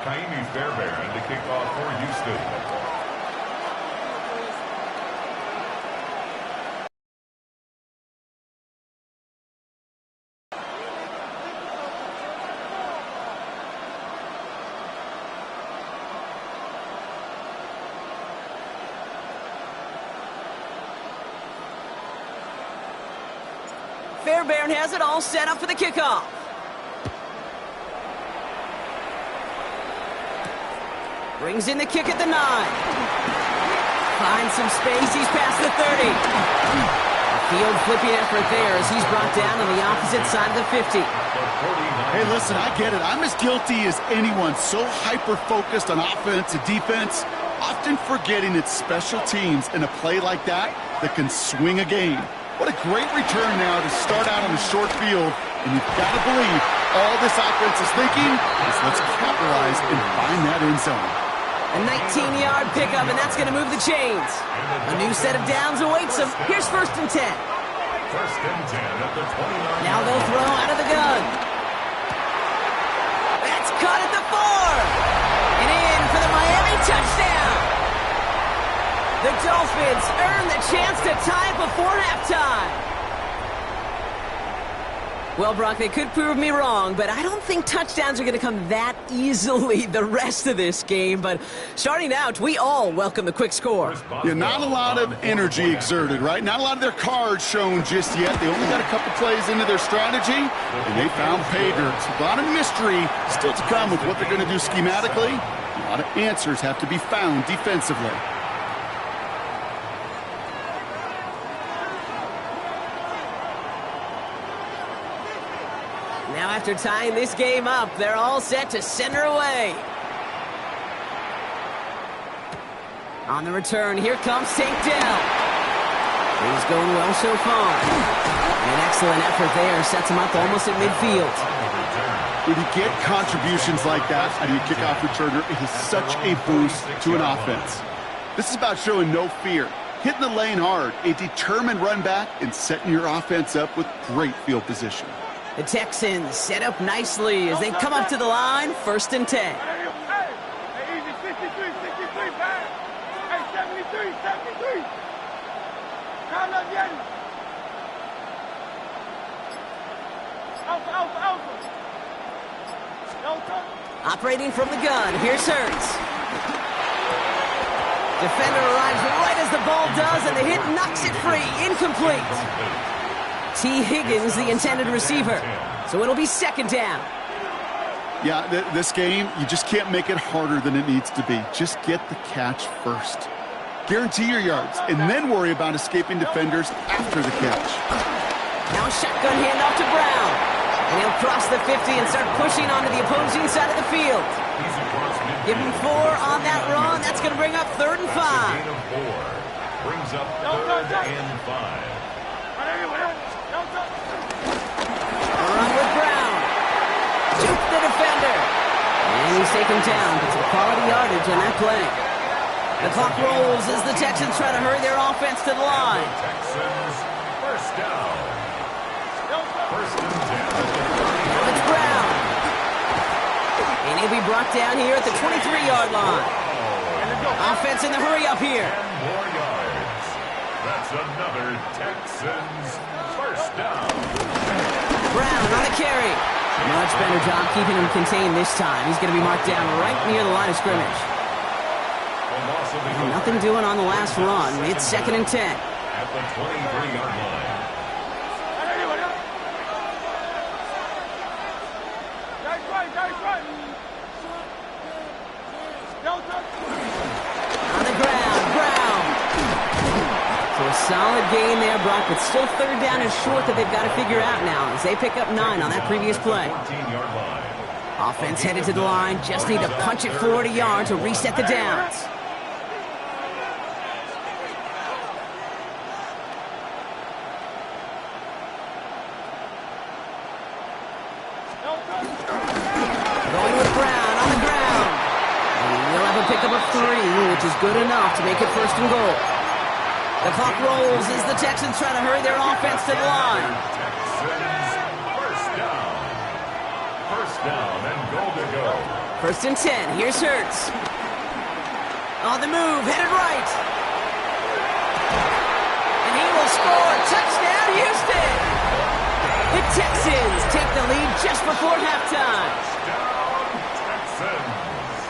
Kaimi Fairbairn to kick off for Houston. Fairbairn has it all set up for the kickoff. Brings in the kick at the 9. Finds some space. He's past the 30. A field flipping effort there as he's brought down on the opposite side of the 50. Hey, listen, I get it. I'm as guilty as anyone. So hyper-focused on offense and defense, often forgetting it's special teams in a play like that that can swing a game. What a great return now to start out on the short field. And you've got to believe all this offense is thinking is let's capitalize and find that end zone. A 19-yard pickup, and that's going to move the chains. A new set of downs awaits them. Here's 1st and 10. 1st and 10 at the 29. Now they'll throw out of the gun. That's caught at the 4. And in for the Miami touchdown. The Dolphins earn the chance to tie before halftime. Well, Brock, they could prove me wrong, but I don't think touchdowns are going to come that easily the rest of this game. But starting out, we all welcome the quick score. Yeah, not a lot of energy exerted, right? Not a lot of their cards shown just yet. They only got a couple plays into their strategy, and they found pay dirt. A lot of mystery still to come with what they're going to do schematically. A lot of answers have to be found defensively. Now after tying this game up, they're all set to center away. On the return, here comes Tank Dell. He's going well so far. An excellent effort there, sets him up almost at midfield. When you get contributions like that out of your kickoff returner, it is such a boost to an offense. This is about showing no fear, hitting the lane hard, a determined run back, and setting your offense up with great field position. The Texans set up nicely as they come up to the line, 1st and 10. Hey, easy, 63, man. Hey, 73. Count up, Yeti. Alpha. Operating from the gun, here's Hurts. Defender arrives right as the ball does, and the hit knocks it free, incomplete. T. Higgins, the intended receiver. So it'll be 2nd down. Yeah, this game, you just can't make it harder than it needs to be. Just get the catch first. Guarantee your yards, and then worry about escaping defenders after the catch. Now a shotgun handoff to Brown. And he'll cross the 50 and start pushing onto the opposing side of the field. Give him 4 on that run. That's going to bring up 3rd and 5. Brings up 3rd and 5. Run with Brown. Juke the defender. And he's taken down. But some quality yardage on that play. The clock rolls as the Texans try to hurry their offense to the line. Texans, 1st down. 1st and 10. Now it's Brown. And he'll be brought down here at the 23-yard line. Offense in the hurry up here. 10 more yards. That's another Texans 1st down. Brown on the carry. Much better job keeping him contained this time. He's going to be marked down right near the line of scrimmage. And nothing doing on the last run. It's 2nd and 10. At the 23-yard line. On the ground, Brown. So a solid gain there, Brock, but still 3rd down and short that they've got to figure out now as they pick up 9 on that previous play. 14-yard line. Offense headed to the line, just need to punch it 40 yards to reset the downs. Going with Brown on the ground. And he'll have a pickup of 3, which is good enough to make it 1st and goal. The clock rolls as the Texans try to hurry their offense to the line. Texans, 1st down. 1st down and goal to go. 1st and 10. Here's Hurts. On the move, headed right. And he will score. Touchdown, Houston. The Texans take the lead just before halftime.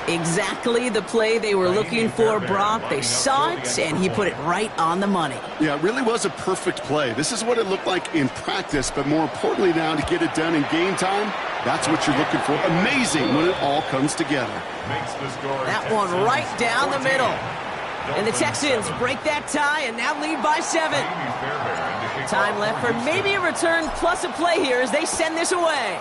Exactly the play they were looking for, Brock. They saw it, and he put it right on the money. Yeah, it really was a perfect play. This is what it looked like in practice, but more importantly now to get it done in game time, that's what you're looking for. Amazing when it all comes together. That one right down the middle. And the Texans break that tie and now lead by 7. Time left for maybe a return plus a play here as they send this away.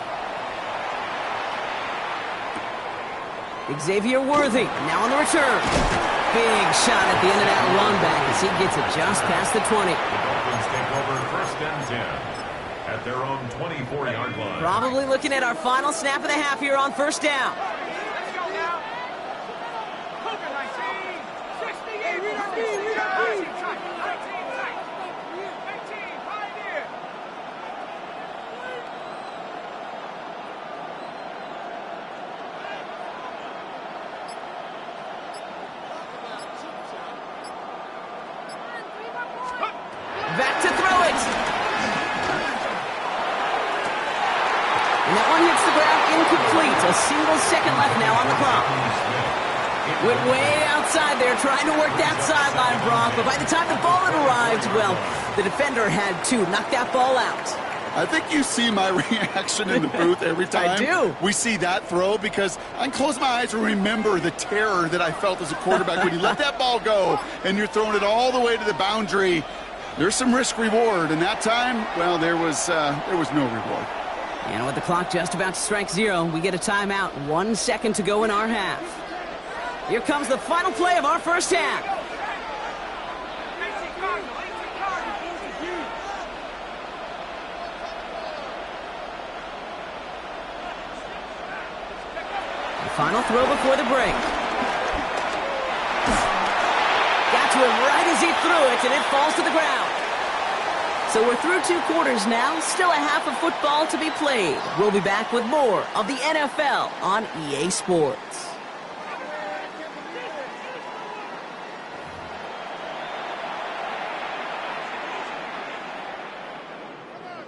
Xavier Worthy now on the return. Big shot at the end of that run back as he gets it just past the 20. The Dolphins take over 1st and 10 at their own 24-yard line. Probably looking at our final snap of the half here on 1st down. Let's go now. single second left now on the clock. Went way outside there, trying to work that sideline, Brock. But by the time the ball had arrived, well, the defender had to knock that ball out. I think you see my reaction in the booth every time I do. we see that throw, because I can close my eyes and remember the terror that I felt as a quarterback when you let that ball go and you're throwing it all the way to the boundary. There's some risk-reward, and that time, well, there was no reward. And with the clock just about to strike 0, we get a timeout. 1 second to go in our half. Here comes the final play of our first half. The final throw before the break. Got to him right as he threw it, and it falls to the ground. So we're through 2 quarters now, still a half of football to be played. We'll be back with more of the NFL on EA Sports.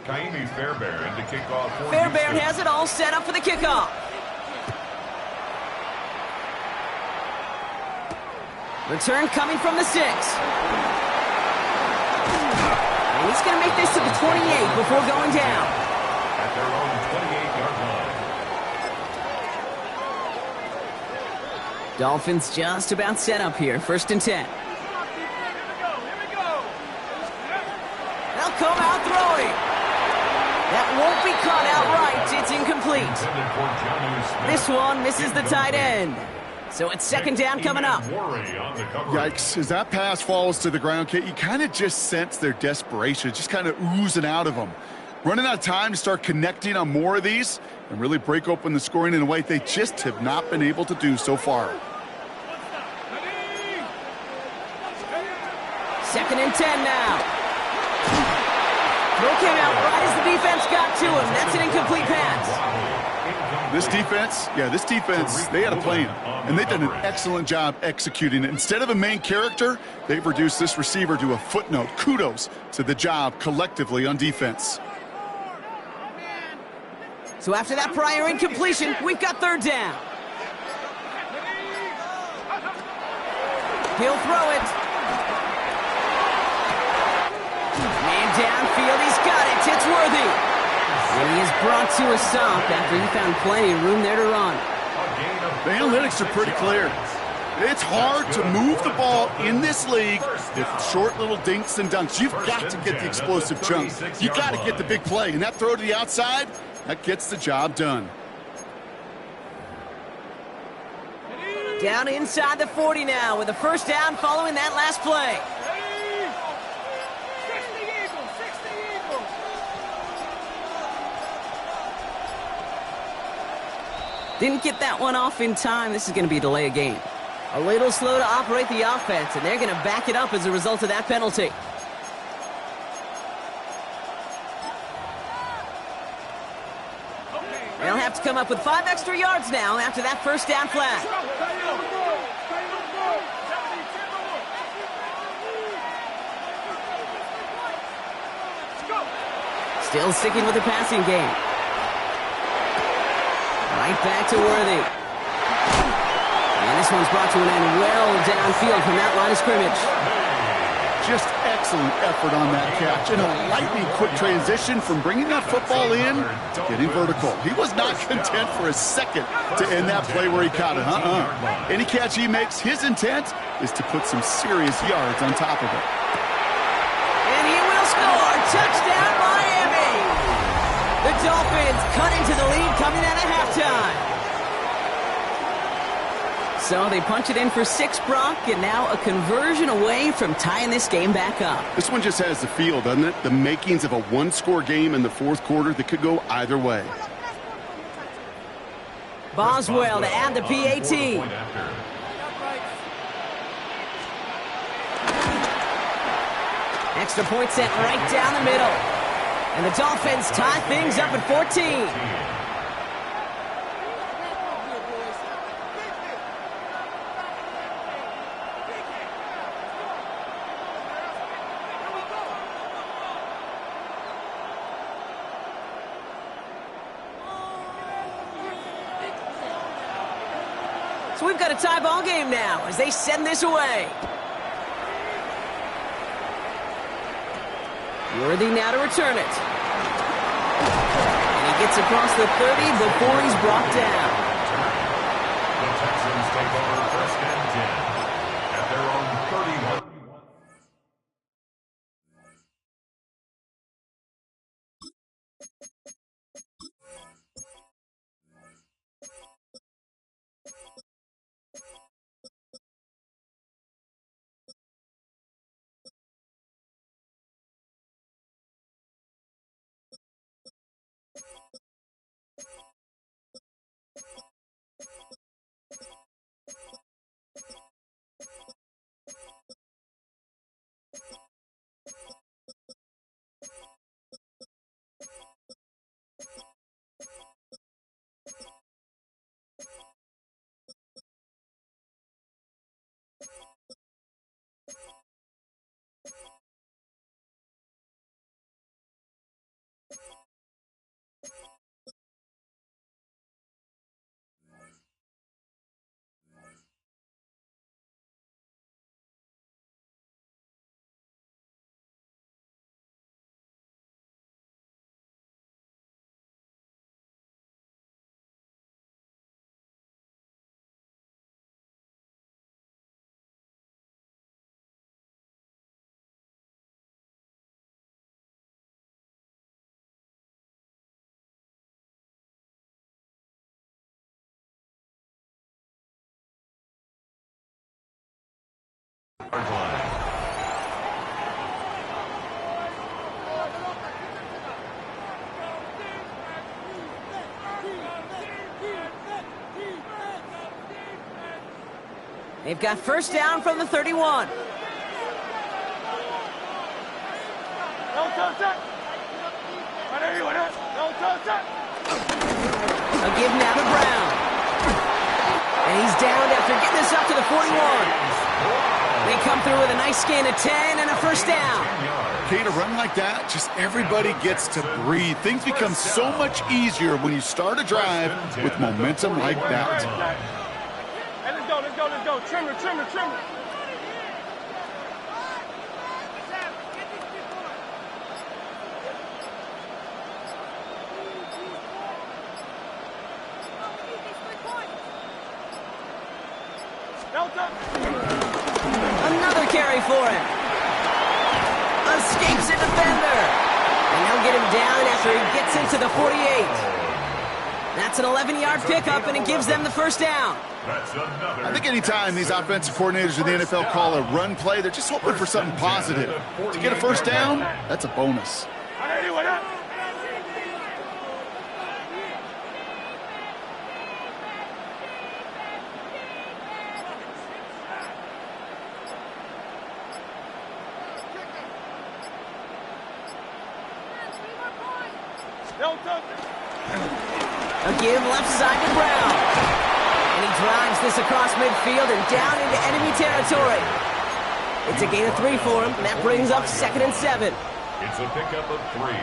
Kaimi Fairbairn to kick off for Fairbairn has it all set up for the kickoff. Return coming from the 6. And he's going to make this to the 28 before going down. At their own 28-yard line. Dolphins just about set up here. 1st and 10. They'll come out throwing. That won't be caught outright. It's incomplete. This one misses the tight end. So it's 2nd down coming up. Yikes, as that pass falls to the ground, Kate, you kind of just sense their desperation, just kind of oozing out of them. Running out of time to start connecting on more of these and really break open the scoring in a way they just have not been able to do so far. 2nd and 10 now. Throw came out right as the defense got to him. That's an incomplete pass. This defense, they had a plan, and they've done an excellent job executing it. Instead of a main character, they've reduced this receiver to a footnote. Kudos to the job collectively on defense. So after that prior incompletion, we've got 3rd down. He'll throw it. Man downfield, he's got it. It's Worthy. And he is brought to a stop after he found plenty of room there to run. The analytics are pretty clear. It's hard to move the ball in this league with short little dinks and dunks. You've got to get the explosive chunk. You've got to get the big play. And that throw to the outside, that gets the job done. Down inside the 40 now with a 1st down following that last play. Didn't get that one off in time. This is going to be a delay of game. A little slow to operate the offense, and they're going to back it up as a result of that penalty. They'll have to come up with 5 extra yards now after that 1st down flag. Still sticking with the passing game. Right back to Worthy. And this one's brought to an end well downfield from that line of scrimmage. Just excellent effort on that catch. And a lightning quick transition from bringing that football in, getting vertical. He was not content for a second to end that play where he caught it. Any catch he makes, his intent is to put some serious yards on top of it. And he will score. Touchdown, Miami. The Dolphins cut into the lead coming out of halftime. So they punch it in for 6, Brock, and now a conversion away from tying this game back up. This one just has the feel, doesn't it? The makings of a one-score game in the 4th quarter that could go either way. Boswell to add the PAT. Extra point sent right down the middle. And the Dolphins tie things up at 14. So we've got a tie ball game now as they send this away. Worthy now to return it. And he gets across the 30 before he's brought down. The Texans take over 1st and 10 at their own 31. They've got 1st down from the 31. A give now to Brown. And he's down after getting this up to the 41. They come through with a nice gain of 10 and a 1st down. Okay, to run like that, just everybody gets to breathe. Things become so much easier when you start a drive with momentum like that. Hey, let's go, let's go, let's go. Trimmer, trimmer, trimmer. Another carry for him. Escapes a defender. And they'll get him down after he gets into the 48. That's an 11-yard pickup, and it gives them the 1st down. I think anytime these offensive coordinators in the NFL call a run play, they're just hoping for something positive. To get a 1st down, that's a bonus. A give left side to Brown. And he drives this across midfield and down into enemy territory. It's a gain of 3 for him, and that brings up 2nd and 7. It's a pickup of 3.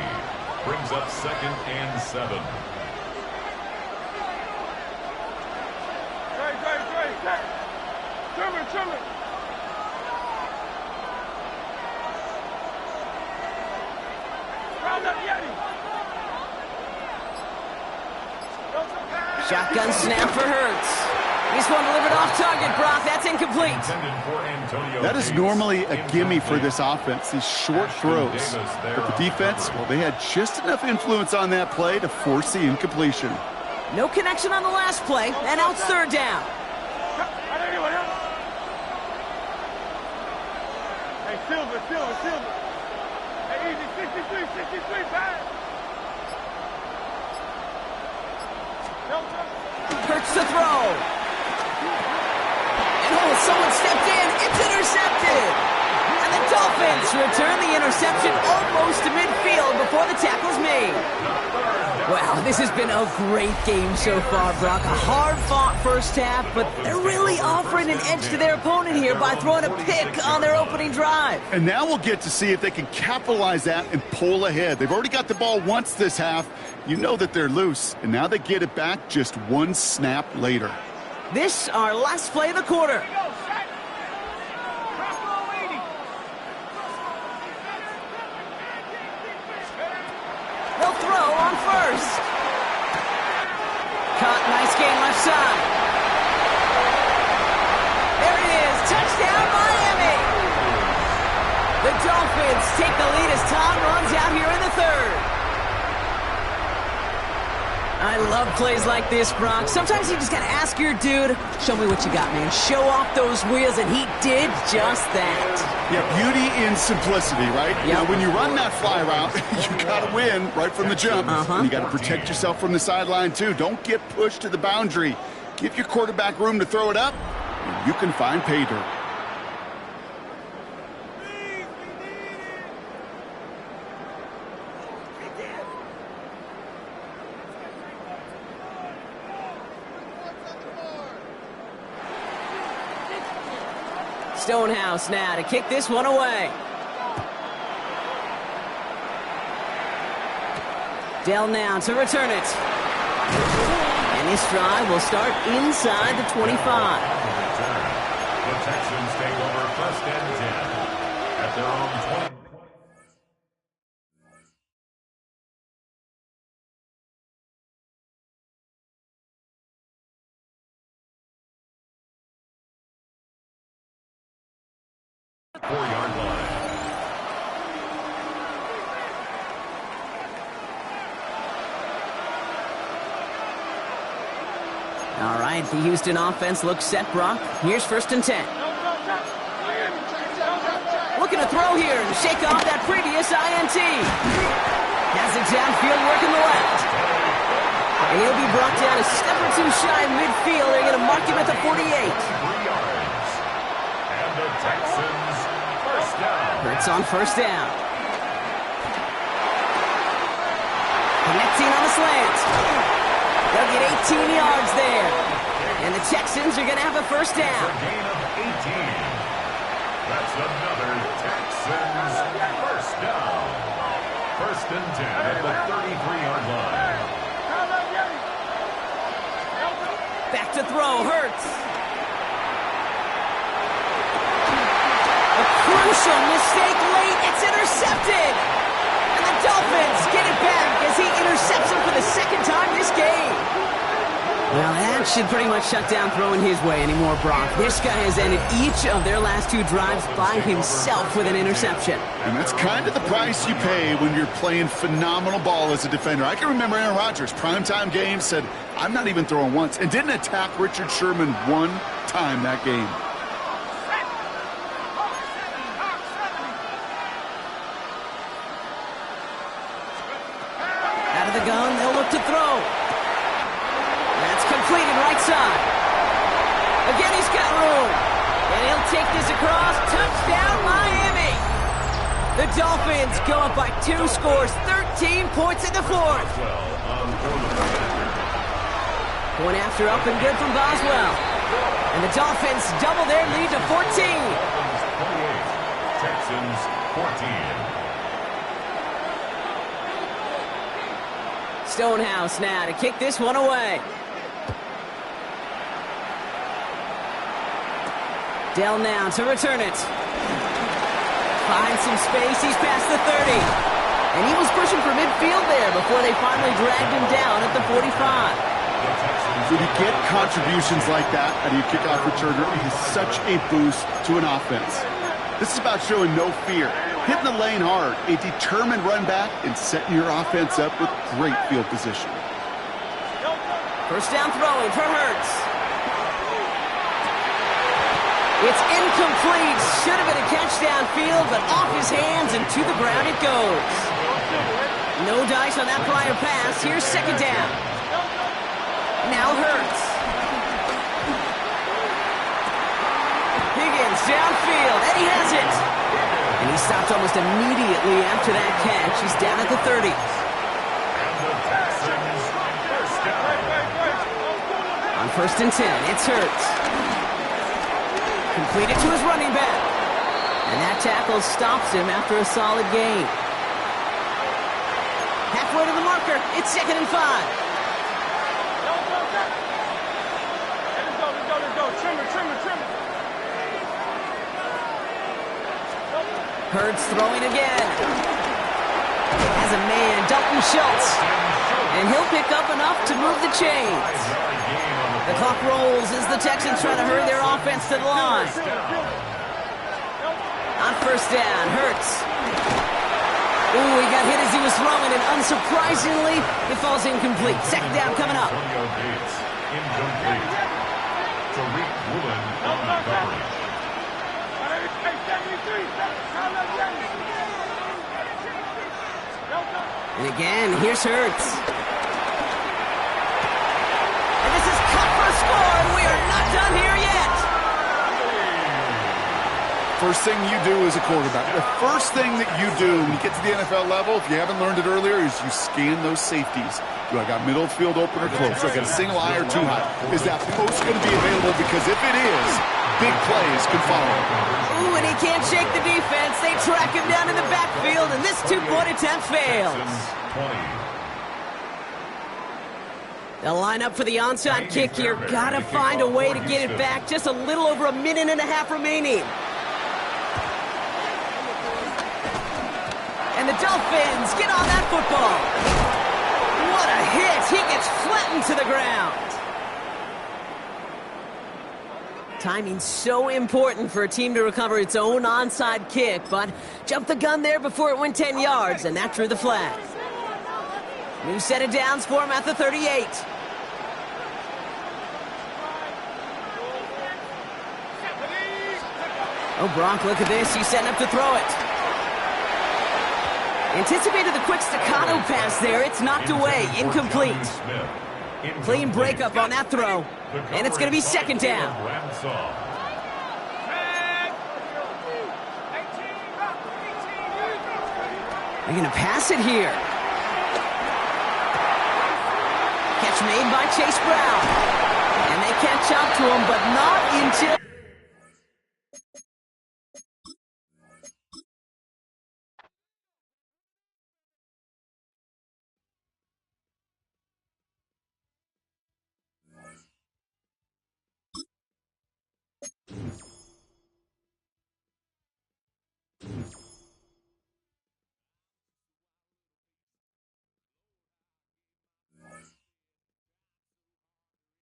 Brings up 2nd and 7. Trimmer, trimmer. Round up, Yeti. Shotgun snap for Hurts. This one delivered off target, Brock. That's incomplete. That is normally a gimme for this offense, these short throws. But the defense, well, they had just enough influence on that play to force the incompletion. No connection on the last play, and now it's 3rd down. Hey, Silver. Hey, easy, 63, pass. Hurts to throw. And someone stepped in. It's intercepted. And the Dolphins return the interception almost to midfield before the tackle's made. Wow, this has been a great game so far, Brock. A hard-fought 1st half, but they're really offering an edge to their opponent here by throwing a pick on their opening drive. And now we'll get to see if they can capitalize that and pull ahead. They've already got the ball once this half. You know that they're loose, and now they get it back just 1 snap later. This, our last play of the quarter. They'll throw on first. Caught, nice gain left side. There it is, touchdown Miami! The Dolphins take the lead as Tom runs out here in the third. I love plays like this, Brock. Sometimes you just got to ask your dude, show me what you got, man. Show off those wheels, and he did just that. Yeah, beauty in simplicity, right? Yep. Now, when you run that fly route, you got to win right from the jump. And you got to protect yourself from the sideline, too. Don't get pushed to the boundary. Give your quarterback room to throw it up, and you can find pay dirt. Stonehouse now to kick this one away. Dell now to return it. And this drive will start inside the 25. The Texans take over 1st and 10 at their own 20. 4-yard line. All right, the Houston offense looks set, Brock. Here's 1st and 10. Looking to throw here and shake off that previous INT. Has it downfield, working the left. And he'll be brought down a step or two shy midfield. They're going to mark him at the 48. 3 yards. And the Texans, 1st down. Hurts on 1st down. Connecting on the slant. They'll get 18 yards there. And the Texans are going to have a 1st down. A gain of 18. That's another Texans 1st down. 1st and 10 at the 33-yard line. Back to throw, Hurts. A crucial mistake late. It's intercepted. And the Dolphins get it back as he intercepts him for the 2nd time this game. Well, that should pretty much shut down throwing his way anymore, Brock. This guy has ended each of their last 2 drives by himself with an interception. And that's kind of the price you pay when you're playing phenomenal ball as a defender. I can remember Aaron Rodgers, primetime game, said, I'm not even throwing once, and didn't attack Richard Sherman 1 time that game. Out of the gun, they'll look to throw. That's completed right side. Again, he's got room. And he'll take this across. Touchdown, Miami. The Dolphins go up by 2 scores, 13 points in the 4th. Point after up and good from Boswell. And the Dolphins double their lead to 14. 28. Texans 14. Stonehouse now to kick this one away. Dell now to return it. Finds some space. He's past the 30. And he was pushing for midfield there before they finally dragged him down at the 45. When you get contributions like that out of your kickoff returner, it is such a boost to an offense. This is about showing no fear, hitting the lane hard, a determined run back, and setting your offense up with great field position. 1st down throwing for Hurts. It's incomplete. Should have been a catch downfield, but off his hands and to the ground it goes. No dice on that prior pass. Here's 2nd down. Now Hurts. Higgins downfield, and he has it. And he stopped almost immediately after that catch. He's down at the 30. On 1st and 10, it's Hurts. Completed to his running back. And that tackle stops him after a solid gain. Halfway to the marker, it's 2nd and 5. Hurts throwing again. Has a man, Dalton Schultz. And he'll pick up enough to move the chains. The clock rolls as the Texans try to hurry their offense to the line. On first down, Hurts. Ooh, he got hit as he was throwing, and unsurprisingly, it falls incomplete. Second down coming up. Incomplete. Tariq Woolen on the coverage. And again, here's Hurts. And this is cut for a score, and we are not done here yet. First thing you do as a quarterback, the first thing that you do when you get to the NFL level, if you haven't learned it earlier, is you scan those safeties. Do I got middle of the field open or close? Do I got a single eye or two high? Is that post going to be available? Because if it is, big plays can follow. Ooh, and he can't shake the defense. They track him down in the backfield, and this two-point attempt fails. They'll line up for the onside kick here. Gotta find a way to get it back. Just a little over a minute and a half remaining. And the Dolphins get on that football. What a hit. He gets flattened to the ground. Timing's so important for a team to recover its own onside kick, but jumped the gun there before it went 10 yards, and that drew the flag. New set of downs for him at the 38. Oh, Brock, look at this. He's setting up to throw it. Anticipated the quick staccato pass there. It's knocked away. Incomplete. Clean breakup on that throw. And it's going to be second down. They're going to pass it here. Catch made by Chase Brown. And they catch up to him, but not until...